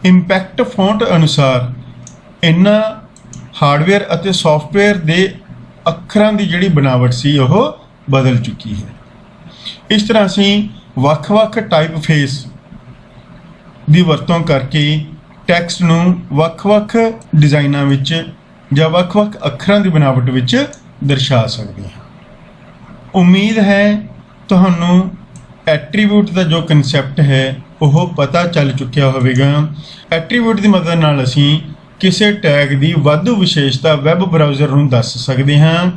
ਇੰਪੈਕਟ ਫੌਂਟ ਅਨੁਸਾਰ ਇਹਨਾਂ ਹਾਰਡਵੇਅਰ ਅਤੇ ਸੌਫਟਵੇਅਰ ਦੇ ਅੱਖਰਾਂ ਦੀ ਜਿਹੜੀ ਬਣਾਵਟ ਸੀ ਉਹ ਬਦਲ ਚੁੱਕੀ ਹੈ। ਇਸ ਤਰ੍ਹਾਂ ਅਸੀਂ ਵੱਖ-ਵੱਖ ਟਾਈਪ ਫੇਸ ਦੀ ਵਰਤੋਂ ਕਰਕੇ ਟੈਕਸਟ ਨੂੰ ਵੱਖ-ਵੱਖ ਡਿਜ਼ਾਈਨਾਂ ਵਿੱਚ ਜਾਂ ਵੱਖ-ਵੱਖ ਅੱਖਰਾਂ ਦੀ ਬਣਾਵਟ ਵਿੱਚ ਦਰਸਾ ਸਕਦੇ ਹਾਂ। ਉਮੀਦ ਹੈ ਤੁਹਾਨੂੰ ਐਟਰੀਬਿਊਟ ਦਾ ਜੋ ਕਨਸੈਪਟ ਹੈ ਉਹ ਪਤਾ ਚੱਲ ਚੁੱਕਿਆ ਹੋਵੇਗਾ। ਐਟਰੀਬਿਊਟ ਦੀ ਮਦਦ ਨਾਲ ਅਸੀਂ ਕਿਸੇ ਟੈਗ ਦੀ ਵਾਧੂ ਵਿਸ਼ੇਸ਼ਤਾ ਵੈਬ ਬਰਾਊਜ਼ਰ ਨੂੰ ਦੱਸ ਸਕਦੇ ਹਾਂ,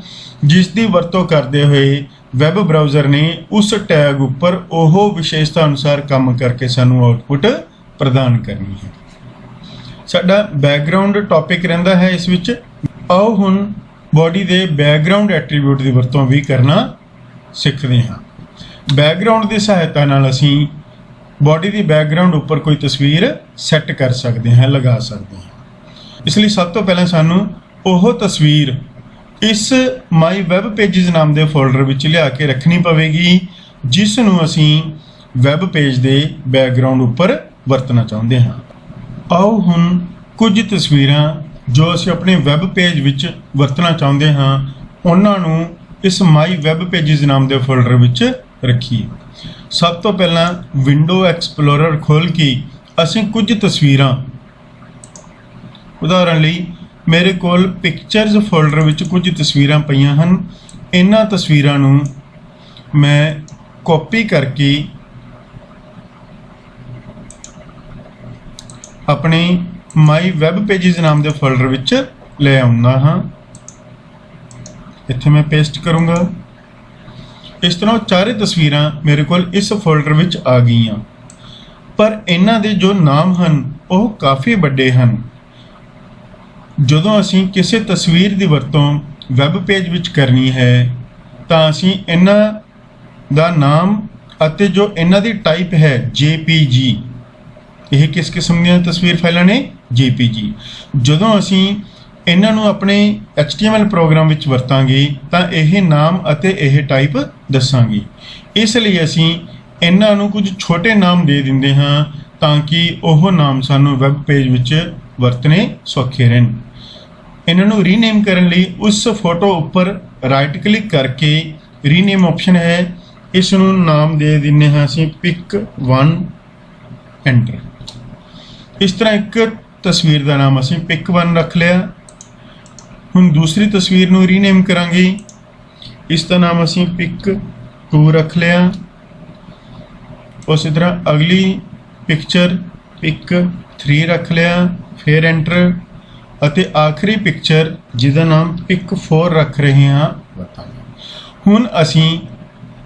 ਜਿਸ ਦੀ ਵਰਤੋਂ ਕਰਦੇ ਹੋਏ ਵੈਬ ਬਰਾਊਜ਼ਰ ਨੇ ਉਸ ਟੈਗ ਉੱਪਰ ਉਹ ਵਿਸ਼ੇਸ਼ਤਾ ਅਨੁਸਾਰ ਕੰਮ ਕਰਕੇ ਸਾਨੂੰ ਆਉਟਪੁੱਟ ਪ੍ਰਦਾਨ ਕਰਨੀ ਹੈ। ਸਾਡਾ ਬੈਕਗ੍ਰਾਉਂਡ ਟੌਪਿਕ ਰਹਿੰਦਾ ਹੈ ਇਸ ਵਿੱਚ। ਆਓ ਹੁਣ ਬੋਡੀ ਦੇ ਬੈਕਗ੍ਰਾਉਂਡ ਐਟਰੀਬਿਊਟ ਦੀ ਵਰਤੋਂ ਵੀ ਕਰਨਾ ਸਿੱਖਦੇ ਹਾਂ। ਬੈਕਗ੍ਰਾਉਂਡ ਦੀ ਸਹਾਇਤਾ ਨਾਲ ਅਸੀਂ ਬੋਡੀ ਦੀ ਬੈਕਗ੍ਰਾਉਂਡ ਉੱਪਰ ਕੋਈ ਤਸਵੀਰ ਸੈੱਟ ਕਰ ਸਕਦੇ ਹਾਂ, ਲਗਾ ਸਕਦੇ ਹਾਂ। ਇਸ ਲਈ ਸਭ ਤੋਂ ਪਹਿਲਾਂ ਸਾਨੂੰ ਉਹ ਤਸਵੀਰ ਇਸ ਮਾਈ ਵੈਬ ਪੇਜਿਸ ਨਾਮ ਦੇ ਫੋਲਡਰ ਵਿੱਚ ਲਿਆ ਕੇ ਰੱਖਣੀ ਪਵੇਗੀ, ਜਿਸ ਨੂੰ ਅਸੀਂ ਵੈਬ ਪੇਜ ਦੇ ਬੈਕਗ੍ਰਾਉਂਡ ਉੱਪਰ ਵਰਤਣਾ ਚਾਹੁੰਦੇ ਹਾਂ। ਆਓ ਹੁਣ ਕੁਝ ਤਸਵੀਰਾਂ ਜੋ ਅਸੀਂ ਆਪਣੇ ਵੈਬ ਪੇਜ ਵਿੱਚ ਵਰਤਣਾ ਚਾਹੁੰਦੇ ਹਾਂ ਉਹਨਾਂ ਨੂੰ ਇਸ ਮਾਈ ਵੈਬ ਪੇਜਿਸ ਨਾਮ ਦੇ ਫੋਲਡਰ ਵਿੱਚ ਰੱਖੀਏ। ਸਭ ਤੋਂ ਪਹਿਲਾਂ ਵਿੰਡੋ ਐਕਸਪਲੋਰਰ ਖੋਲ੍ਹ ਕੇ ਅਸੀਂ ਕੁਝ ਤਸਵੀਰਾਂ, ਉਦਾਹਰਣ ਲਈ ਮੇਰੇ ਕੋਲ ਪਿਕਚਰਸ ਫੋਲਡਰ ਵਿੱਚ ਕੁਝ ਤਸਵੀਰਾਂ ਪਈਆਂ ਹਨ। ਇਹਨਾਂ ਤਸਵੀਰਾਂ ਨੂੰ ਮੈਂ ਕਾਪੀ ਕਰਕੇ ਆਪਣੇ ਮਾਈ ਵੈਬ ਪੇਜਿਸ ਨਾਮ ਦੇ ਫੋਲਡਰ ਵਿੱਚ ਲੈ ਆਉਂਦਾ ਹਾਂ। ਇੱਥੇ ਮੈਂ ਪੇਸਟ ਕਰੂੰਗਾ। ਇਸ ਤਰ੍ਹਾਂ ਚਾਰੇ ਤਸਵੀਰਾਂ ਮੇਰੇ ਕੋਲ ਇਸ ਫੋਲਡਰ ਵਿੱਚ ਆ ਗਈਆਂ। ਪਰ ਇਹਨਾਂ ਦੇ ਜੋ ਨਾਮ ਹਨ ਉਹ ਕਾਫੀ ਵੱਡੇ ਹਨ। ਜਦੋਂ ਅਸੀਂ ਕਿਸੇ ਤਸਵੀਰ ਦੀ ਵਰਤੋਂ ਵੈਬ ਪੇਜ ਵਿੱਚ ਕਰਨੀ ਹੈ ਤਾਂ ਅਸੀਂ ਇਹਨਾਂ ਦਾ ਨਾਮ ਅਤੇ ਜੋ ਇਹਨਾਂ ਦੀ ਟਾਈਪ ਹੈ JPG, ਇਹ ਕਿਸ ਕਿਸਮ ਦੀਆਂ ਤਸਵੀਰ ਫਾਈਲਾਂ ਨੇ? JPG। ਜਦੋਂ ਅਸੀਂ ਇਹਨਾਂ ਨੂੰ ਆਪਣੇ HTML ਪ੍ਰੋਗਰਾਮ ਵਿੱਚ ਵਰਤਾਂਗੇ ਤਾਂ ਇਹ ਨਾਮ ਅਤੇ ਇਹ ਟਾਈਪ ਦੱਸਾਂਗੇ। ਇਸ ਲਈ ਅਸੀਂ ਇਹਨਾਂ ਨੂੰ ਕੁਝ ਛੋਟੇ ਨਾਮ ਦੇ ਦਿੰਦੇ ਹਾਂ ਤਾਂ ਕਿ ਉਹ ਨਾਮ ਸਾਨੂੰ ਵੈਬ ਪੇਜ ਵਿੱਚ ਵਰਤਣੇ ਸੌਖੇ ਰਹਿਣ। ਇਹਨਾਂ ਨੂੰ ਰੀਨੇਮ ਕਰਨ ਲਈ ਉਸ ਫੋਟੋ ਉੱਪਰ ਰਾਈਟ ਕਲਿੱਕ ਕਰਕੇ ਰੀਨੇਮ ਆਪਸ਼ਨ ਹੈ, ਇਸ ਨੂੰ ਨਾਮ ਦੇ ਦਿੰਦੇ ਹਾਂ ਅਸੀਂ pic1 ਐਂਟਰ। ਇਸ ਤਰ੍ਹਾਂ ਇੱਕ ਤਸਵੀਰ ਦਾ ਨਾਮ ਅਸੀਂ pic1 ਰੱਖ ਲਿਆ। ਹੁਣ ਦੂਸਰੀ ਤਸਵੀਰ ਨੂੰ ਰੀਨੇਮ ਕਰਾਂਗੇ, ਇਸ ਦਾ ਨਾਮ ਅਸੀਂ pic2 ਰੱਖ ਲਿਆ। ਉਸੇ ਤਰ੍ਹਾਂ ਅਗਲੀ ਪਿਕਚਰ pic3 ਰੱਖ ਲਿਆ, ਫਿਰ ਐਂਟਰ। ਅਤੇ ਆਖਰੀ ਪਿਕਚਰ ਜਿਹਦਾ ਨਾਮ pic4 ਰੱਖ ਰਹੇ ਹਾਂ। ਹੁਣ ਅਸੀਂ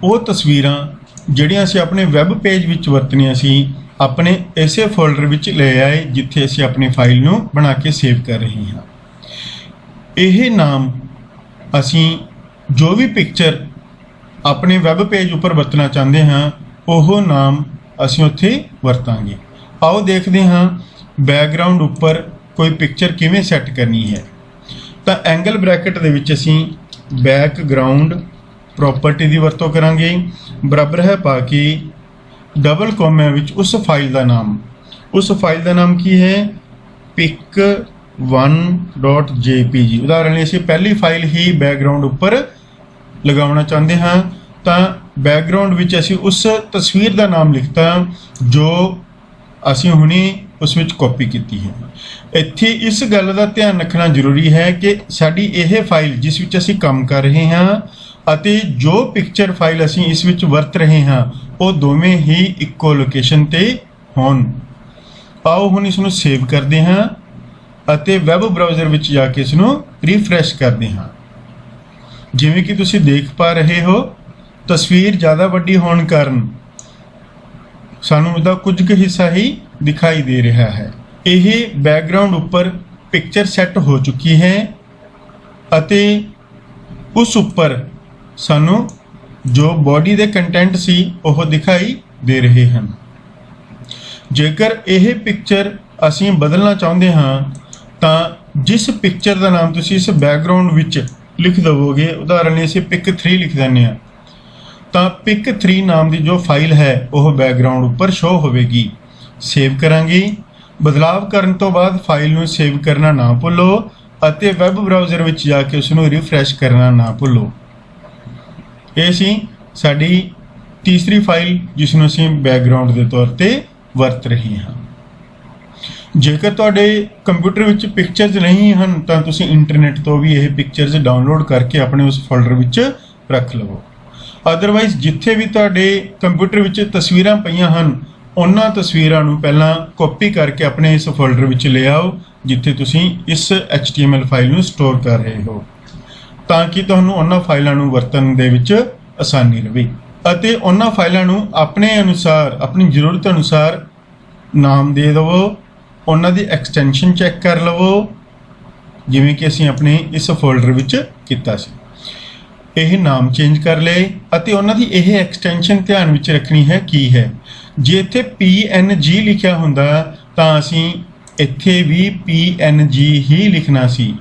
ਉਹ ਤਸਵੀਰਾਂ ਜਿਹੜੀਆਂ ਅਸੀਂ ਆਪਣੇ ਵੈਬ ਪੇਜ ਵਿੱਚ ਵਰਤਣੀਆਂ ਸੀ ਆਪਣੇ ਇਸੇ ਫੋਲਡਰ ਵਿੱਚ ਲੈ ਆਏ ਜਿੱਥੇ ਅਸੀਂ ਆਪਣੀ ਫਾਈਲ ਨੂੰ ਬਣਾ ਕੇ ਸੇਵ ਕਰ ਰਹੇ ਹਾਂ। ਇਹ ਨਾਮ ਅਸੀਂ ਜੋ ਵੀ ਪਿਕਚਰ ਆਪਣੇ ਵੈਬ ਪੇਜ ਉੱਪਰ ਵਰਤਣਾ ਚਾਹੁੰਦੇ ਹਾਂ ਉਹ ਨਾਮ ਅਸੀਂ ਉੱਥੇ ਵਰਤਾਂਗੇ। ਆਓ ਦੇਖਦੇ ਹਾਂ ਬੈਕਗ੍ਰਾਉਂਡ ਉੱਪਰ ਕੋਈ ਪਿਕਚਰ ਕਿਵੇਂ ਸੈੱਟ ਕਰਨੀ ਹੈ। ਤਾਂ ਐਂਗਲ ਬ੍ਰੈਕਟ ਦੇ ਵਿੱਚ ਅਸੀਂ ਬੈਕਗ੍ਰਾਉਂਡ ਪ੍ਰੋਪਰਟੀ ਦੀ ਵਰਤੋਂ ਕਰਾਂਗੇ, ਬਰਾਬਰ ਹੈ ਪਾ ਕੇ ਡਬਲ ਕੋਮਿਆਂ ਵਿੱਚ ਉਸ ਫਾਈਲ ਦਾ ਨਾਮ ਕੀ ਹੈ? pic1.jpg। ਉਦਾਹਰਨ ਲਈ ਅਸੀਂ ਪਹਿਲੀ ਫਾਈਲ ਹੀ ਬੈਕਗ੍ਰਾਉਂਡ ਉੱਪਰ ਲਗਾਉਣਾ ਚਾਹੁੰਦੇ ਹਾਂ ਤਾਂ ਬੈਕਗ੍ਰਾਉਂਡ ਵਿੱਚ ਅਸੀਂ ਉਸ ਤਸਵੀਰ ਦਾ ਨਾਮ ਲਿਖਤਾ ਜੋ ਅਸੀਂ ਹੁਣੇ ਉਸ ਵਿੱਚ ਕਾਪੀ ਕੀਤੀ ਹੈ। ਇੱਥੇ ਇਸ ਗੱਲ ਦਾ ਧਿਆਨ ਰੱਖਣਾ ਜ਼ਰੂਰੀ ਹੈ ਕਿ ਸਾਡੀ ਇਹ ਫਾਈਲ ਜਿਸ ਵਿੱਚ ਅਸੀਂ ਕੰਮ ਕਰ ਰਹੇ ਹਾਂ ਅਤੇ ਜੋ ਪਿਕਚਰ ਫਾਈਲ ਅਸੀਂ ਇਸ ਵਿੱਚ ਵਰਤ ਰਹੇ ਹਾਂ ਉਹ ਦੋਵੇਂ ਹੀ ਇੱਕੋ ਲੋਕੇਸ਼ਨ ਤੇ ਹੋਣ। ਆਓ ਹੁਣ ਇਸ ਨੂੰ ਸੇਵ ਕਰਦੇ ਹਾਂ ਅਤੇ ਵੈਬ ਬਰਾਊਜ਼ਰ ਵਿੱਚ ਜਾ ਕੇ ਇਸ ਨੂੰ ਰੀਫਰੈਸ਼ ਕਰਦੇ ਹਾਂ। ਜਿਵੇਂ ਕਿ ਤੁਸੀਂ ਦੇਖ ਪਾ ਰਹੇ ਹੋ ਤਸਵੀਰ ਜ਼ਿਆਦਾ ਵੱਡੀ ਹੋਣ ਕਾਰਨ ਸਾਨੂੰ ਉਹਦਾ ਕੁਝ ਕੁ ਹਿੱਸਾ ਹੀ ਦਿਖਾਈ ਦੇ ਰਿਹਾ ਹੈ। ਇਹ ਬੈਕਗ੍ਰਾਉਂਡ ਉੱਪਰ ਪਿਕਚਰ ਸੈੱਟ ਹੋ ਚੁੱਕੀ ਹੈ ਅਤੇ ਉਸ ਉੱਪਰ ਸਾਨੂੰ ਜੋ ਬੋਡੀ ਦੇ ਕੰਟੈਂਟ ਸੀ ਉਹ ਦਿਖਾਈ ਦੇ ਰਹੇ ਹਨ। ਜੇਕਰ ਇਹ ਪਿਕਚਰ ਅਸੀਂ ਬਦਲਣਾ ਚਾਹੁੰਦੇ ਹਾਂ ਤਾਂ ਜਿਸ ਪਿਕਚਰ ਦਾ ਨਾਮ ਤੁਸੀਂ ਇਸ ਬੈਕਗ੍ਰਾਉਂਡ ਵਿੱਚ ਲਿਖ ਦਵੋਗੇ, ਉਦਾਹਰਨ ਲਈ ਅਸੀਂ pic3 ਲਿਖ ਦਿੰਦੇ ਹਾਂ ਤਾਂ pic3 ਨਾਮ ਦੀ ਜੋ ਫਾਈਲ ਹੈ ਉਹ ਬੈਕਗ੍ਰਾਉਂਡ ਉੱਪਰ ਸ਼ੋ ਹੋਵੇਗੀ। ਸੇਵ ਕਰਾਂਗੇ। ਬਦਲਾਵ ਕਰਨ ਤੋਂ ਬਾਅਦ ਫਾਈਲ ਨੂੰ ਸੇਵ ਕਰਨਾ ਨਾ ਭੁੱਲੋ ਅਤੇ ਵੈਬ ਬਰਾਊਜ਼ਰ ਵਿੱਚ ਜਾ ਕੇ ਉਸ ਨੂੰ ਰਿਫਰੈਸ਼ ਕਰਨਾ ਨਾ ਭੁੱਲੋ। ਇਹ ਸੀ ਸਾਡੀ ਤੀਸਰੀ ਫਾਈਲ ਜਿਸ ਨੂੰ ਅਸੀਂ ਬੈਕਗ੍ਰਾਉਂਡ ਦੇ ਤੌਰ ਤੇ ਵਰਤ ਰਹੇ ਹਾਂ। ਜੇਕਰ ਤੁਹਾਡੇ ਕੰਪਿਊਟਰ ਵਿੱਚ ਪਿਕਚਰਸ ਨਹੀਂ ਹਨ ਤਾਂ ਤੁਸੀਂ ਇੰਟਰਨੈਟ ਤੋਂ ਵੀ ਇਹ ਪਿਕਚਰਸ ਡਾਊਨਲੋਡ ਕਰਕੇ ਆਪਣੇ ਉਸ ਫੋਲਡਰ ਵਿੱਚ ਰੱਖ ਲਵੋ। ਅਦਰਵਾਈਜ਼ ਜਿੱਥੇ ਵੀ ਤੁਹਾਡੇ ਕੰਪਿਊਟਰ ਵਿੱਚ ਤਸਵੀਰਾਂ ਪਈਆਂ ਹਨ ਉਹਨਾਂ ਤਸਵੀਰਾਂ ਨੂੰ ਪਹਿਲਾਂ ਕਾਪੀ ਕਰਕੇ ਆਪਣੇ ਇਸ ਫੋਲਡਰ ਵਿੱਚ ਲੈ ਆਓ ਜਿੱਥੇ ਤੁਸੀਂ ਇਸ HTML ਫਾਈਲ ਨੂੰ ਸਟੋਰ ਕਰ ਰਹੇ ਹੋ ਤਾਂ ਕਿ ਤੁਹਾਨੂੰ ਉਹਨਾਂ ਫਾਈਲਾਂ ਨੂੰ ਵਰਤਣ ਦੇ ਵਿੱਚ ਆਸਾਨੀ ਰਹੇ ਅਤੇ ਉਹਨਾਂ ਫਾਈਲਾਂ ਨੂੰ ਆਪਣੇ ਅਨੁਸਾਰ ਆਪਣੀ ਜ਼ਰੂਰਤ ਅਨੁਸਾਰ ਨਾਮ ਦੇ ਦਿਵੋ। ਉਹਨਾਂ ਦੀ ਐਕਸਟੈਂਸ਼ਨ ਚੈੱਕ ਕਰ ਲਵੋ ਜਿਵੇਂ ਕਿ ਅਸੀਂ ਆਪਣੇ ਇਸ ਫੋਲਡਰ ਵਿੱਚ ਕੀਤਾ ਸੀ। ਇਹ ਨਾਮ ਚੇਂਜ ਕਰ ਲਏ ਅਤੇ ਉਹਨਾਂ ਦੀ ਇਹ ਐਕਸਟੈਂਸ਼ਨ ਧਿਆਨ ਵਿੱਚ ਰੱਖਣੀ ਹੈ ਕੀ ਹੈ। ਜੇ ਇੱਥੇ PNG ਲਿਖਿਆ ਹੁੰਦਾ ਤਾਂ ਅਸੀਂ ਇੱਥੇ ਵੀ PNG ਹੀ ਲਿਖਣਾ ਸੀ।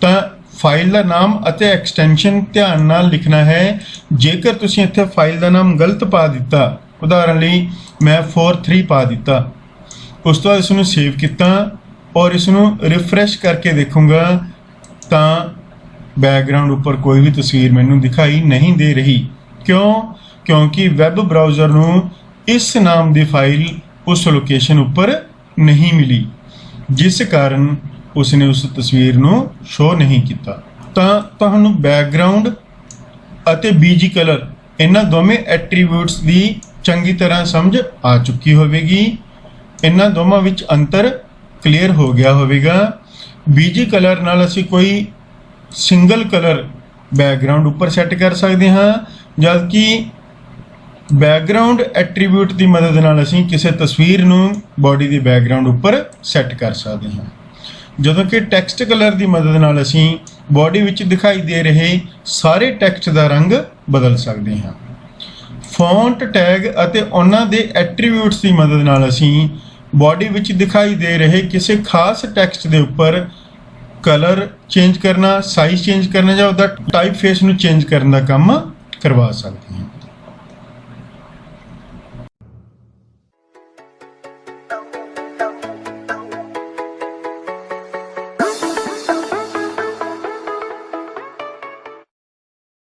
ਤਾਂ ਫਾਈਲ ਦਾ ਨਾਮ ਅਤੇ ਐਕਸਟੈਂਸ਼ਨ ਧਿਆਨ ਨਾਲ ਲਿਖਣਾ ਹੈ। ਜੇਕਰ ਤੁਸੀਂ ਇੱਥੇ ਫਾਈਲ ਦਾ ਨਾਮ ਗਲਤ ਪਾ ਦਿੱਤਾ, ਉਦਾਹਰਨ ਲਈ ਮੈਂ 43 ਪਾ ਦਿੱਤਾ, ਉਸ ਤੋਂ ਬਾਅਦ ਇਸ ਨੂੰ ਸੇਵ ਕੀਤਾ ਔਰ ਇਸ ਨੂੰ ਰਿਫਰੈਸ਼ ਕਰਕੇ ਦੇਖੂੰਗਾ ਤਾਂ ਬੈਕਗ੍ਰਾਉਂਡ ਉੱਪਰ ਕੋਈ ਵੀ ਤਸਵੀਰ ਮੈਨੂੰ ਦਿਖਾਈ ਨਹੀਂ ਦੇ ਰਹੀ। ਕਿਉਂਕਿ ਵੈਬ ਬਰਾਊਜ਼ਰ ਨੂੰ ਇਸ ਨਾਮ ਦੀ ਫਾਈਲ ਉਸ ਲੋਕੇਸ਼ਨ ਉੱਪਰ ਨਹੀਂ ਮਿਲੀ ਜਿਸ ਕਾਰਨ ਉਸਨੇ ਉਸ ਤਸਵੀਰ ਨੂੰ ਸ਼ੋ ਨਹੀਂ ਕੀਤਾ। ਤਾਂ ਤੁਹਾਨੂੰ ਬੈਕਗ੍ਰਾਉਂਡ ਅਤੇ BG ਕਲਰ ਇਹਨਾਂ ਦੋਵੇਂ ਐਟਰੀਬਿਊਟਸ ਦੀ ਚੰਗੀ ਤਰ੍ਹਾਂ ਸਮਝ ਆ ਚੁੱਕੀ ਹੋਵੇਗੀ। ਇਹਨਾਂ ਦੋਵਾਂ ਵਿੱਚ ਅੰਤਰ ਕਲੀਅਰ ਹੋ ਗਿਆ ਹੋਵੇਗਾ। BG ਕਲਰ ਨਾਲ ਅਸੀਂ ਕੋਈ ਸਿੰਗਲ ਕਲਰ ਬੈਕਗ੍ਰਾਉਂਡ ਉੱਪਰ ਸੈੱਟ ਕਰ ਸਕਦੇ ਹਾਂ ਜਦਕਿ ਬੈਕਗਰਾਉਂਡ ਐਟਰੀਬਿਊਟ ਦੀ ਮਦਦ ਨਾਲ ਅਸੀਂ ਕਿਸੇ ਤਸਵੀਰ ਨੂੰ ਬਾਡੀ ਦੇ ਬੈਕਗਰਾਉਂਡ ਉੱਪਰ ਸੈੱਟ ਕਰ ਸਕਦੇ ਹਾਂ, ਜਦੋਂ ਕਿ ਟੈਕਸਟ ਕਲਰ ਦੀ ਮਦਦ ਨਾਲ ਅਸੀਂ ਬਾਡੀ ਵਿੱਚ ਦਿਖਾਈ ਦੇ ਰਹੇ ਸਾਰੇ ਟੈਕਸਟ ਦਾ ਰੰਗ ਬਦਲ ਸਕਦੇ ਹਾਂ। ਫੌਂਟ ਟੈਗ ਅਤੇ ਉਹਨਾਂ ਦੇ ਐਟਰੀਬਿਊਟਸ ਦੀ ਮਦਦ ਨਾਲ ਅਸੀਂ ਬਾਡੀ ਵਿੱਚ ਦਿਖਾਈ ਦੇ ਰਹੇ ਕਿਸੇ ਖਾਸ ਟੈਕਸਟ ਦੇ ਉੱਪਰ ਕਲਰ ਚੇਂਜ ਕਰਨਾ, ਸਾਈਜ਼ ਚੇਂਜ ਕਰਨਾ ਜਾਂ ਉਹਦਾ ਟਾਈਪ ਫੇਸ ਨੂੰ ਚੇਂਜ ਕਰਨ ਦਾ ਕੰਮ ਕਰਵਾ ਸਕਦੇ ਹਾਂ।